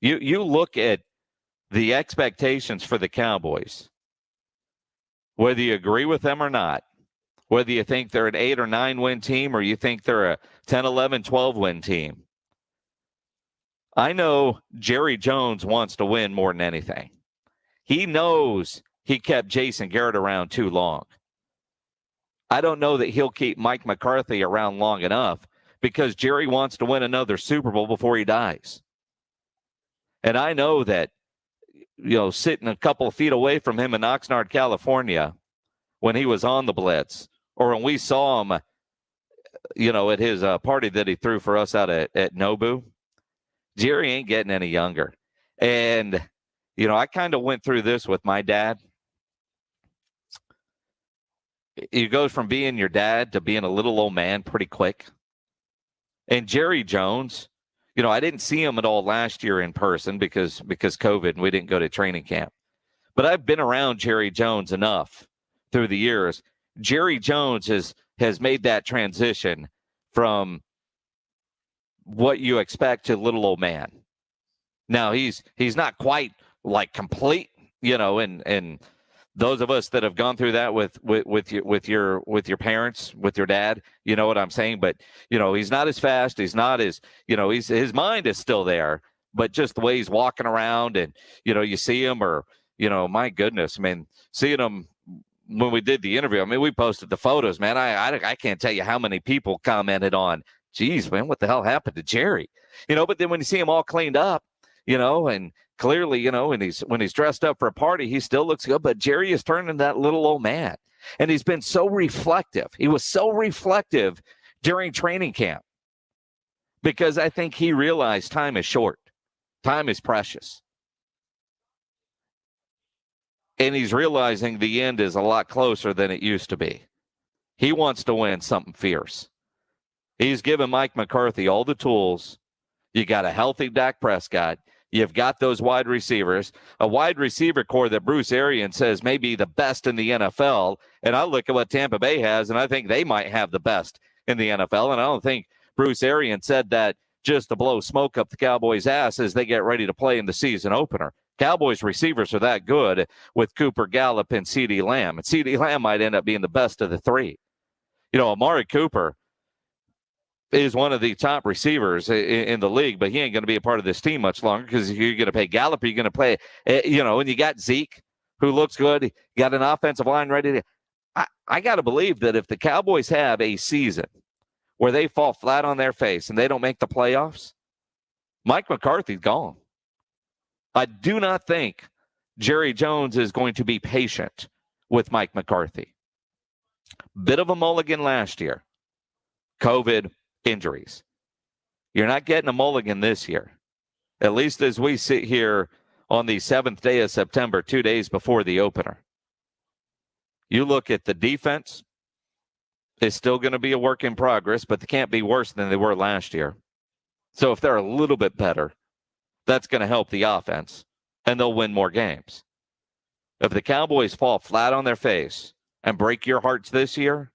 You look at the expectations for the Cowboys, whether you agree with them or not, whether you think they're an 8 or 9 win team or you think they're a 10, 11, 12 win team. I know Jerry Jones wants to win more than anything. He knows he kept Jason Garrett around too long. I don't know that he'll keep Mike McCarthy around long enough because Jerry wants to win another Super Bowl before he dies. And I know that, you know, sitting a couple of feet away from him in Oxnard, California, when he was on the Blitz, or when we saw him, you know, at his party that he threw for us out at Nobu, Jerry ain't getting any younger. And, you know, I kind of went through this with my dad. You go from being your dad to being a little old man pretty quick. And Jerry Jones, you know, I didn't see him at all last year in person because COVID and we didn't go to training camp. But I've been around Jerry Jones enough through the years. Jerry Jones has made that transition from what you expect to little old man. Now he's not quite like complete, you know, and those of us that have gone through that with your parents, with your dad, you know what I'm saying? But, you know, he's not as fast. He's not as, you know, his mind is still there, but just the way he's walking around and, you know, you see him or, you know, my goodness, I mean, seeing him when we did the interview, I mean, we posted the photos, man. I can't tell you how many people commented on, geez, man, what the hell happened to Jerry? You know, but then when you see him all cleaned up, you know, and clearly, you know, when he's dressed up for a party, he still looks good. But Jerry has turned into that little old man. And he's been so reflective. He was so reflective during training camp because I think he realized time is short. Time is precious. And he's realizing the end is a lot closer than it used to be. He wants to win something fierce. He's given Mike McCarthy all the tools. You got a healthy Dak Prescott. You've got those wide receivers, a wide receiver core that Bruce Arians says may be the best in the NFL. And I look at what Tampa Bay has, and I think they might have the best in the NFL. And I don't think Bruce Arians said that just to blow smoke up the Cowboys' ass as they get ready to play in the season opener. Cowboys receivers are that good with Cooper Gallup and CeeDee Lamb. And CeeDee Lamb might end up being the best of the three. You know, Amari Cooper is one of the top receivers in the league, but he ain't going to be a part of this team much longer because you're going to pay Gallup, you're going to play, you know, and you got Zeke, who looks good. You got an offensive line ready to. I got to believe that if the Cowboys have a season where they fall flat on their face and they don't make the playoffs, Mike McCarthy's gone. I do not think Jerry Jones is going to be patient with Mike McCarthy. Bit of a mulligan last year. COVID, injuries. You're not getting a mulligan this year. at least as we sit here on the 7th day of September, 2 days before the opener. You look at the defense, it's still going to be a work in progress, but they can't be worse than they were last year. So if they're a little bit better, that's going to help the offense, and they'll win more games. If the Cowboys fall flat on their face and break your hearts this year,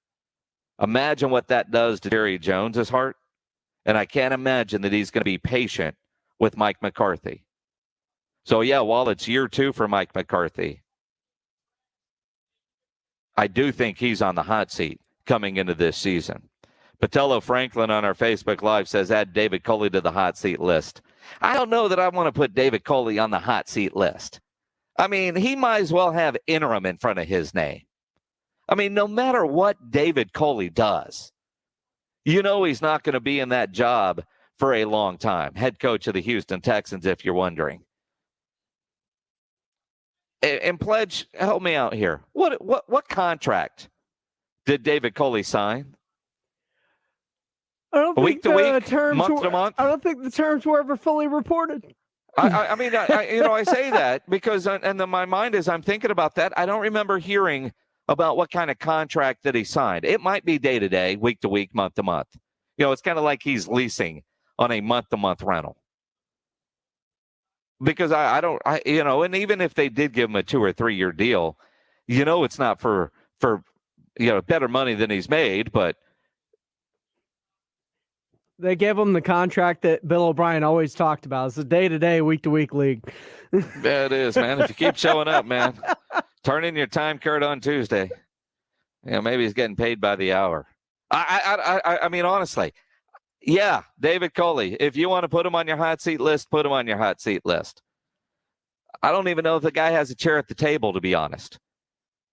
imagine what that does to Jerry Jones's heart. And I can't imagine that he's going to be patient with Mike McCarthy. So, yeah, while it's year 2 for Mike McCarthy, I do think he's on the hot seat coming into this season. Patello Franklin on our Facebook Live says, add David Culley to the hot seat list. I don't know that I want to put David Culley on the hot seat list. I mean, he might as well have interim in front of his name. I mean, no matter what David Culley does, you know he's not going to be in that job for a long time. Head coach of the Houston Texans, if you're wondering. And Pledge, help me out here. What contract did David Culley sign? I don't think week to week, terms month to month. I don't think the terms were ever fully reported. I mean, I say that because, and then my mind is, I'm thinking about that. I don't remember hearing about what kind of contract that he signed. It might be day to day, week to week, month to month. You know, it's kind of like he's leasing on a month to month rental. Because and even if they did give him a 2 or 3 year deal, it's not for better money than he's made, but they gave him the contract that Bill O'Brien always talked about. It's a day-to-day, week-to-week league. That is, man. If you keep showing up, man, turn in your time card on Tuesday. Maybe he's getting paid by the hour. I mean, honestly, yeah, David Culley, if you want to put him on your hot seat list, put him on your hot seat list. I don't even know if the guy has a chair at the table, to be honest.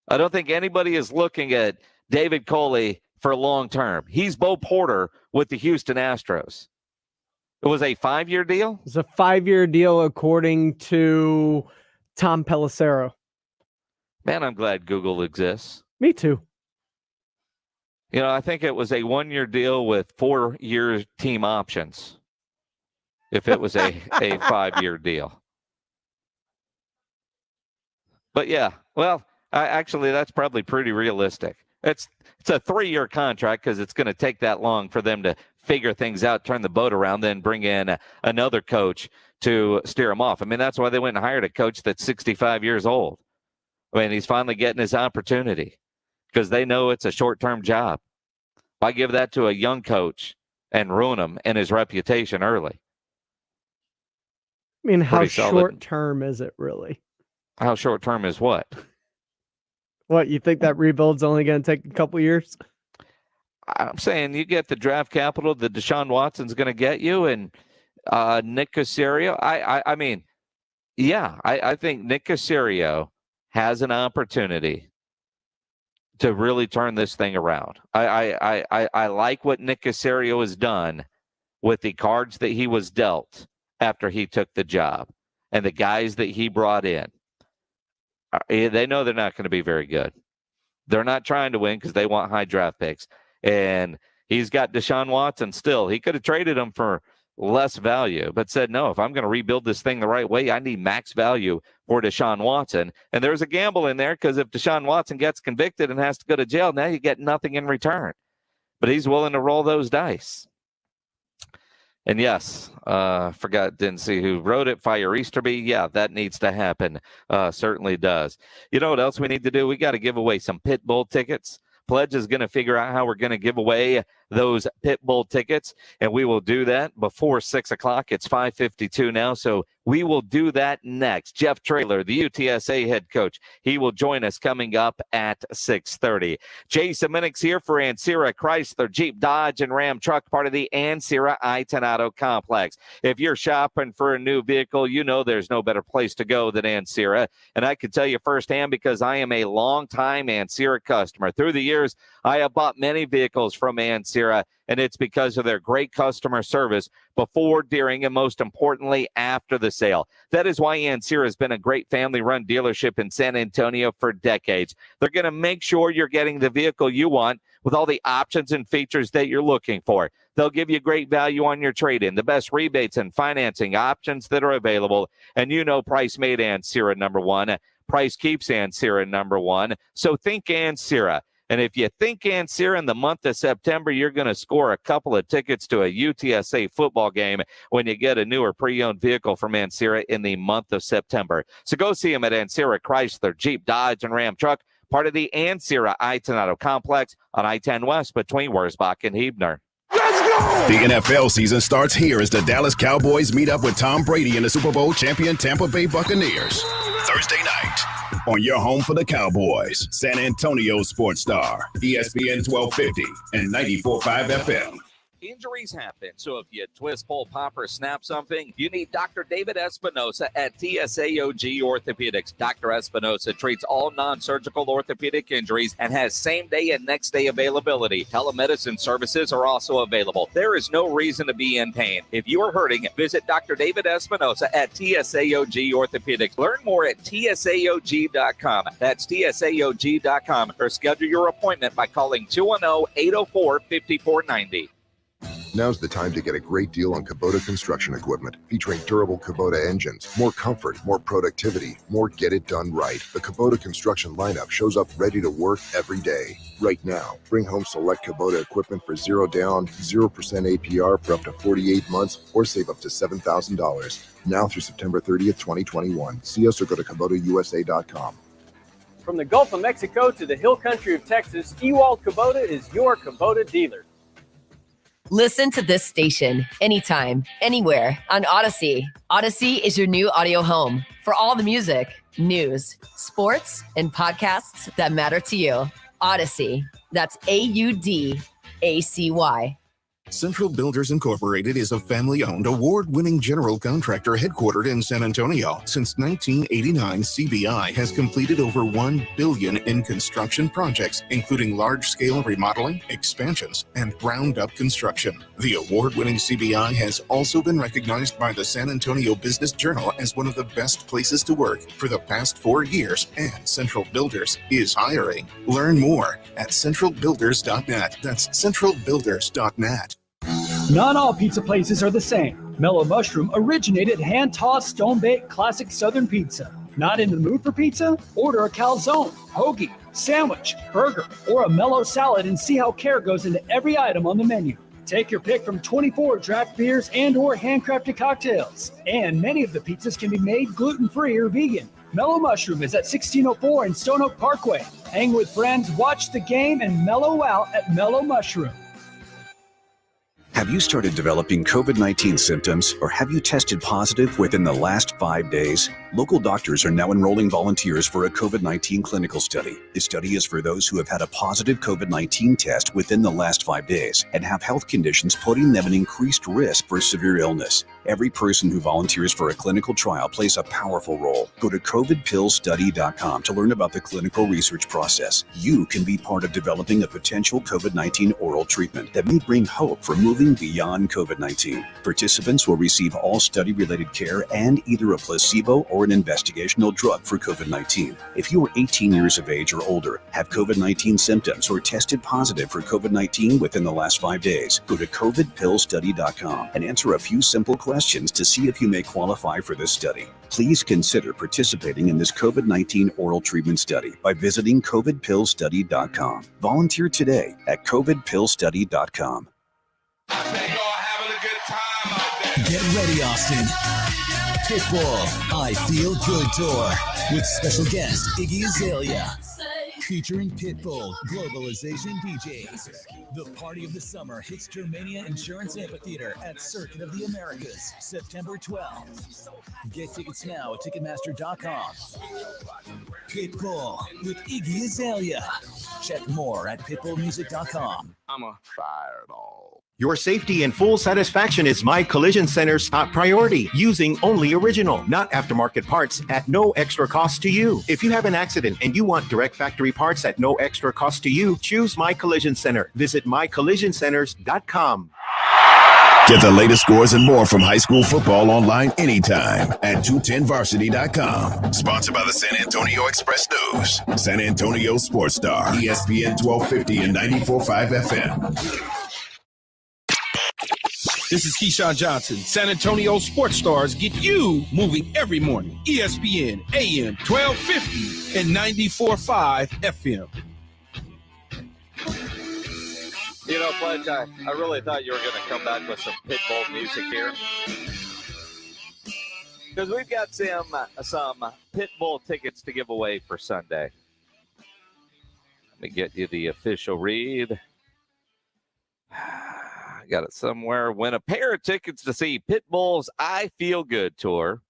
I don't think anybody is looking at David Culley for long term. He's Bo Porter with the Houston Astros. It was a 5-year deal? It's a 5-year deal according to Tom Pelissero. Man, I'm glad Google exists. Me too. I think it was a 1-year deal with 4-year team options if it was a 5-year deal. But yeah, well, actually, that's probably pretty realistic. It's a 3-year contract because it's going to take that long for them to figure things out, turn the boat around, then bring in another coach to steer them off. I mean, that's why they went and hired a coach that's 65 years old. I mean, he's finally getting his opportunity because they know it's a short-term job. Why give that to a young coach and ruin him and his reputation early? I mean, how short-term is it really? How short-term is what? What, you think that rebuild's only going to take a couple years? I'm saying you get the draft capital that Deshaun Watson's going to get you, and Nick Caserio. I mean, yeah, I think Nick Caserio has an opportunity to really turn this thing around. I like what Nick Caserio has done with the cards that he was dealt after he took the job and the guys that he brought in. They know they're not going to be very good. They're not trying to win because they want high draft picks. And he's got Deshaun Watson still. He could have traded him for less value, but said, no, if I'm going to rebuild this thing the right way, I need max value for Deshaun Watson. And there's a gamble in there because if Deshaun Watson gets convicted and has to go to jail, now you get nothing in return. But he's willing to roll those dice. And yes, didn't see who wrote it. Fire Easterby. Yeah, that needs to happen. Certainly does. You know what else we need to do? We got to give away some Pit Bull tickets. Pledge is going to figure out how we're going to give away those Pit Bull tickets, and we will do that before 6 o'clock. It's 5:52 now, so we will do that next. Jeff Traylor, the UTSA head coach, he will join us coming up at 6:30. Jason Minix here for Ancira Chrysler, Jeep, Dodge, and Ram truck, part of the Ancira I-10 Auto Complex. If you're shopping for a new vehicle, you know there's no better place to go than Ancira, and I can tell you firsthand because I am a long-time Ancira customer. Through the years, I have bought many vehicles from Ancira. Ansira, and it's because of their great customer service before, during, and most importantly, after the sale. That is why Ansira has been a great family-run dealership in San Antonio for decades. They're going to make sure you're getting the vehicle you want with all the options and features that you're looking for. They'll give you great value on your trade-in, the best rebates and financing options that are available, and price made Ansira number one. Price keeps Ansira number one. So think Ansira. And if you think Ansira in the month of September, you're going to score a couple of tickets to a UTSA football game when you get a newer pre-owned vehicle from Ansira in the month of September. So go see them at Ansira Chrysler, Jeep, Dodge, and Ram Truck, part of the Ansira I-10 Auto Complex on I-10 West between Wurzbach and Huebner. The NFL season starts here as the Dallas Cowboys meet up with Tom Brady and the Super Bowl champion Tampa Bay Buccaneers. Thursday night on your home for the Cowboys, San Antonio Sports Star, ESPN 1250 and 94.5 FM. Injuries happen, so if you twist, pull, pop, or snap something, you need Dr. David Espinosa at TSAOG Orthopedics. Dr. Espinosa treats all non-surgical orthopedic injuries and has same-day and next-day availability. Telemedicine services are also available. There is no reason to be in pain. If you are hurting, visit Dr. David Espinosa at TSAOG Orthopedics. Learn more at TSAOG.com. That's TSAOG.com, or schedule your appointment by calling 210-804-5490. Now's the time to get a great deal on Kubota construction equipment, featuring durable Kubota engines, more comfort, more productivity, more get it done right. The Kubota construction lineup shows up ready to work every day. Right now, bring home select Kubota equipment for 0 down, 0% APR for up to 48 months, or save up to $7,000. Now through September 30th, 2021. See us or go to KubotaUSA.com. From the Gulf of Mexico to the hill country of Texas, Ewald Kubota is your Kubota dealer. Listen to this station anytime, anywhere on Odyssey. Odyssey is your new audio home for all the music, news, sports, and podcasts that matter to you. Odyssey. That's AUDACY. Central Builders Incorporated is a family-owned, award-winning general contractor headquartered in San Antonio. Since 1989, CBI has completed over $1 billion in construction projects, including large-scale remodeling, expansions, and ground-up construction. The award-winning CBI has also been recognized by the San Antonio Business Journal as one of the best places to work for the past 4 years, and Central Builders is hiring. Learn more at centralbuilders.net. That's centralbuilders.net. Not all pizza places are the same. Mellow Mushroom originated hand-tossed, stone-baked classic Southern pizza. Not in the mood for pizza? Order a calzone, hoagie, sandwich, burger, or a mellow salad and see how care goes into every item on the menu. Take your pick from 24 draft beers and or handcrafted cocktails. And many of the pizzas can be made gluten-free or vegan. Mellow Mushroom is at 1604 in Stone Oak Parkway. Hang with friends, watch the game, and mellow out at Mellow Mushroom. Have you started developing COVID-19 symptoms, or have you tested positive within the last 5 days? Local doctors are now enrolling volunteers for a COVID-19 clinical study. The study is for those who have had a positive COVID-19 test within the last 5 days and have health conditions putting them at increased risk for severe illness. Every person who volunteers for a clinical trial plays a powerful role. Go to covidpillstudy.com to learn about the clinical research process. You can be part of developing a potential COVID-19 oral treatment that may bring hope for moving beyond COVID-19. Participants will receive all study-related care and either a placebo or an investigational drug for COVID-19. If you are 18 years of age or older, have COVID-19 symptoms, or tested positive for COVID-19 within the last 5 days, go to covidpillstudy.com and answer a few simple questions to see if you may qualify for this study. Please consider participating in this COVID-19 oral treatment study by visiting covidpillstudy.com. Volunteer today at covidpillstudy.com. Get ready, Austin. Pitbull, I Feel Good Tour with special guest Iggy Azalea. Featuring Pitbull, Globalization DJs. The party of the summer hits Germania Insurance Amphitheater at Circuit of the Americas, September 12th. Get tickets now at Ticketmaster.com. Pitbull with Iggy Azalea. Check more at pitbullmusic.com. I'm a fireball. Your safety and full satisfaction is My Collision Center's top priority, using only original, not aftermarket parts at no extra cost to you. If you have an accident and you want direct factory parts at no extra cost to you, choose My Collision Center. Visit mycollisioncenters.com. Get the latest scores and more from high school football online anytime at 210varsity.com. Sponsored by the San Antonio Express News, San Antonio Sports Star, ESPN 1250 and 94.5 FM. This is Keyshawn Johnson. San Antonio Sports Stars get you moving every morning. ESPN AM 1250 and 94.5 FM. You know, Pledge, I really thought you were going to come back with some Pitbull music here. Because we've got some Pitbull tickets to give away for Sunday. Let me get you the official read. I got it somewhere. Win a pair of tickets to see Pitbull's I Feel Good tour,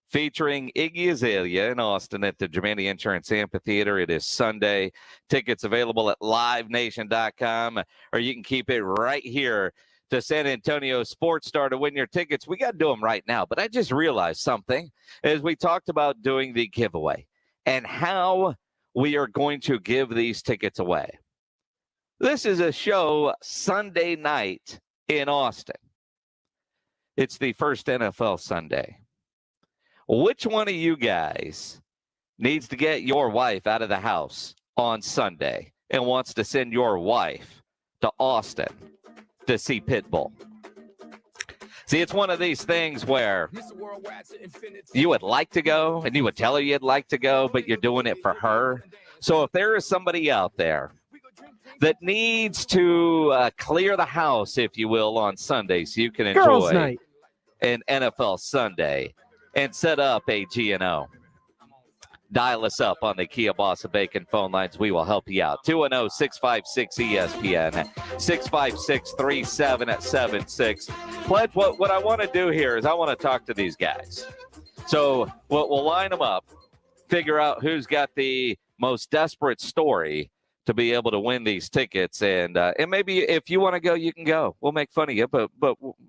featuring Iggy Azalea in Austin at the Germania Insurance Amphitheater. It is Sunday. Tickets available at livenation.com, or you can keep it right here to San Antonio Sports Star to win your tickets. We got to do them right now, but I just realized something as we talked about doing the giveaway and how we are going to give these tickets away. This is a show Sunday night in Austin. It's the first NFL Sunday. Which one of you guys needs to get your wife out of the house on Sunday and wants to send your wife to Austin to see Pitbull? See, it's one of these things where you would like to go and you would tell her you'd like to go, but you're doing it for her. So if there is somebody out there that needs to clear the house, if you will, on Sunday so you can enjoy an NFL Sunday and set up a GNO, dial us up on the Kia Bossa Bacon phone lines. We will help you out. 210-656-ESPN, 656-3776. Pledge, what I want to do here is I want to talk to these guys. So we'll line them up, figure out who's got the most desperate story to be able to win these tickets. And maybe if you want to go, you can go. We'll make fun of you, but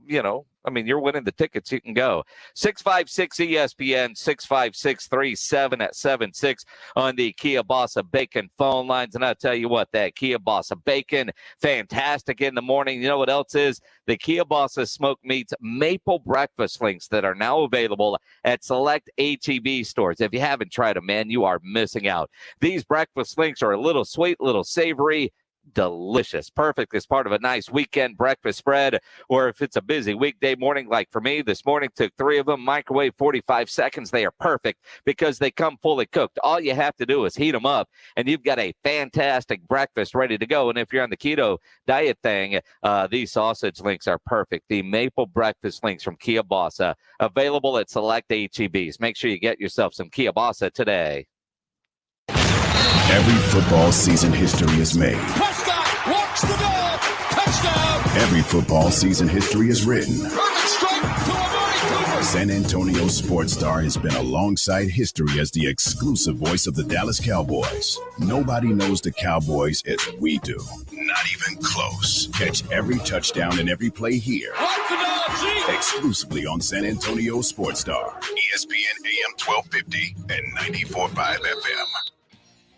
you know, I mean, you're winning the tickets. You can go. 656-ESPN, 656-3776 on the Kia Bossa Bacon phone lines. And I'll tell you what, that Kia Bossa Bacon, fantastic in the morning. You know what else is? The Kia Bossa Smoked Meats Maple Breakfast Links that are now available at select HEB stores. If you haven't tried them, man, you are missing out. These breakfast links are a little sweet, a little savory, delicious, perfect as part of a nice weekend breakfast spread, or if it's a busy weekday morning like for me this morning, took 3 of them, microwave 45 seconds. They are perfect because they come fully cooked. All you have to do is heat them up and you've got a fantastic breakfast ready to go. And if you're on the keto diet thing, these sausage links are perfect. The maple breakfast links from Kia Bossa, available at select HEBs. Make sure you get yourself some Kia Bossa today. Every football season history is made. Prescott walks the dog. Touchdown. Every football season history is written. Perfect strike to Amari Cooper. San Antonio Sports Star has been alongside history as the exclusive voice of the Dallas Cowboys. Nobody knows the Cowboys as we do. Not even close. Catch every touchdown and every play here. Exclusively on San Antonio Sports Star. ESPN AM 1250 and 94.5 FM.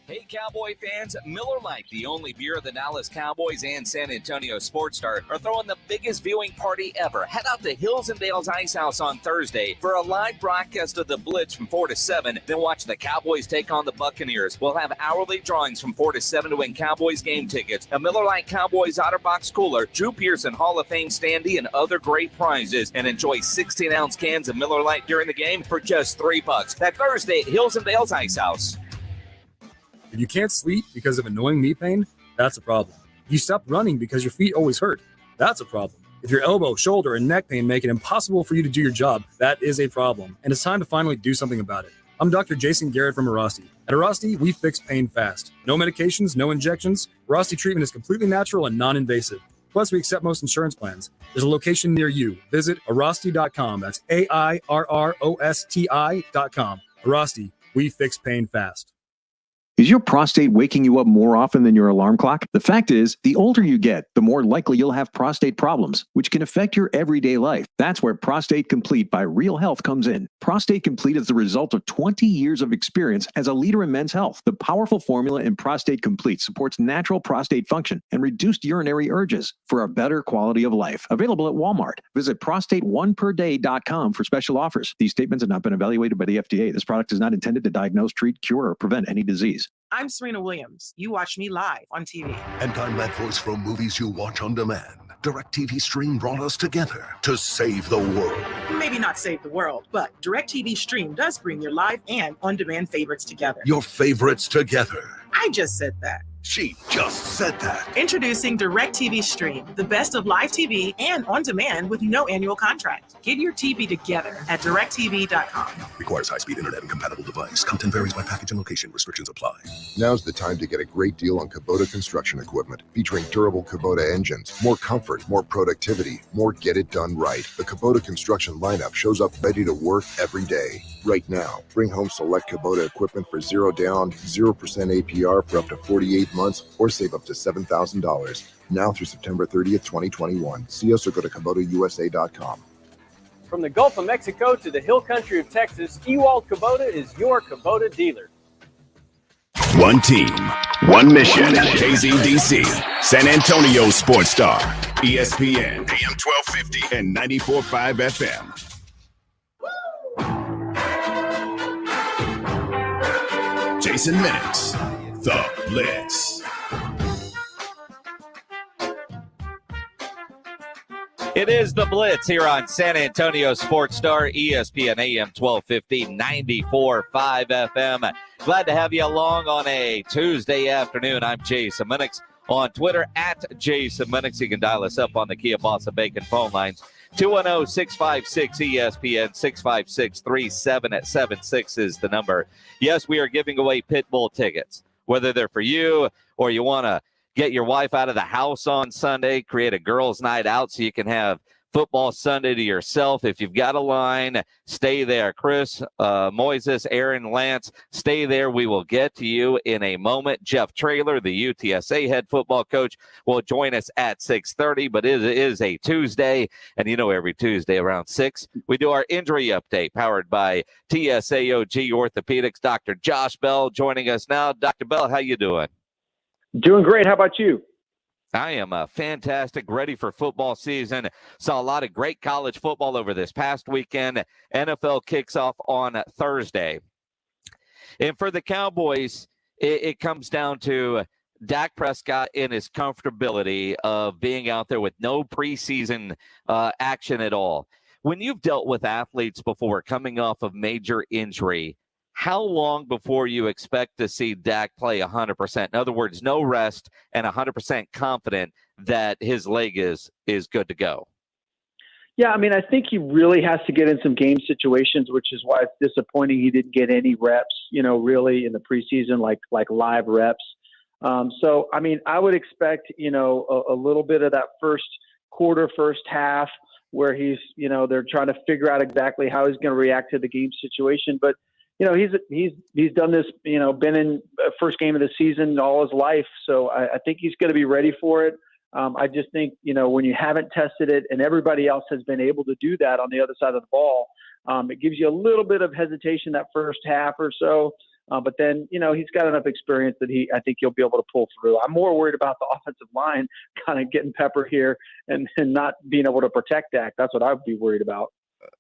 Hey, Cowboy fans, Miller Lite, the only beer of the Dallas Cowboys and San Antonio Sports Star, are throwing the biggest viewing party ever. Head out to Hills and Dale's Ice House on Thursday for a live broadcast of the Blitz from 4 to 7. Then watch the Cowboys take on the Buccaneers. We'll have hourly drawings from 4 to 7 to win Cowboys game tickets, a Miller Lite Cowboys OtterBox cooler, Drew Pearson Hall of Fame standee, and other great prizes. And enjoy 16-ounce cans of Miller Lite during the game for just $3. That Thursday at Hills and Dale's Ice House. If you can't sleep because of annoying knee pain, that's a problem. If you stop running because your feet always hurt, that's a problem. If your elbow, shoulder, and neck pain make it impossible for you to do your job, that is a problem. And it's time to finally do something about it. I'm Dr. Jason Garrett from Arasti. At Arasti, we fix pain fast. No medications, no injections. Arasti treatment is completely natural and non-invasive. Plus, we accept most insurance plans. There's a location near you. Visit Arasti.com. That's AIRROSTI.com. Arasti, we fix pain fast. Is your prostate waking you up more often than your alarm clock? The fact is, the older you get, the more likely you'll have prostate problems, which can affect your everyday life. That's where Prostate Complete by Real Health comes in. Prostate Complete is the result of 20 years of experience as a leader in men's health. The powerful formula in Prostate Complete supports natural prostate function and reduced urinary urges for a better quality of life. Available at Walmart. Visit prostateoneperday.com for special offers. These statements have not been evaluated by the FDA. This product is not intended to diagnose, treat, cure, or prevent any disease. I'm Serena Williams. You watch me live on TV. And I'm that voice from movies you watch on demand. DirecTV Stream brought us together to save the world. Maybe not save the world, but DirecTV Stream does bring your live and on-demand favorites together. Your favorites together. I just said that. She just said that. Introducing DirecTV Stream, the best of live TV and on demand with no annual contract. Get your TV together at directv.com. Requires high-speed internet and compatible device. Content varies by package and location. Restrictions apply. Now's the time to get a great deal on Kubota construction equipment, featuring durable Kubota engines, more comfort, more productivity, more get it done right. The Kubota construction lineup shows up ready to work every day. Right now, bring home select Kubota equipment for 0 down, 0% APR for up to 48 months, or save up to $7,000. Now through September 30th, 2021. See us or go to KubotaUSA.com. From the Gulf of Mexico to the hill country of Texas, Ewald Kubota is your Kubota dealer. One team, one mission. KZDC, San Antonio Sports Star, ESPN, AM 1250 and 94.5 FM. Jason Minix, The Blitz. It is The Blitz here on San Antonio Sports Star, ESPN AM 1250, 94.5 FM. Glad to have you along on a Tuesday afternoon. I'm Jason Minix on Twitter at Jason Minix. You can dial us up on the Kia Bossa Bacon phone lines. 210-656-ESPN, 656-3776 is the number. Yes, we are giving away Pitbull tickets, whether they're for you or you want to get your wife out of the house on Sunday, create a girls' night out so you can have football Sunday to yourself. If you've got a line, stay there. Chris, Moises, Aaron, Lance, stay there. We will get to you in a moment. Jeff Traylor, the UTSA head football coach, will join us at 6:30, but it is a Tuesday, and you know every Tuesday around 6, we do our injury update powered by TSAOG Orthopedics. Dr. Josh Bell joining us now. Dr. Bell, how you doing? Doing great. How about you? I am fantastic, ready for football season. Saw a lot of great college football over this past weekend. NFL kicks off on Thursday. And for the Cowboys, it comes down to Dak Prescott and his comfortability of being out there with no preseason action at all. When you've dealt with athletes before coming off of major injury, how long before you expect to see Dak play 100%? In other words, no rest and 100% confident that his leg is good to go. Yeah, I mean, I think he really has to get in some game situations, which is why it's disappointing he didn't get any reps, really in the preseason, like live reps. So, I mean, I would expect, a little bit of that first quarter, first half where he's, they're trying to figure out exactly how he's going to react to the game situation. But he's done this, been in first game of the season all his life. So I think he's going to be ready for it. I just think, when you haven't tested it and everybody else has been able to do that on the other side of the ball, it gives you a little bit of hesitation that first half or so. But then, he's got enough experience that I think he'll be able to pull through. I'm more worried about the offensive line kind of getting pepper here and not being able to protect Dak. That's what I would be worried about.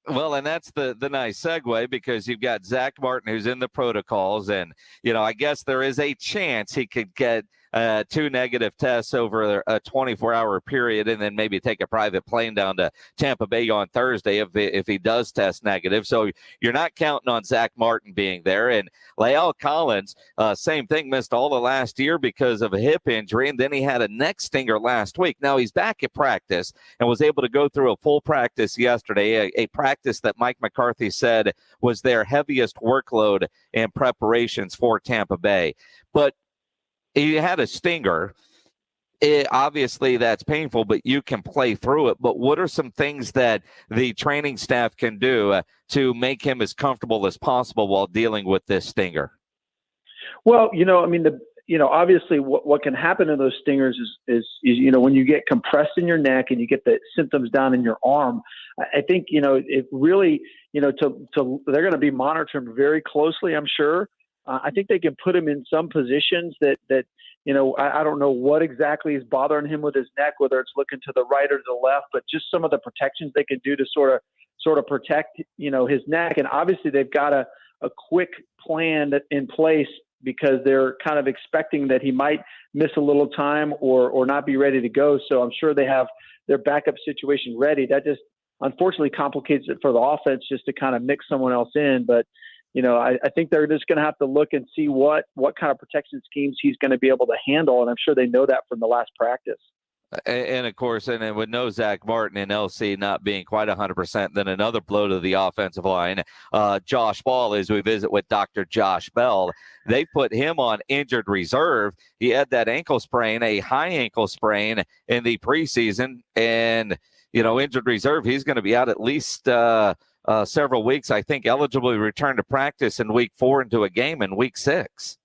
Well, and that's the nice segue because you've got Zach Martin who's in the protocols. And, I guess there is a chance he could get 2 negative tests over a 24-hour period and then maybe take a private plane down to Tampa Bay on Thursday if he does test negative. So you're not counting on Zach Martin being there. And Lael Collins, same thing, missed all the last year because of a hip injury, and then he had a neck stinger last week. Now he's back at practice and was able to go through a full practice yesterday, a practice that Mike McCarthy said was their heaviest workload in preparations for Tampa Bay. But he had a stinger. Obviously, that's painful, but you can play through it. But what are some things that the training staff can do to make him as comfortable as possible while dealing with this stinger? Well, obviously what can happen in those stingers is when you get compressed in your neck and you get the symptoms down in your arm, I think, it really, they're going to be monitored very closely, I'm sure. I think they can put him in some positions that I don't know what exactly is bothering him with his neck, whether it's looking to the right or to the left, but just some of the protections they can do to sort of protect, his neck. And obviously they've got a quick plan in place because they're kind of expecting that he might miss a little time or not be ready to go. So I'm sure they have their backup situation ready. That just unfortunately complicates it for the offense just to kind of mix someone else in. But, I think they're just going to have to look and see what kind of protection schemes he's going to be able to handle. And I'm sure they know that from the last practice. And of course, and with no Zach Martin and LC not being quite 100%, then another blow to the offensive line. Josh Ball, as we visit with Dr. Josh Bell, they put him on injured reserve. He had that ankle sprain, a high ankle sprain in the preseason, and injured reserve. He's going to be out at least several weeks. I think eligible to return to practice in week 4 into a game in week 6.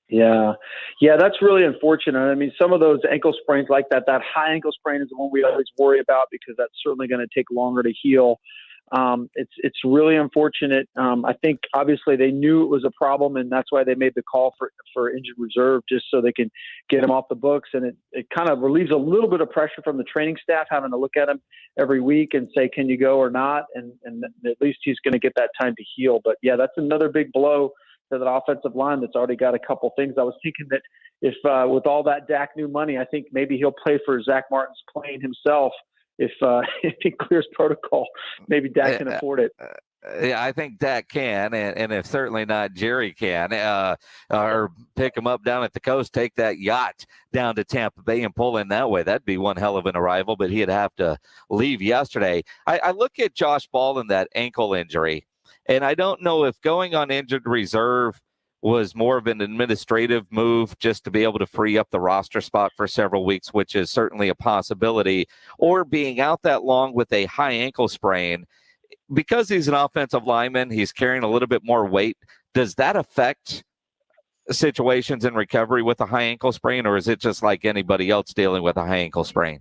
Yeah, that's really unfortunate. I mean, some of those ankle sprains like that high ankle sprain is the one we always worry about because that's certainly going to take longer to heal. It's really unfortunate. I think obviously they knew it was a problem, and that's why they made the call for injured reserve, just so they can get him off the books. And it kind of relieves a little bit of pressure from the training staff having to look at him every week and say, can you go or not? And at least he's going to get that time to heal. But yeah, that's another big blow to that offensive line that's already got a couple things. I was thinking that if with all that Dak new money, I think maybe he'll play for Zach Martin's plane himself if he clears protocol. Maybe Dak can afford it. Yeah, I think Dak can, and if certainly not, Jerry can, or pick him up down at the coast, take that yacht down to Tampa Bay and pull in that way. That'd be one hell of an arrival, but he'd have to leave yesterday. I look at Josh Ball and that ankle injury, and I don't know if going on injured reserve was more of an administrative move just to be able to free up the roster spot for several weeks, which is certainly a possibility, or being out that long with a high ankle sprain. Because he's an offensive lineman, he's carrying a little bit more weight. Does that affect situations in recovery with a high ankle sprain, or is it just like anybody else dealing with a high ankle sprain?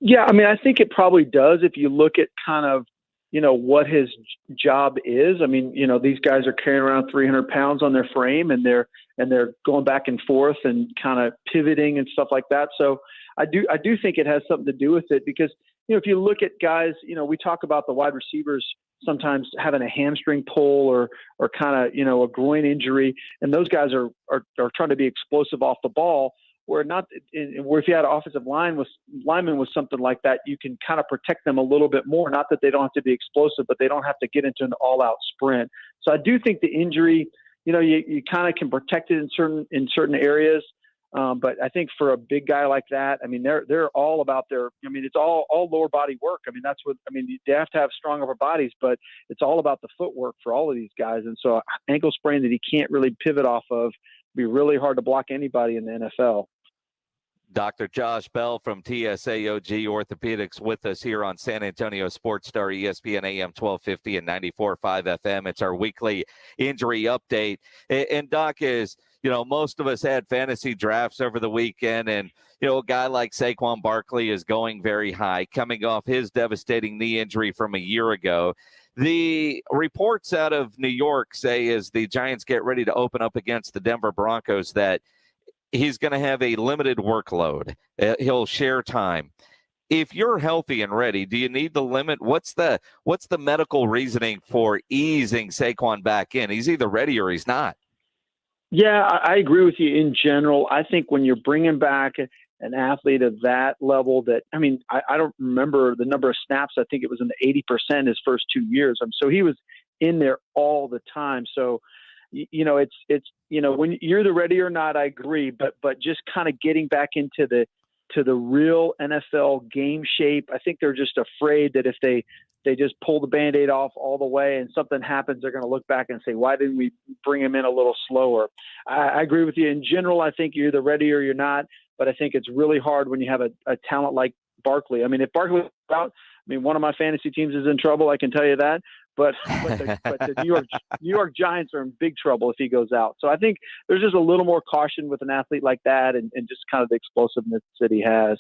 Yeah, I mean, I think it probably does if you look at kind of, what his job is. I mean, these guys are carrying around 300 pounds on their frame, and they're going back and forth and kind of pivoting and stuff like that. So I do think it has something to do with it because, if you look at guys, we talk about the wide receivers sometimes having a hamstring pull or kind of, a groin injury, and those guys are trying to be explosive off the ball. Where if you had an offensive lineman with something like that, you can kind of protect them a little bit more. Not that they don't have to be explosive, but they don't have to get into an all-out sprint. So I do think the injury, you kind of can protect it in certain areas. But I think for a big guy like that, I mean, they're all about it's all lower body work. I mean, they have to have strong upper bodies, but it's all about the footwork for all of these guys. And so ankle sprain that he can't really pivot off of would be really hard to block anybody in the NFL. Dr. Josh Bell from TSAOG Orthopedics with us here on San Antonio Sports Star, ESPN AM 1250 and 94.5 FM. It's our weekly injury update. And Doc, most of us had fantasy drafts over the weekend, and, a guy like Saquon Barkley is going very high, coming off his devastating knee injury from a year ago. The reports out of New York say as the Giants get ready to open up against the Denver Broncos that he's going to have a limited workload. He'll share time. If you're healthy and ready, do you need the limit? What's the medical reasoning for easing Saquon back in? He's either ready or he's not. Yeah, I agree with you in general. I think when you're bringing back an athlete of that level I don't remember the number of snaps. I think it was in the 80% his first 2 years. So he was in there all the time. So, it's when you're the ready or not, I agree, but just kind of getting back into the real NFL game shape. I think they're just afraid that if they just pull the Band-Aid off all the way and something happens, they're going to look back and say, why didn't we bring him in a little slower? I agree with you. In general, I think you're either ready or you're not, but I think it's really hard when you have a talent like Barkley. I mean, if Barkley was out, one of my fantasy teams is in trouble, I can tell you that. but the New York Giants are in big trouble if he goes out. So I think there's just a little more caution with an athlete like that, and just kind of the explosiveness that he has.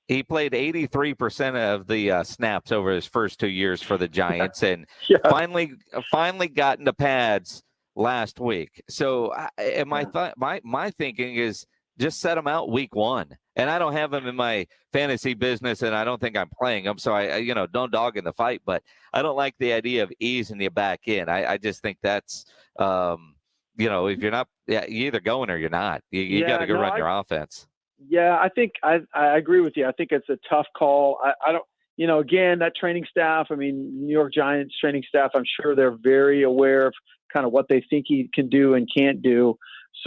He played 83% of the snaps over his first 2 years for the Giants, and finally got into pads last week. So my thinking is just set him out week 1. And I don't have him in my fantasy business, and I don't think I'm playing him. So I don't dog in the fight, but I don't like the idea of easing you back in. I just think that's, if you're not, you're either going or you're not. You got to go run your offense. Yeah, I think I agree with you. I think it's a tough call. I don't, again, that training staff, New York Giants training staff, I'm sure they're very aware of kind of what they think he can do and can't do.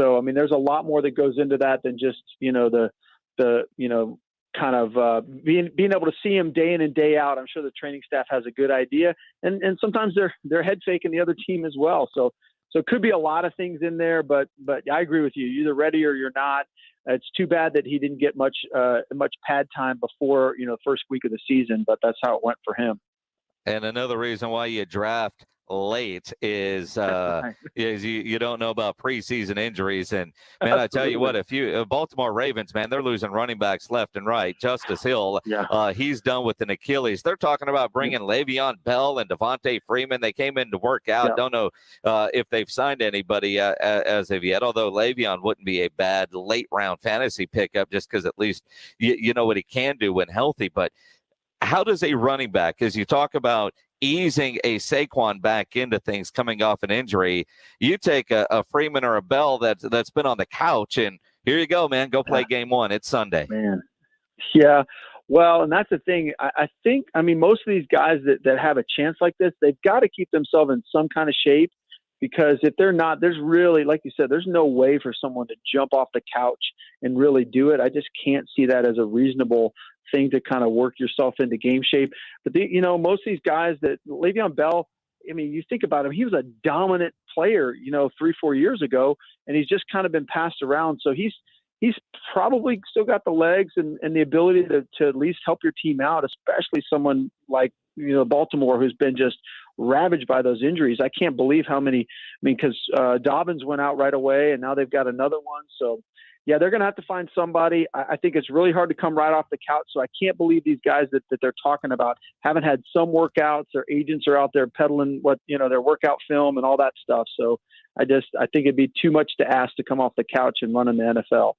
So, there's a lot more that goes into that than just, kind of being able to see him day in and day out. I'm sure the training staff has a good idea, and sometimes they're head faking the other team as well. So it could be a lot of things in there, but I agree with you. You're either ready or you're not. It's too bad that he didn't get much pad time before, first week of the season, but that's how it went for him. And another reason why you draft late is you don't know about preseason injuries. And man, I tell you what, if you Baltimore Ravens, man, they're losing running backs left and right. Justice Hill, he's done with an Achilles. They're talking about bringing Le'Veon Bell and Devontae Freeman. They came in to work out. Don't know if they've signed anybody as of yet, although Le'Veon wouldn't be a bad late round fantasy pickup just because at least you know what he can do when healthy. But how does a running back, as you talk about easing a Saquon back into things coming off an injury, you take a Freeman or a Bell that's been on the couch, and here you go, man, go play game 1. It's Sunday. Man. Yeah. Well, and that's the thing. I think, most of these guys that have a chance like this, they've got to keep themselves in some kind of shape, because if they're not, there's really, like you said, there's no way for someone to jump off the couch and really do it. I just can't see that as a reasonable thing to kind of work yourself into game shape. But most of these guys that Le'Veon Bell, you think about him, he was a dominant player, 3-4 years ago, and he's just kind of been passed around. So he's probably still got the legs and the ability to at least help your team out, especially someone like, Baltimore, who's been just ravaged by those injuries. I can't believe how many, because Dobbins went out right away, and now they've got another one. So yeah, they're going to have to find somebody. I think it's really hard to come right off the couch. So I can't believe these guys that they're talking about haven't had some workouts. Their agents are out there peddling their workout film and all that stuff. So I think it'd be too much to ask to come off the couch and run in the NFL.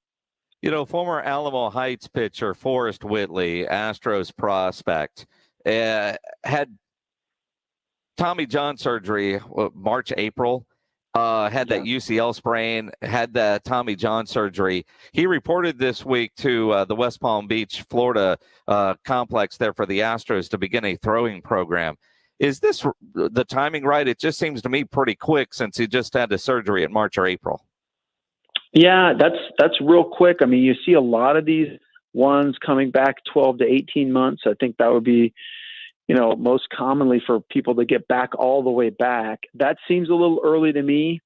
Former Alamo Heights pitcher Forrest Whitley, Astros prospect, had Tommy John surgery March, April. Had that UCL sprain, had the Tommy John surgery. He reported this week to the West Palm Beach, Florida complex there for the Astros to begin a throwing program. Is this the timing right? It just seems to me pretty quick since he just had the surgery in March or April. Yeah, that's real quick. You see a lot of these ones coming back 12 to 18 months. I think that would be most commonly for people to get back all the way back. That seems a little early to me.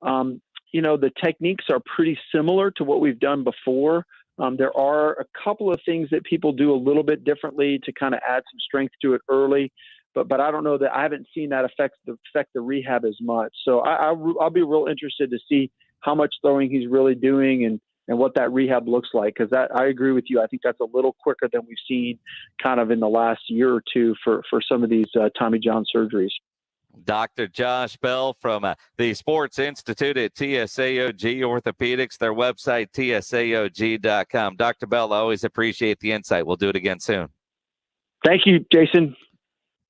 The techniques are pretty similar to what we've done before. There are a couple of things that people do a little bit differently to kind of add some strength to it early, but I don't know that I haven't seen that affect the rehab as much. So I'll be real interested to see how much throwing he's really doing and what that rehab looks like, because I agree with you. I think that's a little quicker than we've seen kind of in the last year or two for some of these Tommy John surgeries. Dr. Josh Bell from the Sports Institute at TSAOG Orthopedics, their website, tsaog.com. Dr. Bell, I always appreciate the insight. We'll do it again soon. Thank you, Jason.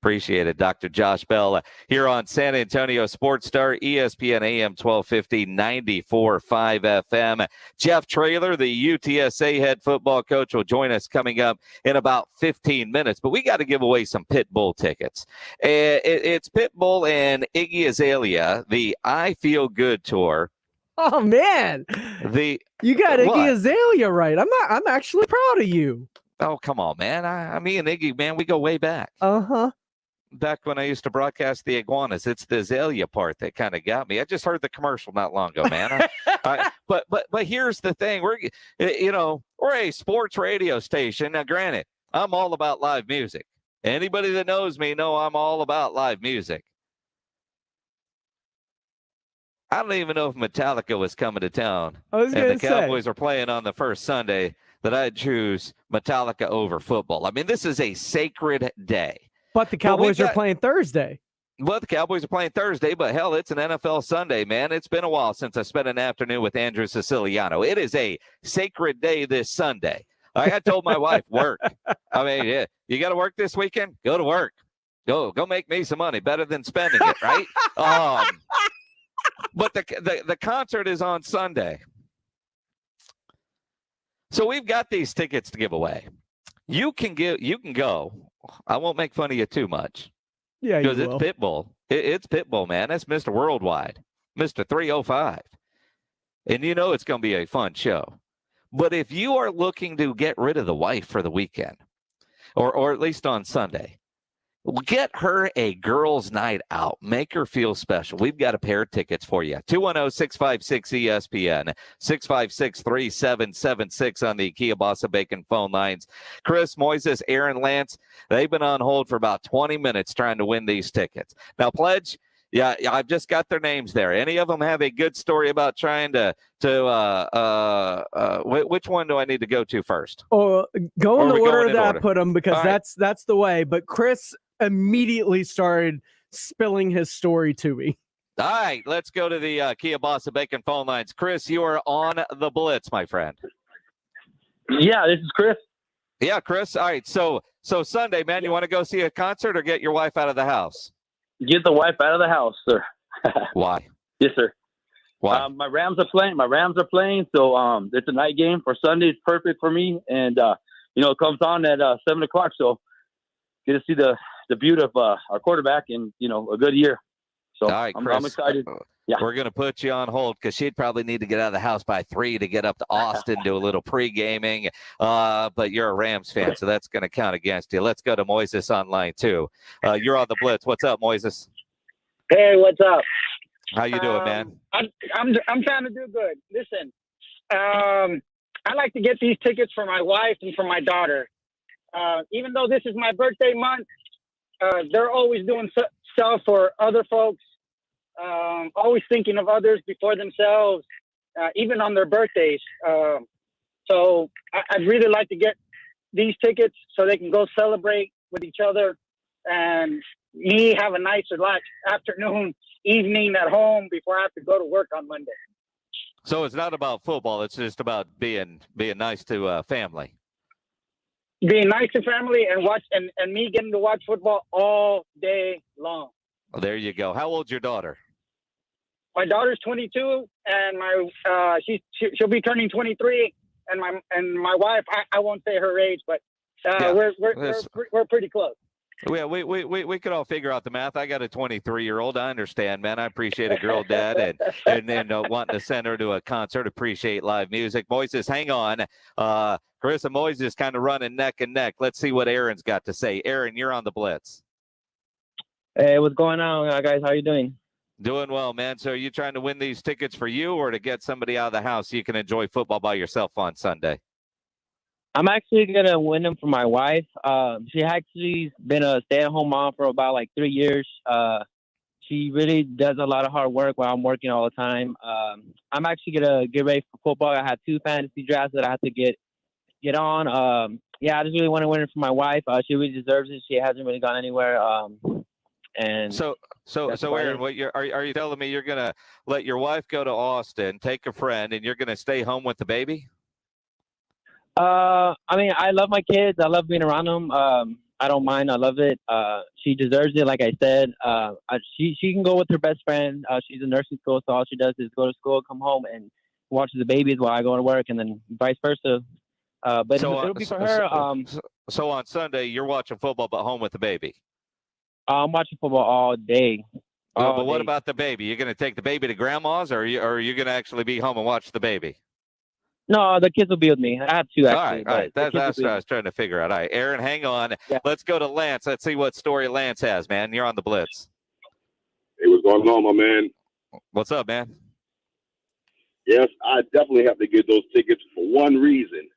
Appreciate it. Dr. Josh Bell here on San Antonio Sports Star, ESPN AM 1250, 94.5 FM. Jeff Traylor, the UTSA head football coach, will join us coming up in about 15 minutes. But we got to give away some Pitbull tickets. It's Pitbull and Iggy Azalea, the I Feel Good tour. Oh, man. You got Iggy Azalea right. I'm actually proud of you. Oh, come on, man. Me and Iggy, man, we go way back. Uh-huh. Back when I used to broadcast the iguanas, it's the Azalea part that kind of got me. I just heard the commercial not long ago, man. But here's the thing: we're a sports radio station. Now, granted, I'm all about live music. Anybody that knows me know I'm all about live music. I don't even know if Metallica was coming to town and the Cowboys are playing on the first Sunday that I'd choose Metallica over football. I mean, this is a sacred day. But the Cowboys are playing Thursday. Well, the Cowboys are playing Thursday, but hell, it's an NFL Sunday, man. It's been a while since I spent an afternoon with Andrew Siciliano. It is a sacred day this Sunday. I told my wife, work. I mean, yeah, you got to work this weekend? Go to work. Go make me some money. Better than spending it, right? But the concert is on Sunday. So we've got these tickets to give away. You can go. I won't make fun of you too much. Yeah, because it's Pitbull. It's Pitbull, man. That's Mr. Worldwide, Mr. 305. And you know it's going to be a fun show. But if you are looking to get rid of the wife for the weekend, or at least on Sunday, get her a girls' night out. Make her feel special. We've got a pair of tickets for you. 210-656-ESPN, 656-3776 on the Kia Bossa Bacon phone lines. Chris, Moises, Aaron, Lance, they've been on hold for about 20 minutes trying to win these tickets. Now, Pledge, yeah, I've just got their names there. Any of them have a good story about trying which one do I need to go to first? Go in the order that I put them, because that's the way. But Chris immediately started spilling his story to me. All right, let's go to the Kia Bossa Bacon phone lines. Chris, you are on the Blitz, my friend. Yeah, this is Chris. Yeah, Chris. All right, so Sunday, man, you want to go see a concert or get your wife out of the house? Get the wife out of the house, sir. Why? Yes, sir. Why? My Rams are playing. So it's a night game for Sunday. It's perfect for me, and it comes on at 7:00. So get to see the beauty of our quarterback and a good year. So all right, Chris, I'm excited. Yeah. We're going to put you on hold because she'd probably need to get out of the house by 3 to get up to Austin, do a little pre-gaming. But you're a Rams fan, so that's going to count against you. Let's go to Moises on line 2. You're on the Blitz. What's up, Moises? Hey, what's up? How you doing, man? I'm trying to do good. Listen, I like to get these tickets for my wife and for my daughter. Even though this is my birthday month, they're always doing stuff for other folks. Always thinking of others before themselves, even on their birthdays. So I'd really like to get these tickets so they can go celebrate with each other and me have a nice, relaxed afternoon, evening at home before I have to go to work on Monday. So it's not about football. It's just about being nice to family. Being nice to family and and me getting to watch football all day long. Well, there you go. How old's your daughter? My daughter's 22, and she'll be turning 23. And my wife, I won't say her age, but we're pretty close. Yeah, we could all figure out the math. I got a 23-year-old. I understand, man. I appreciate a girl dad and wanting to send her to a concert. Appreciate live music. Moises, hang on. Chris and Moises kind of running neck and neck. Let's see what Aaron's got to say. Aaron, you're on the Blitz. Hey, what's going on, guys? How you doing? Doing well, man. So are you trying to win these tickets for you or to get somebody out of the house so you can enjoy football by yourself on Sunday? I'm actually going to win them for my wife. She actually been a stay-at-home mom for about 3 years. She really does a lot of hard work while I'm working all the time. I'm actually going to get ready for football. I have 2 fantasy drafts that I have to get on. I just really want to win it for my wife. She really deserves it. She hasn't really gone anywhere. And so Aaron, what are you telling me you're going to let your wife go to Austin, take a friend, and you're going to stay home with the baby? I mean, I love my kids. I love being around them. I don't mind. I love it. She deserves it. Like I said, she can go with her best friend. She's in nursing school, so all she does is go to school, come home, and watches the babies while I go to work, and then vice versa. But it'll be for her. So on Sunday, you're watching football, but home with the baby. I'm watching football all day. But what about the baby? You're going to take the baby to grandma's, or are you going to actually be home and watch the baby? No, the kids will be with me. I have 2 actually. All right. That's what I was trying to figure out. All right, Aaron, hang on. Yeah. Let's go to Lance. Let's see what story Lance has, man. You're on the Blitz. Hey, what's going on, my man? What's up, man? Yes, I definitely have to get those tickets for one reason.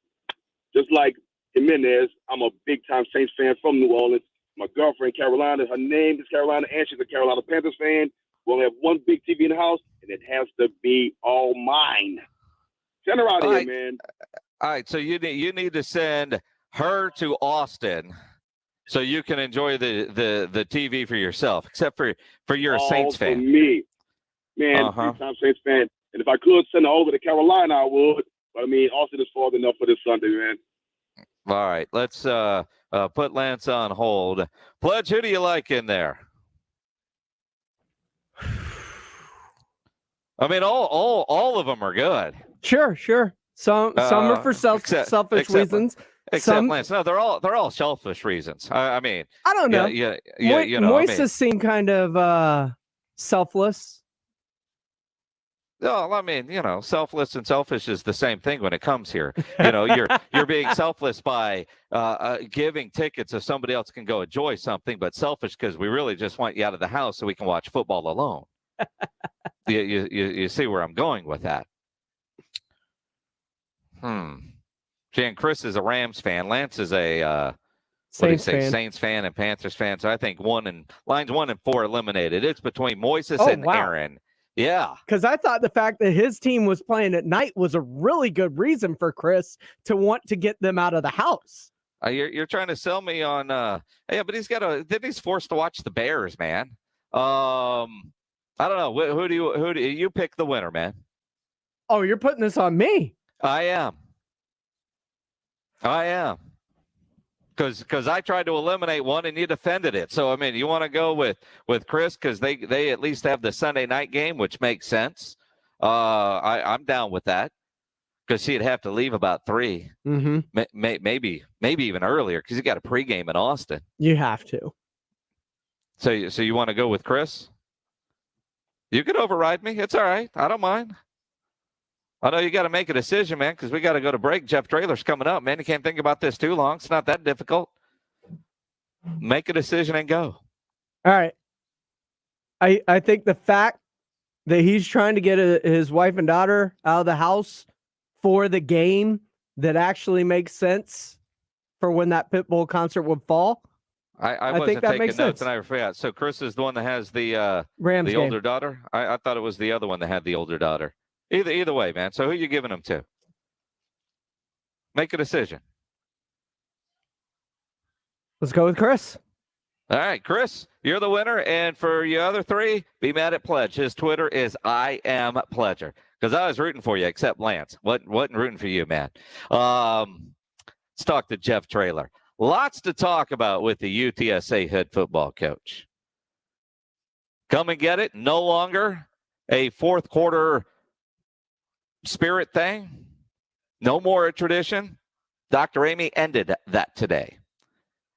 Just like Jimenez, I'm a big-time Saints fan from New Orleans. My girlfriend, Carolina, her name is Carolina, and she's a Carolina Panthers fan. We'll have one big TV in the house, and it has to be all mine. Send her out here, man. All right, so you need to send her to Austin so you can enjoy the TV for yourself, except for you're a Saints fan. For me. Man, big-time Saints fan. And if I could send her over to Carolina, I would. But, I mean, Austin is far enough for this Sunday, man. All right, let's put Lance on hold. Pledge, who do you like in there? I mean, all of them are good. Sure. Some are for selfish reasons. Except Lance. No, they're all selfish reasons. I mean, I don't know. Yeah. Moises seem kind of selfless. No, I mean, selfless and selfish is the same thing when it comes here. You're being selfless by giving tickets so somebody else can go enjoy something, but selfish because we really just want you out of the house so we can watch football alone. You see where I'm going with that? Jan Chris is a Rams fan. Lance is a Saints fan and Panthers fan. So I think lines 1 and 4 eliminated. It's between Moises and Aaron. Yeah. Because I thought the fact that his team was playing at night was a really good reason for Chris to want to get them out of the house. You're trying to sell me on yeah, but he's forced to watch the Bears, man. I don't know. Who do you pick the winner, man? Oh, you're putting this on me. I am. Because I tried to eliminate one and you defended it. So, I mean, you want to go with Chris because they at least have the Sunday night game, which makes sense. I'm down with that because he'd have to leave about 3. Mm-hmm. Maybe even earlier because you got a pregame in Austin. You have to. So you want to go with Chris? You could override me. It's all right. I don't mind. I know you got to make a decision, man, because we got to go to break. Jeff Traylor's coming up, man. You can't think about this too long. It's not that difficult. Make a decision and go. All right. I think the fact that he's trying to get his wife and daughter out of the house for the game that actually makes sense for when that Pitbull concert would fall. I wasn't taking notes and I forgot. So Chris is the one that has the Rams the game. older daughter. I thought it was the other one that had the older daughter. Either way, man. So who are you giving them to? Make a decision. Let's go with Chris. All right, Chris, you're the winner. And for you other 3, be mad at Pledge. His Twitter is I am Pledger. Because I was rooting for you, except Lance. Wasn't rooting for you, man. Let's talk to Jeff Traylor. Lots to talk about with the UTSA head football coach. Come and get it. No longer a fourth quarter spirit thing. No more a tradition. Dr. Amy ended that today.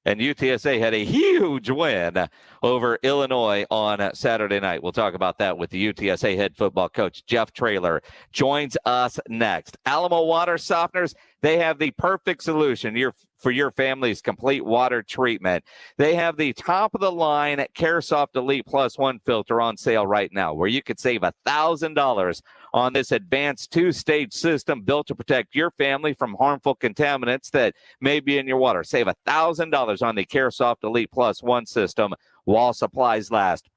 And UTSA had a huge win over Illinois on Saturday night. We'll talk about that with the UTSA head football coach, Jeff Traylor, joins us next. Alamo Water Softeners, they have the perfect solution for your family's complete water treatment. They have the top-of-the-line CareSoft Elite Plus 1 filter on sale right now, where you could save $1,000 on this advanced 2-stage system built to protect your family from harmful contaminants that may be in your water. Save $1,000 on the CareSoft Elite Plus 1 system while supplies last.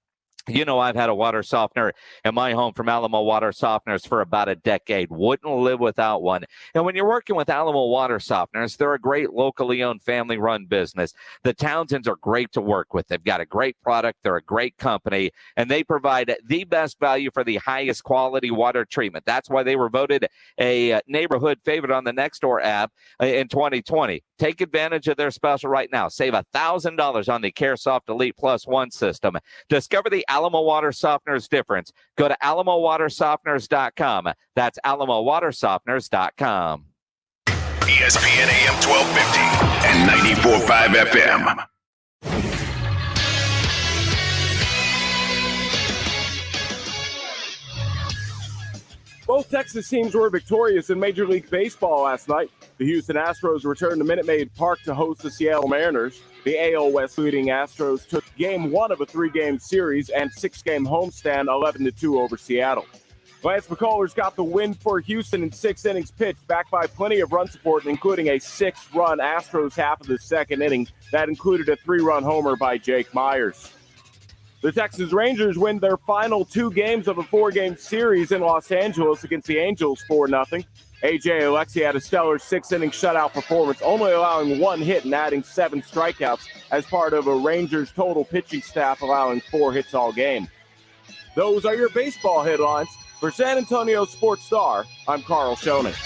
You know, I've had a water softener in my home from Alamo Water Softeners for about a decade. Wouldn't live without one. And when you're working with Alamo Water Softeners, they're a great locally owned family-run business. The Townsends are great to work with. They've got a great product. They're a great company, and they provide the best value for the highest quality water treatment. That's why they were voted a neighborhood favorite on the Nextdoor app in 2020. Take advantage of their special right now. Save $1,000 on the CareSoft Elite Plus 1 system. Discover the Alamo Water Softeners difference. Go to alamowatersofteners.com. That's alamowatersofteners.com. ESPN AM 1250 and 94.5 FM. Both Texas teams were victorious in Major League Baseball last night. The Houston Astros returned to Minute Maid Park to host the Seattle Mariners. The AL West leading Astros took Game 1 of a 3-game series and 6-game homestand 11-2 over Seattle. Lance McCullers got the win for Houston in 6 innings pitched, backed by plenty of run support, including a 6-run Astros half of the second inning. That included a 3-run homer by Jake Myers. The Texas Rangers win their final 2 games of a 4-game series in Los Angeles against the Angels 4-0. A.J. Alexy had a stellar 6-inning shutout performance, only allowing 1 hit and adding 7 strikeouts as part of a Rangers total pitching staff allowing 4 hits all game. Those are your baseball headlines. For San Antonio Sports Star, I'm Carl Schoening.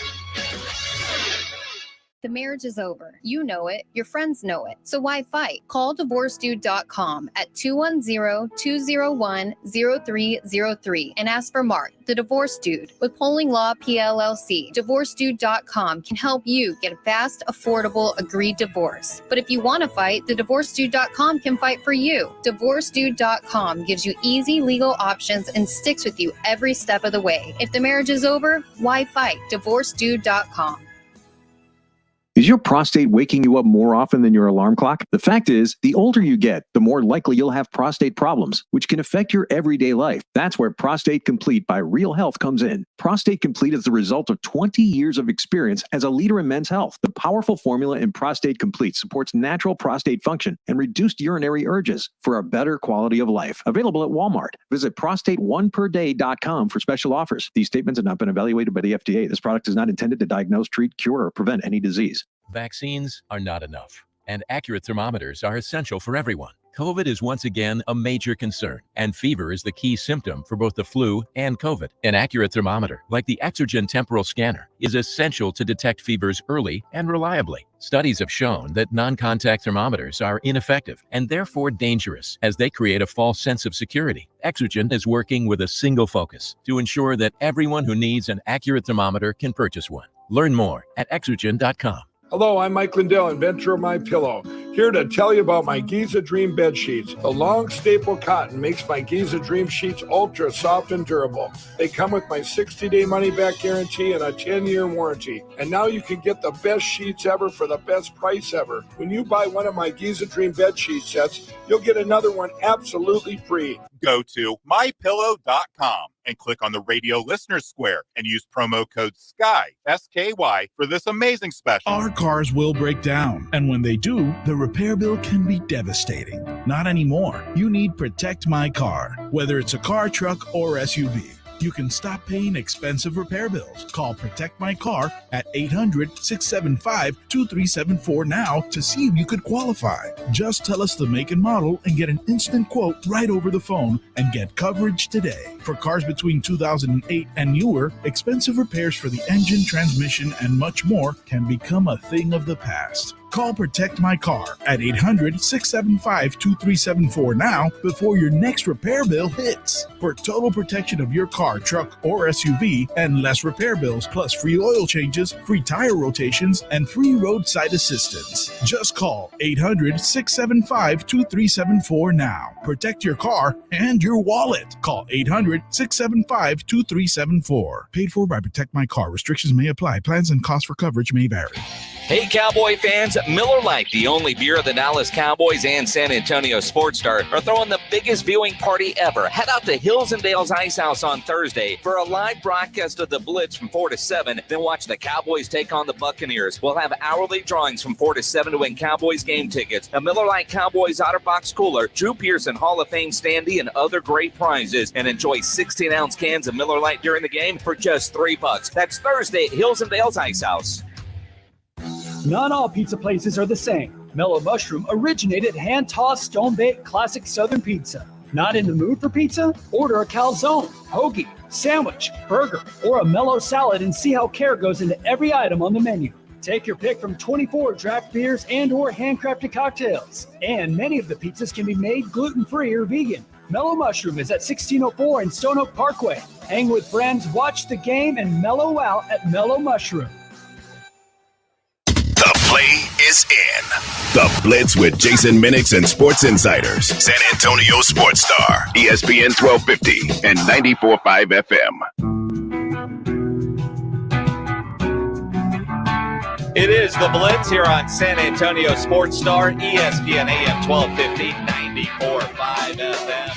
The marriage is over. You know it. Your friends know it. So why fight? Call DivorceDude.com at 210-201-0303 and ask for Mark, the Divorce Dude, with Polling Law PLLC. DivorceDude.com can help you get a fast, affordable, agreed divorce. But if you want to fight, the DivorceDude.com can fight for you. DivorceDude.com gives you easy legal options and sticks with you every step of the way. If the marriage is over, why fight? DivorceDude.com. Is your prostate waking you up more often than your alarm clock? The fact is, the older you get, the more likely you'll have prostate problems, which can affect your everyday life. That's where Prostate Complete by Real Health comes in. Prostate Complete is the result of 20 years of experience as a leader in men's health. The powerful formula in Prostate Complete supports natural prostate function and reduced urinary urges for a better quality of life. Available at Walmart. Visit prostateoneperday.com for special offers. These statements have not been evaluated by the FDA. This product is not intended to diagnose, treat, cure, or prevent any disease. Vaccines are not enough, and accurate thermometers are essential for everyone. COVID is once again a major concern, and fever is the key symptom for both the flu and COVID. An accurate thermometer, like the Exergen temporal scanner, is essential to detect fevers early and reliably. Studies have shown that non-contact thermometers are ineffective and therefore dangerous, as they create a false sense of security. Exergen is working with a single focus to ensure that everyone who needs an accurate thermometer can purchase one. Learn more at Exergen.com. Hello, I'm Mike Lindell, inventor of MyPillow, here to tell you about my Giza Dream bed sheets. The long staple cotton makes my Giza Dream sheets ultra soft and durable. They come with my 60-day money-back guarantee and a 10-year warranty. And now you can get the best sheets ever for the best price ever. When you buy one of my Giza Dream bed sheet sets, you'll get another one absolutely free. Go to mypillow.com and click on the radio listeners square and use promo code SKY, S-K-Y, for this amazing special. Our cars will break down, and when they do, the repair bill can be devastating. Not anymore. You need Protect My Car, whether it's a car, truck, or SUV. You can stop paying expensive repair bills. Call Protect My Car at 800-675-2374 now to see if you could qualify. Just tell us the make and model and get an instant quote right over the phone and get coverage today. For cars between 2008 and newer, expensive repairs for the engine, transmission, and much more can become a thing of the past. Call Protect My Car at 800-675-2374 now before your next repair bill hits. For total protection of your car, truck, or SUV and less repair bills, plus free oil changes, free tire rotations, and free roadside assistance. Just call 800-675-2374 now. Protect your car and your wallet. Call 800-675-2374. Paid for by Protect My Car. Restrictions may apply. Plans and costs for coverage may vary. Hey, Cowboy fans, Miller Lite, the only beer of the Dallas Cowboys and San Antonio Sports Star, are throwing the biggest viewing party ever. Head out to Hills and Dale's Ice House on Thursday for a live broadcast of the Blitz from 4 to 7. Then watch the Cowboys take on the Buccaneers. We'll have hourly drawings from 4 to 7 to win Cowboys game tickets, a Miller Lite Cowboys OtterBox cooler, Drew Pearson Hall of Fame standee, and other great prizes. And enjoy 16-ounce cans of Miller Lite during the game for just $3. That's Thursday at Hills and Dale's Ice House. Not all pizza places are the same. Mellow Mushroom originated hand-tossed, stone-baked classic Southern pizza. Not in the mood for pizza? Order a calzone, hoagie, sandwich, burger, or a mellow salad and see how care goes into every item on the menu. Take your pick from 24 draft beers and or handcrafted cocktails. And many of the pizzas can be made gluten-free or vegan. Mellow Mushroom is at 1604 in Stone Oak Parkway. Hang with friends, watch the game, and mellow out at Mellow Mushroom. The play is in. The Blitz with Jason Minix and Sports Insiders. San Antonio Sports Star, ESPN 1250 and 94.5 FM. It is the Blitz here on San Antonio Sports Star, ESPN AM 1250, 94.5 FM.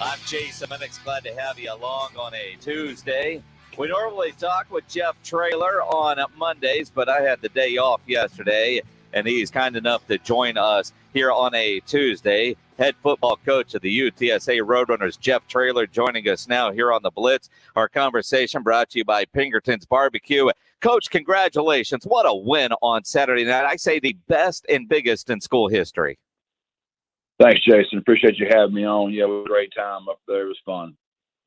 I'm Jason Minix. Glad to have you along on a Tuesday. We normally talk with Jeff Traylor on Mondays, but I had the day off yesterday, and he's kind enough to join us here on a Tuesday. Head football coach of the UTSA Roadrunners, Jeff Traylor, joining us now here on the Blitz. Our conversation brought to you by Pinkerton's Barbecue. Coach, congratulations. What a win on Saturday night. I say the best and biggest in school history. Thanks, Jason. Appreciate you having me on. Yeah, it was a great time up there. It was fun.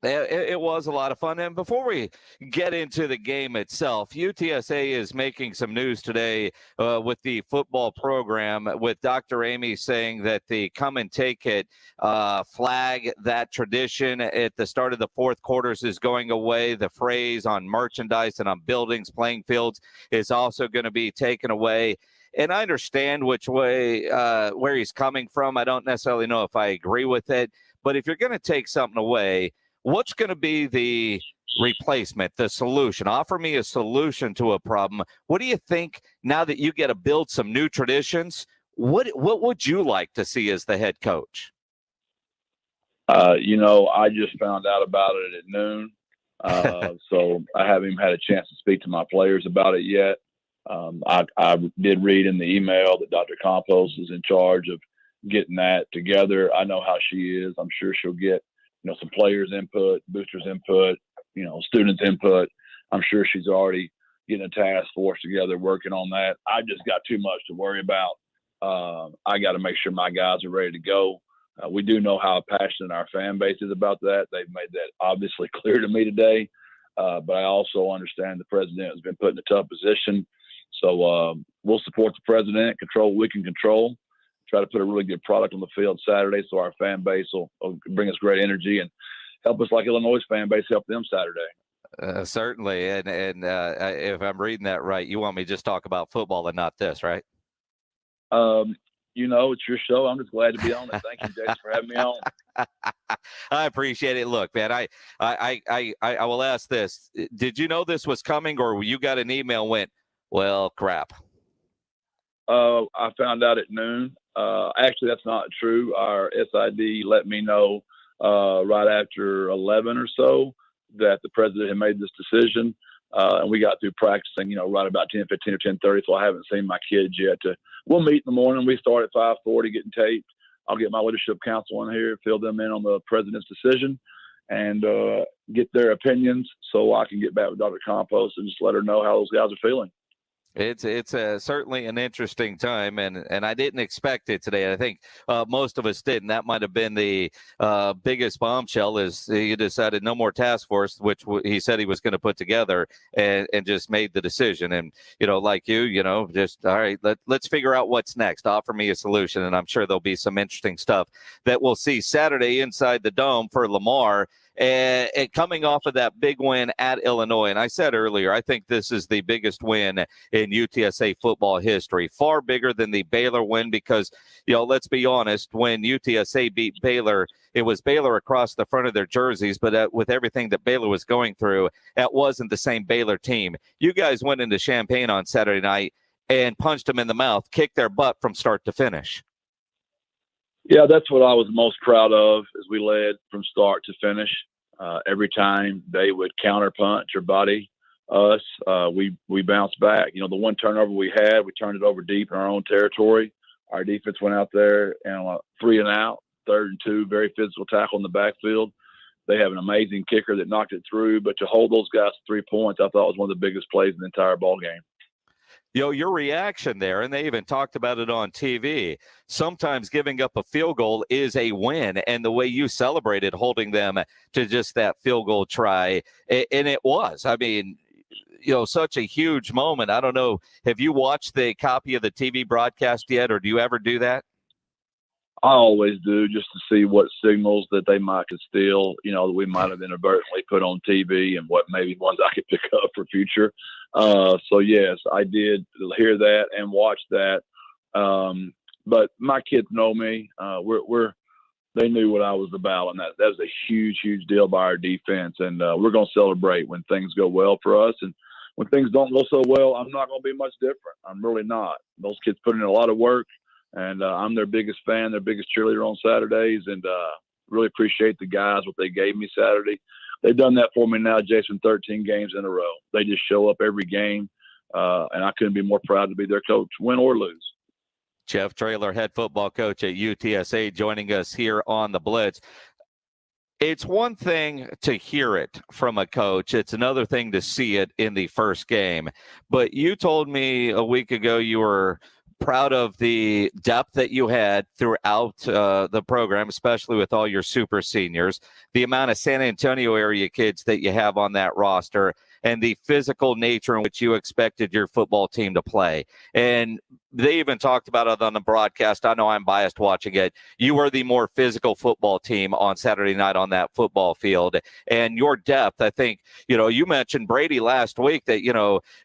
It was a lot of fun. And before we get into the game itself, UTSA is making some news today with the football program, with Dr. Amy saying that the come and take it flag, that tradition at the start of the fourth quarters is going away. The phrase on merchandise and on buildings, playing fields is also going to be taken away. And I understand which way, where he's coming from. I don't necessarily know if I agree with it. But if you're going to take something away, what's going to be the replacement, the solution? Offer me a solution to a problem. What do you think now that you get to build some new traditions? What would you like to see as the head coach? I just found out about it at noon. So I haven't even had a chance to speak to my players about it yet. I did read in the email that Dr. Campos is in charge of getting that together. I know how she is. I'm sure she'll get some players' input, boosters' input, students' input. I'm sure she's already getting a task force together working on that. I just got too much to worry about. I got to make sure my guys are ready to go. We do know how passionate our fan base is about that. They've made that obviously clear to me today. But I also understand the president has been put in a tough position. So we'll support the president, control what we can control, try to put a really good product on the field Saturday so our fan base will bring us great energy and help us like Illinois' fan base help them Saturday. Certainly. And if I'm reading that right, you want me to just talk about football and not this, right? It's your show. I'm just glad to be on it. Thank you, Jason, for having me on. I appreciate it. Look, man, I will ask this. Did you know this was coming, or you got an email and went, well, crap? I found out at noon. Actually, that's not true. Our SID let me know right after 11 or so that the president had made this decision. And we got through practicing, right about 10:15 or 10:30. So I haven't seen my kids yet. We'll meet in the morning. We start at 5:40 getting taped. I'll get my leadership council in here, fill them in on the president's decision, and get their opinions so I can get back with Dr. Campos and just let her know how those guys are feeling. It's certainly an interesting time, and I didn't expect it today. I think most of us didn't. That might have been the biggest bombshell is he decided no more task force, which he said he was going to put together, and just made the decision. And, like just, all right, let's figure out what's next. Offer me a solution, and I'm sure there'll be some interesting stuff that we'll see Saturday inside the Dome for Lamar. And coming off of that big win at Illinois, and I said earlier, I think this is the biggest win in UTSA football history, far bigger than the Baylor win because, let's be honest, when UTSA beat Baylor, it was Baylor across the front of their jerseys, but with everything that Baylor was going through, that wasn't the same Baylor team. You guys went into Champaign on Saturday night and punched them in the mouth, kicked their butt from start to finish. Yeah, that's what I was most proud of as we led from start to finish. Every time they would counterpunch or body us, we bounced back. The one turnover we had, we turned it over deep in our own territory. Our defense went out there and 3 and out, 3rd and 2, very physical tackle in the backfield. They have an amazing kicker that knocked it through, but to hold those guys to 3 points, I thought was one of the biggest plays in the entire ball game. Your reaction there, and they even talked about it on TV, sometimes giving up a field goal is a win, and the way you celebrated holding them to just that field goal try, and it was. I mean, such a huge moment. I don't know, have you watched the copy of the TV broadcast yet, or do you ever do that? I always do, just to see what signals that they might could steal, that we might have inadvertently put on TV and what maybe ones I could pick up for future. So yes, I did hear that and watch that. But my kids know me. They knew what I was about, and that was a huge, huge deal by our defense. And we're going to celebrate when things go well for us. And when things don't go so well, I'm not going to be much different. I'm really not. Those kids put in a lot of work. And I'm their biggest fan, their biggest cheerleader on Saturdays. And Really appreciate the guys, what they gave me Saturday. They've done that for me now, Jason, 13 games in a row. They just show up every game, and I couldn't be more proud to be their coach, win or lose. Jeff Traylor, head football coach at UTSA, joining us here on the Blitz. It's one thing to hear it from a coach. It's another thing to see it in the first game. But you told me a week ago you were proud of the depth that you had throughout the program, especially with all your super seniors, the amount of San Antonio area kids that you have on that roster, and the physical nature in which you expected your football team to play. And they even talked about it on the broadcast. I know I'm biased watching it. You were the more physical football team on Saturday night on that football field. And your depth, I think, you mentioned Brady last week that,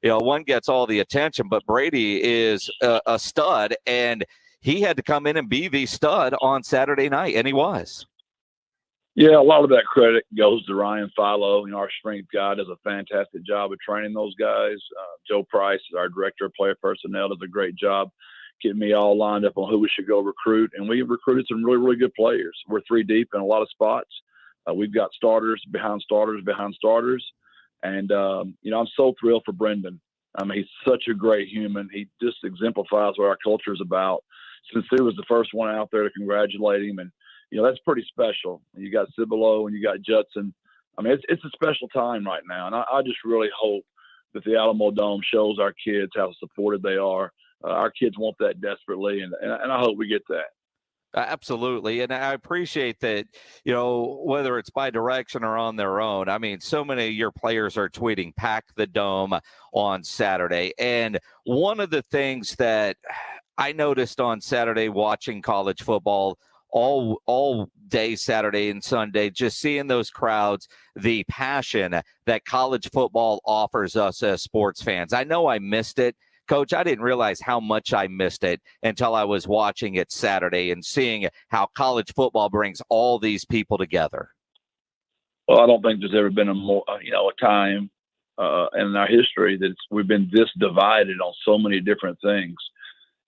one gets all the attention, but Brady is a stud, and he had to come in and be the stud on Saturday night, and he was. Yeah, a lot of that credit goes to Ryan Philo. Our strength guy does a fantastic job of training those guys. Joe Price, our director of player personnel, does a great job getting me all lined up on who we should go recruit. And we recruited some really, really good players. We're 3 deep in a lot of spots. We've got starters behind starters behind starters. And, I'm so thrilled for Brendan. He's such a great human. He just exemplifies what our culture is about. Sincere was the first one out there to congratulate him. And, that's pretty special. You got Cibolo and you got Judson. It's a special time right now. And I just really hope that the Alamo Dome shows our kids how supported they are. Our kids want that desperately. And I hope we get that. Absolutely. And I appreciate that, whether it's by direction or on their own. So many of your players are tweeting, "Pack the Dome" on Saturday. And one of the things that I noticed on Saturday watching college football all day Saturday and Sunday, just seeing those crowds, the passion that college football offers us as sports fans. I know I missed it. Coach, I didn't realize how much I missed it until I was watching it Saturday and seeing how college football brings all these people together. Well, I don't think there's ever been a time in our history that we've been this divided on so many different things.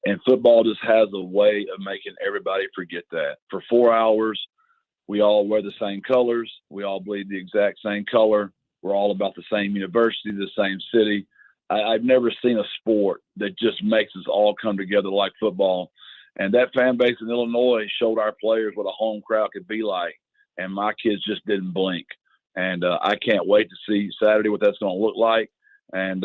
And football just has a way of making everybody forget that. For 4 hours, we all wear the same colors. We all bleed the exact same color. We're all about the same university, the same city. I've never seen a sport that just makes us all come together like football. And that fan base in Illinois showed our players what a home crowd could be like. And my kids just didn't blink. And I can't wait to see Saturday what that's going to look like. And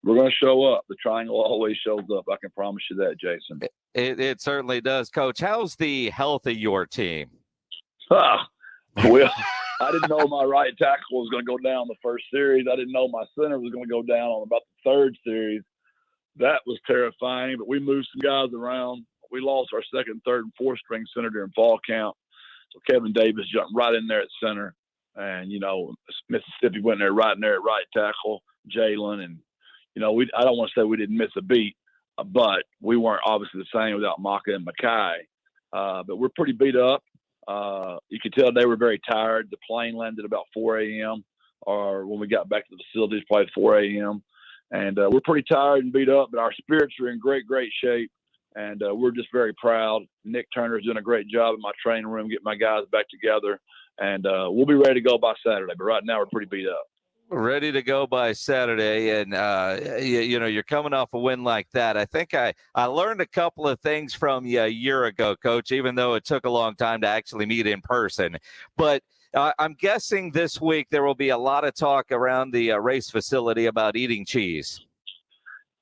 we're going to show up. The triangle always shows up. I can promise you that, Jason. It certainly does. Coach, how's the health of your team? Well, I didn't know my right tackle was going to go down the first series. I didn't know my center was going to go down on about the 3rd series. That was terrifying, but we moved some guys around. We lost our 2nd, 3rd, and 4th string center during fall camp. So Kevin Davis jumped right in there at center. And, Mississippi went there right in there at right tackle, Jalen. And, I don't want to say we didn't miss a beat, but we weren't obviously the same without Maka and Mckay. But we're pretty beat up. You could tell they were very tired. The plane landed about 4 a.m. or when we got back to the facilities, probably 4 a.m. And we're pretty tired and beat up, but our spirits are in great, great shape. And we're just very proud. Nick Turner's doing a great job in my training room, getting my guys back together. And we'll be ready to go by Saturday. But right now we're pretty beat up. Ready to go by Saturday, and you're coming off a win like that. I think I learned a couple of things from you a year ago, Coach, even though it took a long time to actually meet in person. But I'm guessing this week there will be a lot of talk around the race facility about eating cheese.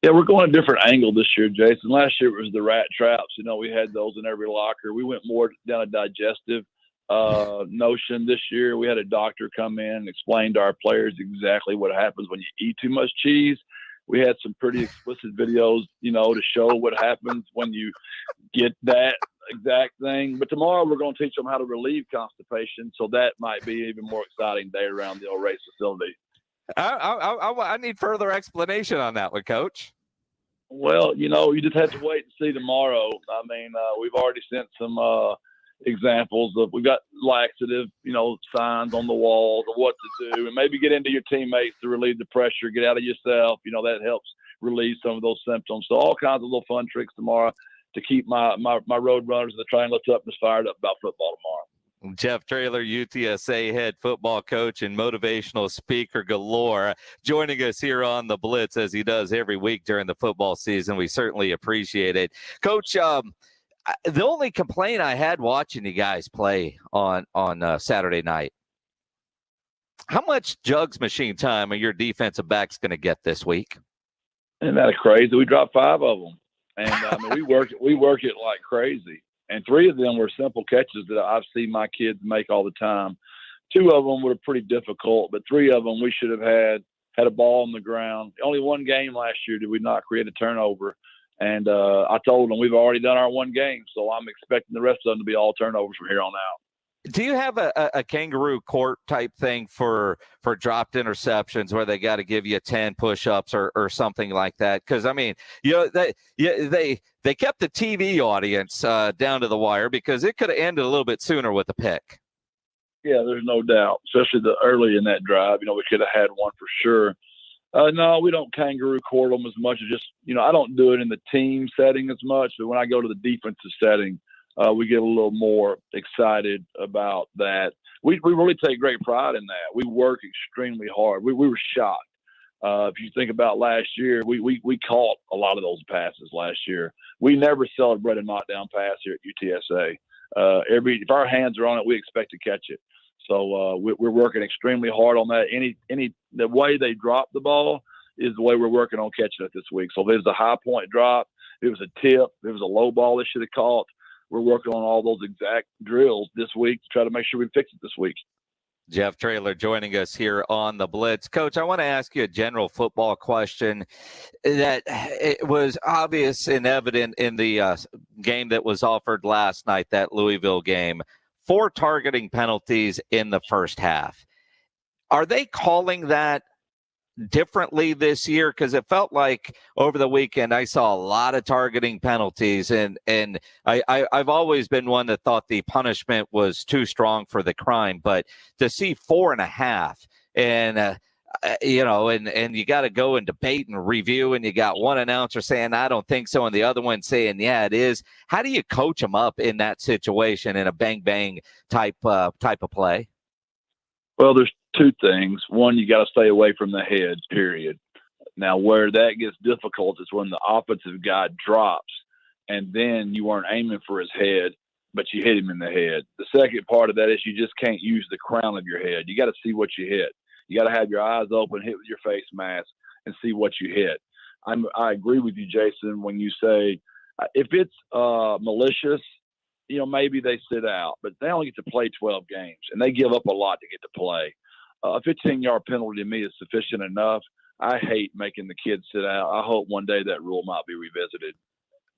Yeah, we're going a different angle this year, Jason. Last year it was the rat traps. We had those in every locker. We went more down a digestive notion. This year we had a doctor come in and explain to our players exactly what happens when you eat too much cheese. We had some pretty explicit videos, to show what happens when you get that exact thing. But tomorrow we're going to teach them how to relieve constipation, so that might be an even more exciting day around the old race facility. I need further explanation on that one, Coach. Well, you just have to wait and see tomorrow. We've already sent some examples of, we've got laxative, signs on the walls of what to do, and maybe get into your teammates to relieve the pressure, get out of yourself. That helps relieve some of those symptoms. So all kinds of little fun tricks tomorrow to keep my road runners and the Triangle Toughness fired up about football tomorrow. Jeff Traylor, UTSA head football coach and motivational speaker galore, joining us here on the Blitz as he does every week during the football season. We certainly appreciate it. Coach, the only complaint I had watching you guys play on Saturday night, how much jugs machine time are your defensive backs going to get this week? Isn't that crazy? We dropped 5 of them, and we work it like crazy. And 3 of them were simple catches that I've seen my kids make all the time. 2 of them were pretty difficult, but 3 of them we should have had a ball on the ground. Only one game last year did we not create a turnover. And I told them we've already done our one game, so I'm expecting the rest of them to be all turnovers from here on out. Do you have a kangaroo court type thing for dropped interceptions where they got to give you 10 push-ups or something like that? Because, I mean, they kept the TV audience down to the wire because it could have ended a little bit sooner with a pick. Yeah, there's no doubt, especially early in that drive. We could have had one for sure. No, we don't kangaroo court them as much as just, I don't do it in the team setting as much, but when I go to the defensive setting, we get a little more excited about that. We really take great pride in that. We work extremely hard. We were shocked. If you think about last year, we caught a lot of those passes last year. We never celebrate a knockdown pass here at UTSA. If our hands are on it, we expect to catch it. So we're working extremely hard on that. The way they drop the ball is the way we're working on catching it this week. So if there's a high point drop, if it was a tip, if it was a low ball they should have caught, we're working on all those exact drills this week to try to make sure we fix it this week. Jeff Traylor joining us here on the Blitz. Coach, I want to ask you a general football question that it was obvious and evident in the game that was offered last night, that Louisville game. 4 targeting penalties in the first half. Are they calling that differently this year? Because it felt like over the weekend I saw a lot of targeting penalties, and I've always been one that thought the punishment was too strong for the crime, but to see 4.5 and and you got to go and debate and review, and you got one announcer saying I don't think so and the other one saying yeah it is. How do you coach them up in that situation in a bang bang type of play? Well, there's 2 things. One, you got to stay away from the head, period. Now, where that gets difficult is when the offensive guy drops and then you weren't aiming for his head, but you hit him in the head. The second part of that is you just can't use the crown of your head. You got to see what you hit. You got to have your eyes open, hit with your face mask, and see what you hit. I agree with you, Jason, when you say if it's malicious, maybe they sit out, but they only get to play 12 games, and they give up a lot to get to play. A 15-yard penalty to me is sufficient enough. I hate making the kids sit out. I hope one day that rule might be revisited.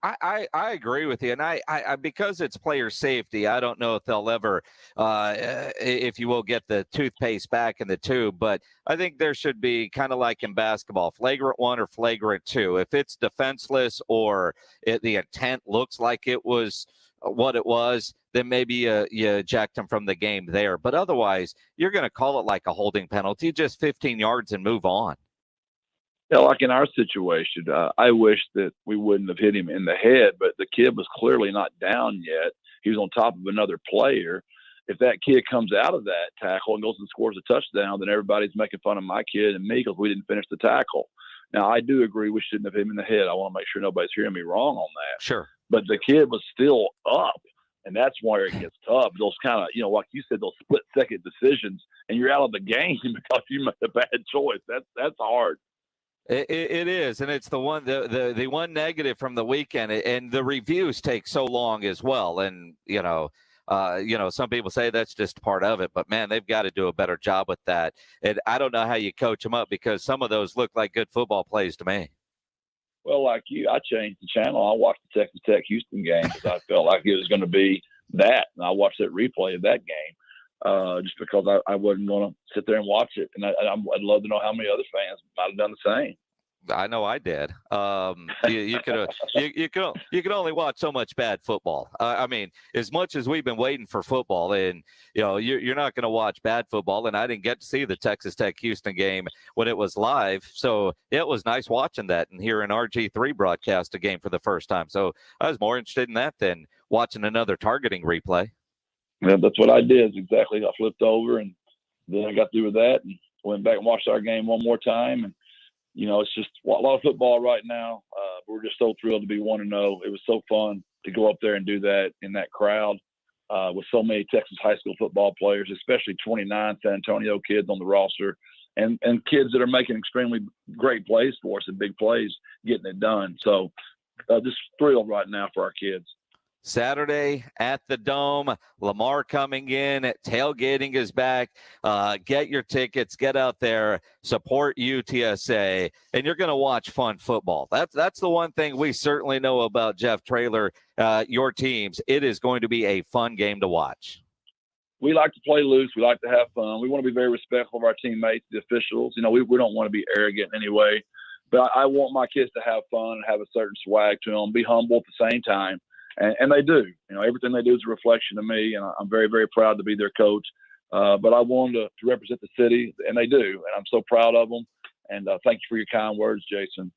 I agree with you, and I because it's player safety, I don't know if they'll ever, if you will, get the toothpaste back in the tube. But I think there should be kind of like in basketball, flagrant 1 or flagrant 2. If it's defenseless or the intent looks like it was what it was, then maybe you eject them from the game there. But otherwise, you're going to call it like a holding penalty, just 15 yards and move on. Yeah, like in our situation, I wish that we wouldn't have hit him in the head, but the kid was clearly not down yet. He was on top of another player. If that kid comes out of that tackle and goes and scores a touchdown, then everybody's making fun of my kid and me because we didn't finish the tackle. Now, I do agree we shouldn't have hit him in the head. I want to make sure nobody's hearing me wrong on that. Sure. But the kid was still up, and that's where it gets tough. Those kind of, like you said, those split-second decisions, and you're out of the game because you made a bad choice. That's hard. It is, and it's the one negative from the weekend, and the reviews take so long as well. And some people say that's just part of it, but man, they've got to do a better job with that. And I don't know how you coach them up because some of those look like good football plays to me. Well, like you, I changed the channel. I watched the Texas Tech Houston game because I felt like it was going to be that, and I watched that replay of that game. Just because I wasn't going to sit there and watch it. And I'd love to know how many other fans might have done the same. I know I did. You can only watch so much bad football. I mean, as much as we've been waiting for football, and you're not going to watch bad football. And I didn't get to see the Texas Tech Houston game when it was live, so it was nice watching that and hearing RG3 broadcast a game for the first time. So I was more interested in that than watching another targeting replay. And that's what I did. Exactly. I flipped over, and then I got through with that and went back and watched our game one more time. And, it's just a lot of football right now. We're just so thrilled to be 1-0. It was so fun to go up there and do that in that crowd with so many Texas high school football players, especially 29 San Antonio kids on the roster and kids that are making extremely great plays for us and big plays, getting it done. So just thrilled right now for our kids. Saturday at the Dome, Lamar coming in, tailgating is back. Get your tickets, get out there, support UTSA, and you're going to watch fun football. That's the one thing we certainly know about Jeff Traylor, your teams. It is going to be a fun game to watch. We like to play loose. We like to have fun. We want to be very respectful of our teammates, the officials. We don't want to be arrogant in any way, but I want my kids to have fun and have a certain swag to them, be humble at the same time. And they do. Everything they do is a reflection of me, and I'm very, very proud to be their coach. But I want them to represent the city, and they do. And I'm so proud of them. And thank you for your kind words, Jason.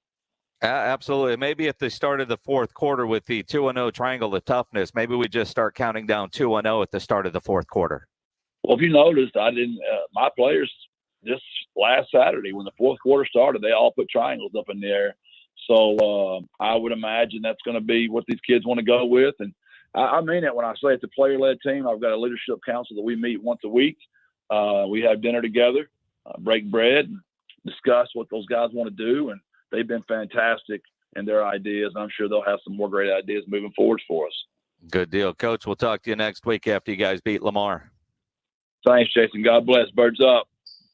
Absolutely. Maybe at the start of the fourth quarter with the 2-0 triangle of toughness, maybe we just start counting down 2-0 at the start of the fourth quarter. Well, if you noticed, I didn't. My players just last Saturday when the fourth quarter started, they all put triangles up in the air. So I would imagine that's going to be what these kids want to go with. And I mean it when I say it's a player-led team. I've got a leadership council that we meet once a week. We have dinner together, break bread, and discuss what those guys want to do. And they've been fantastic in their ideas. I'm sure they'll have some more great ideas moving forward for us. Good deal. Coach, we'll talk to you next week after you guys beat Lamar. Thanks, Jason. God bless. Birds up.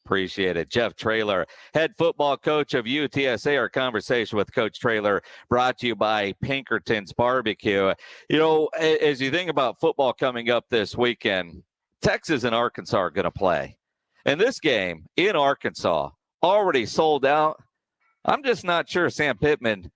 Appreciate it. Jeff Traylor, head football coach of UTSA. Our conversation with Coach Traylor brought to you by Pinkerton's Barbecue. As you think about football coming up this weekend, Texas and Arkansas are going to play. And this game in Arkansas, already sold out. I'm just not sure Sam Pittman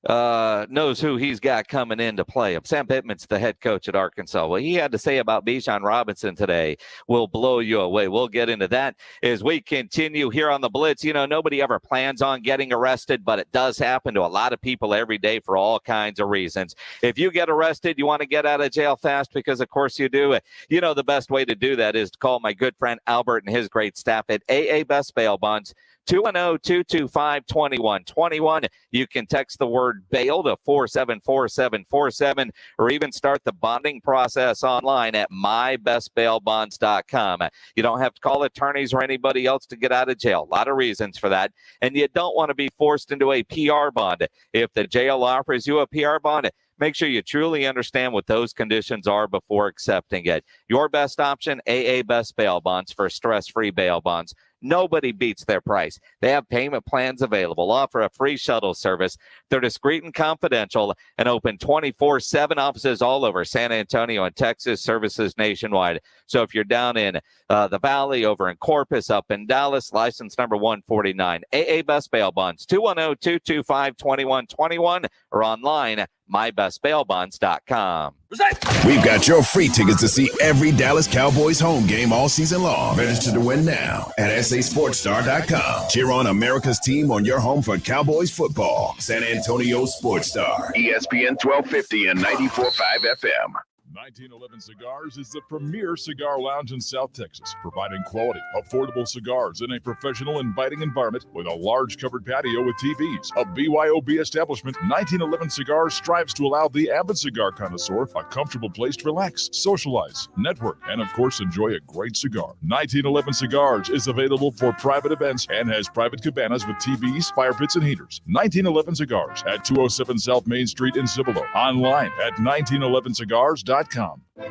knows who he's got coming in to play him. Sam Pittman's the head coach at Arkansas. What he had to say about Bijan Robinson today will blow you away. We'll get into that as we continue here on the Blitz. Nobody ever plans on getting arrested, but it does happen to a lot of people every day for all kinds of reasons. If you get arrested, you want to get out of jail fast, because of course you do. The best way to do that is to call my good friend Albert and his great staff at AA Best Bail Bonds. 210-225-2121. You can text the word bail to 474747, or even start the bonding process online at mybestbailbonds.com. You don't have to call attorneys or anybody else to get out of jail. A lot of reasons for that. And you don't want to be forced into a PR bond. If the jail offers you a PR bond, make sure you truly understand what those conditions are before accepting it. Your best option, AA Best Bail Bonds, for stress-free bail bonds. Nobody beats their price. They have payment plans available, offer a free shuttle service. They're discreet and confidential, and open 24/7, offices all over San Antonio and Texas, services nationwide. So if you're down in the Valley, over in Corpus, up in Dallas, license number 149. AA Best Bail Bonds, 210-225-2121, or online, mybestbailbonds.com. We've got your free tickets to see every Dallas Cowboys home game all season long. Register to win now at sasportstar.com. Cheer on America's team on your home for Cowboys football. San Antonio Sports Star, ESPN 1250 and 94.5 FM. 1911 Cigars is the premier cigar lounge in South Texas, providing quality, affordable cigars in a professional, inviting environment with a large covered patio with TVs. A BYOB establishment, 1911 Cigars strives to allow the avid cigar connoisseur a comfortable place to relax, socialize, network, and of course enjoy a great cigar. 1911 Cigars is available for private events and has private cabanas with TVs, fire pits, and heaters. 1911 Cigars at 207 South Main Street in Cibolo. Online at 1911cigars.com.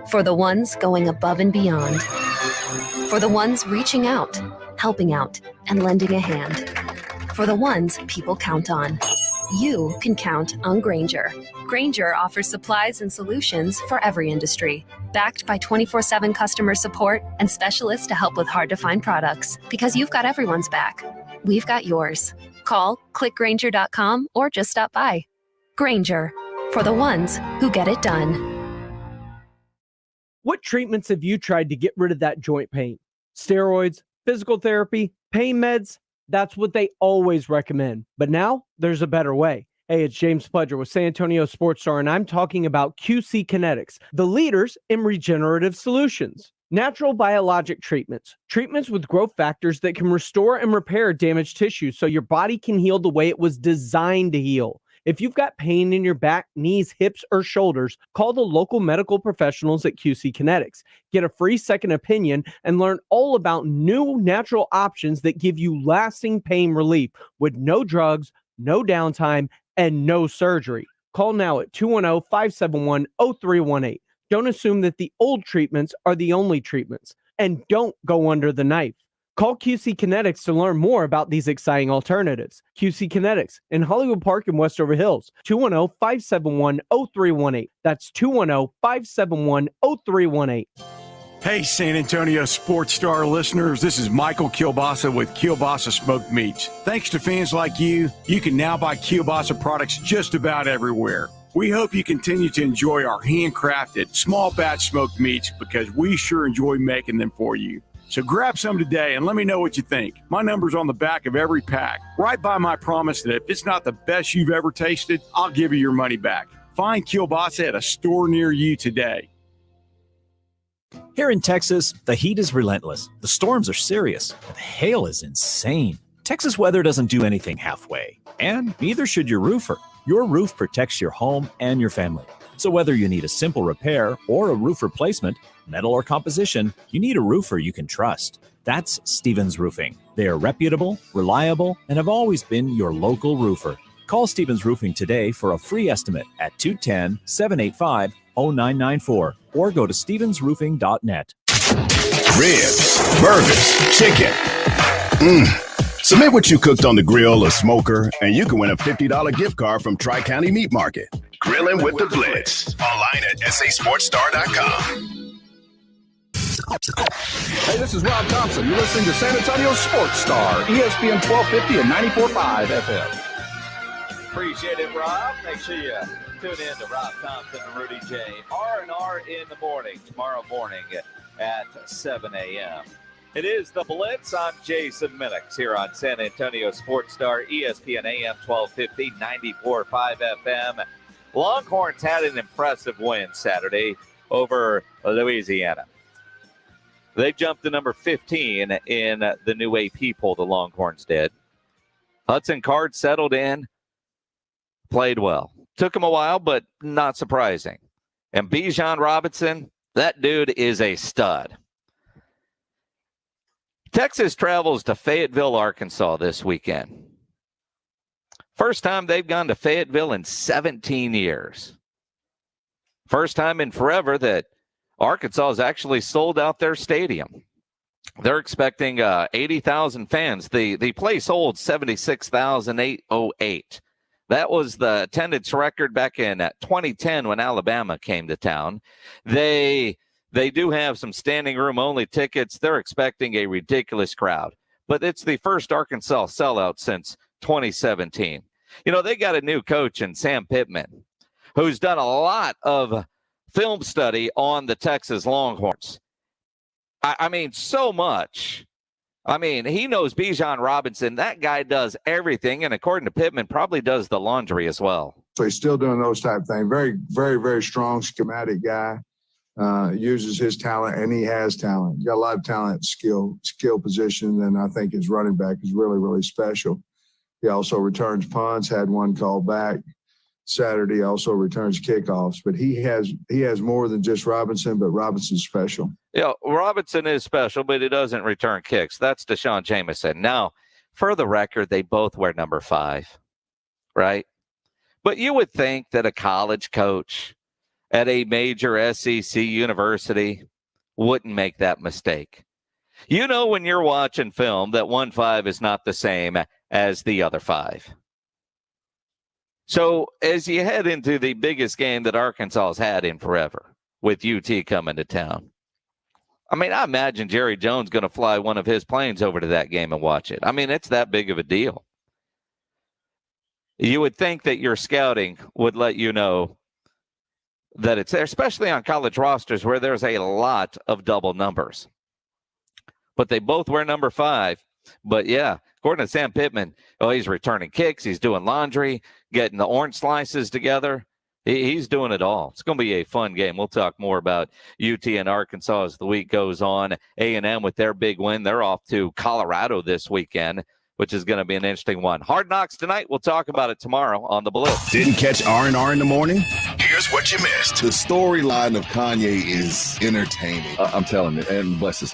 For the ones going above and beyond. For the ones reaching out, helping out, and lending a hand. For the ones people count on. You can count on Grainger. Grainger offers supplies and solutions for every industry. Backed by 24/7 customer support and specialists to help with hard-to-find products. Because you've got everyone's back. We've got yours. Call, click Grainger.com, or just stop by. Grainger. For the ones who get it done. What treatments have you tried to get rid of that joint pain? Steroids, physical therapy, pain meds? That's what they always recommend. But now there's a better way. Hey, it's James Pledger with San Antonio Sports Star, and I'm talking about QC Kinetics, the leaders in regenerative solutions. Natural biologic treatments with growth factors that can restore and repair damaged tissue so your body can heal the way it was designed to heal. If you've got pain in your back, knees, hips, or shoulders, call the local medical professionals at QC Kinetics. Get a free second opinion and learn all about new natural options that give you lasting pain relief with no drugs, no downtime, and no surgery. Call now at 210-571-0318. Don't assume that the old treatments are the only treatments, and don't go under the knife. Call QC Kinetics to learn more about these exciting alternatives. QC Kinetics in Hollywood Park and Westover Hills, 210-571-0318. That's 210-571-0318. Hey, San Antonio Sports Star listeners, this is Michael Kielbasa with Kielbasa Smoked Meats. Thanks to fans like you, you can now buy Kielbasa products just about everywhere. We hope you continue to enjoy our handcrafted, small batch smoked meats because we sure enjoy making them for you. So grab some today and let me know what you think. My number's on the back of every pack. Right by my promise that if it's not the best you've ever tasted, I'll give you your money back. Find Kielbasa at a store near you today. Here in Texas, the heat is relentless, the storms are serious, and the hail is insane. Texas weather doesn't do anything halfway, and neither should your roofer. Your roof protects your home and your family. So whether you need a simple repair or a roof replacement, metal or composition, you need a roofer you can trust. That's Stevens Roofing. They are reputable, reliable, and have always been your local roofer. Call Stevens Roofing today for a free estimate at 210-785-0994 or go to stevensroofing.net. Ribs, burgers, chicken. Submit what you cooked on the grill or smoker, and you can win a $50 gift card from Tri-County Meat Market. Grilling with the Blitz. Online at sasportstar.com. Hey, this is Rob Thompson. You're listening to San Antonio Sports Star, ESPN 1250 and 94.5 FM. Appreciate it, Rob. Make sure you tune in to Rob Thompson and Rudy J. R&R in the morning, tomorrow morning at 7 a.m. It is the Blitz. I'm Jason Minix here on San Antonio Sports Star, ESPN AM 1250, 94.5 FM. Longhorns had an impressive win Saturday over Louisiana. They jumped to number 15 in the new AP poll, the Longhorns did. Hudson Card settled in, played well. Took him a while, but not surprising. And Bijan Robinson, that dude is a stud. Texas travels to Fayetteville, Arkansas this weekend. First time they've gone to Fayetteville in 17 years. First time in forever that Arkansas has actually sold out their stadium. They're expecting 80,000 fans. The place holds 76,808. That was the attendance record back in 2010 when Alabama came to town. They do have some standing room only tickets. They're expecting a ridiculous crowd, but it's the first Arkansas sellout since 2017. You know, they got a new coach in Sam Pittman, who's done a lot of film study on the Texas Longhorns. I mean, so much. I mean, he knows Bijan Robinson. That guy does everything, and according to Pittman, probably does the laundry as well. So he's still doing those type of things. Very, very, very strong schematic guy. Uses his talent, and he has talent. He's got a lot of talent, skill position, and I think his running back is really, really special. He also returns punts, had one called back Saturday, also returns kickoffs. But he has more than just Robinson, but Robinson's special. Yeah, Robinson is special, but he doesn't return kicks. That's Deshaun Jameson. Now, for the record, they both wear number 5, right? But you would think that a college coach at a major SEC university wouldn't make that mistake. You know, when you're watching film, that 1-5 is not the same as the other 5. So as you head into the biggest game that Arkansas has had in forever, with UT coming to town, I mean, I imagine Jerry Jones going to fly one of his planes over to that game and watch it. I mean, it's that big of a deal. You would think that your scouting would let you know that it's there, especially on college rosters where there's a lot of double numbers. But they both wear number 5. But, yeah, according to Sam Pittman, he's returning kicks. He's doing laundry. getting the orange slices together. He's doing it all. It's going to be a fun game. We'll talk more about UT and Arkansas as the week goes on. A&M with their big win. They're off to Colorado this weekend, which is going to be an interesting one. Hard Knocks tonight. We'll talk about it tomorrow on the Blitz. Didn't catch R&R in the morning? Here's what you missed. The storyline of Kanye is entertaining. I'm telling you, and bless his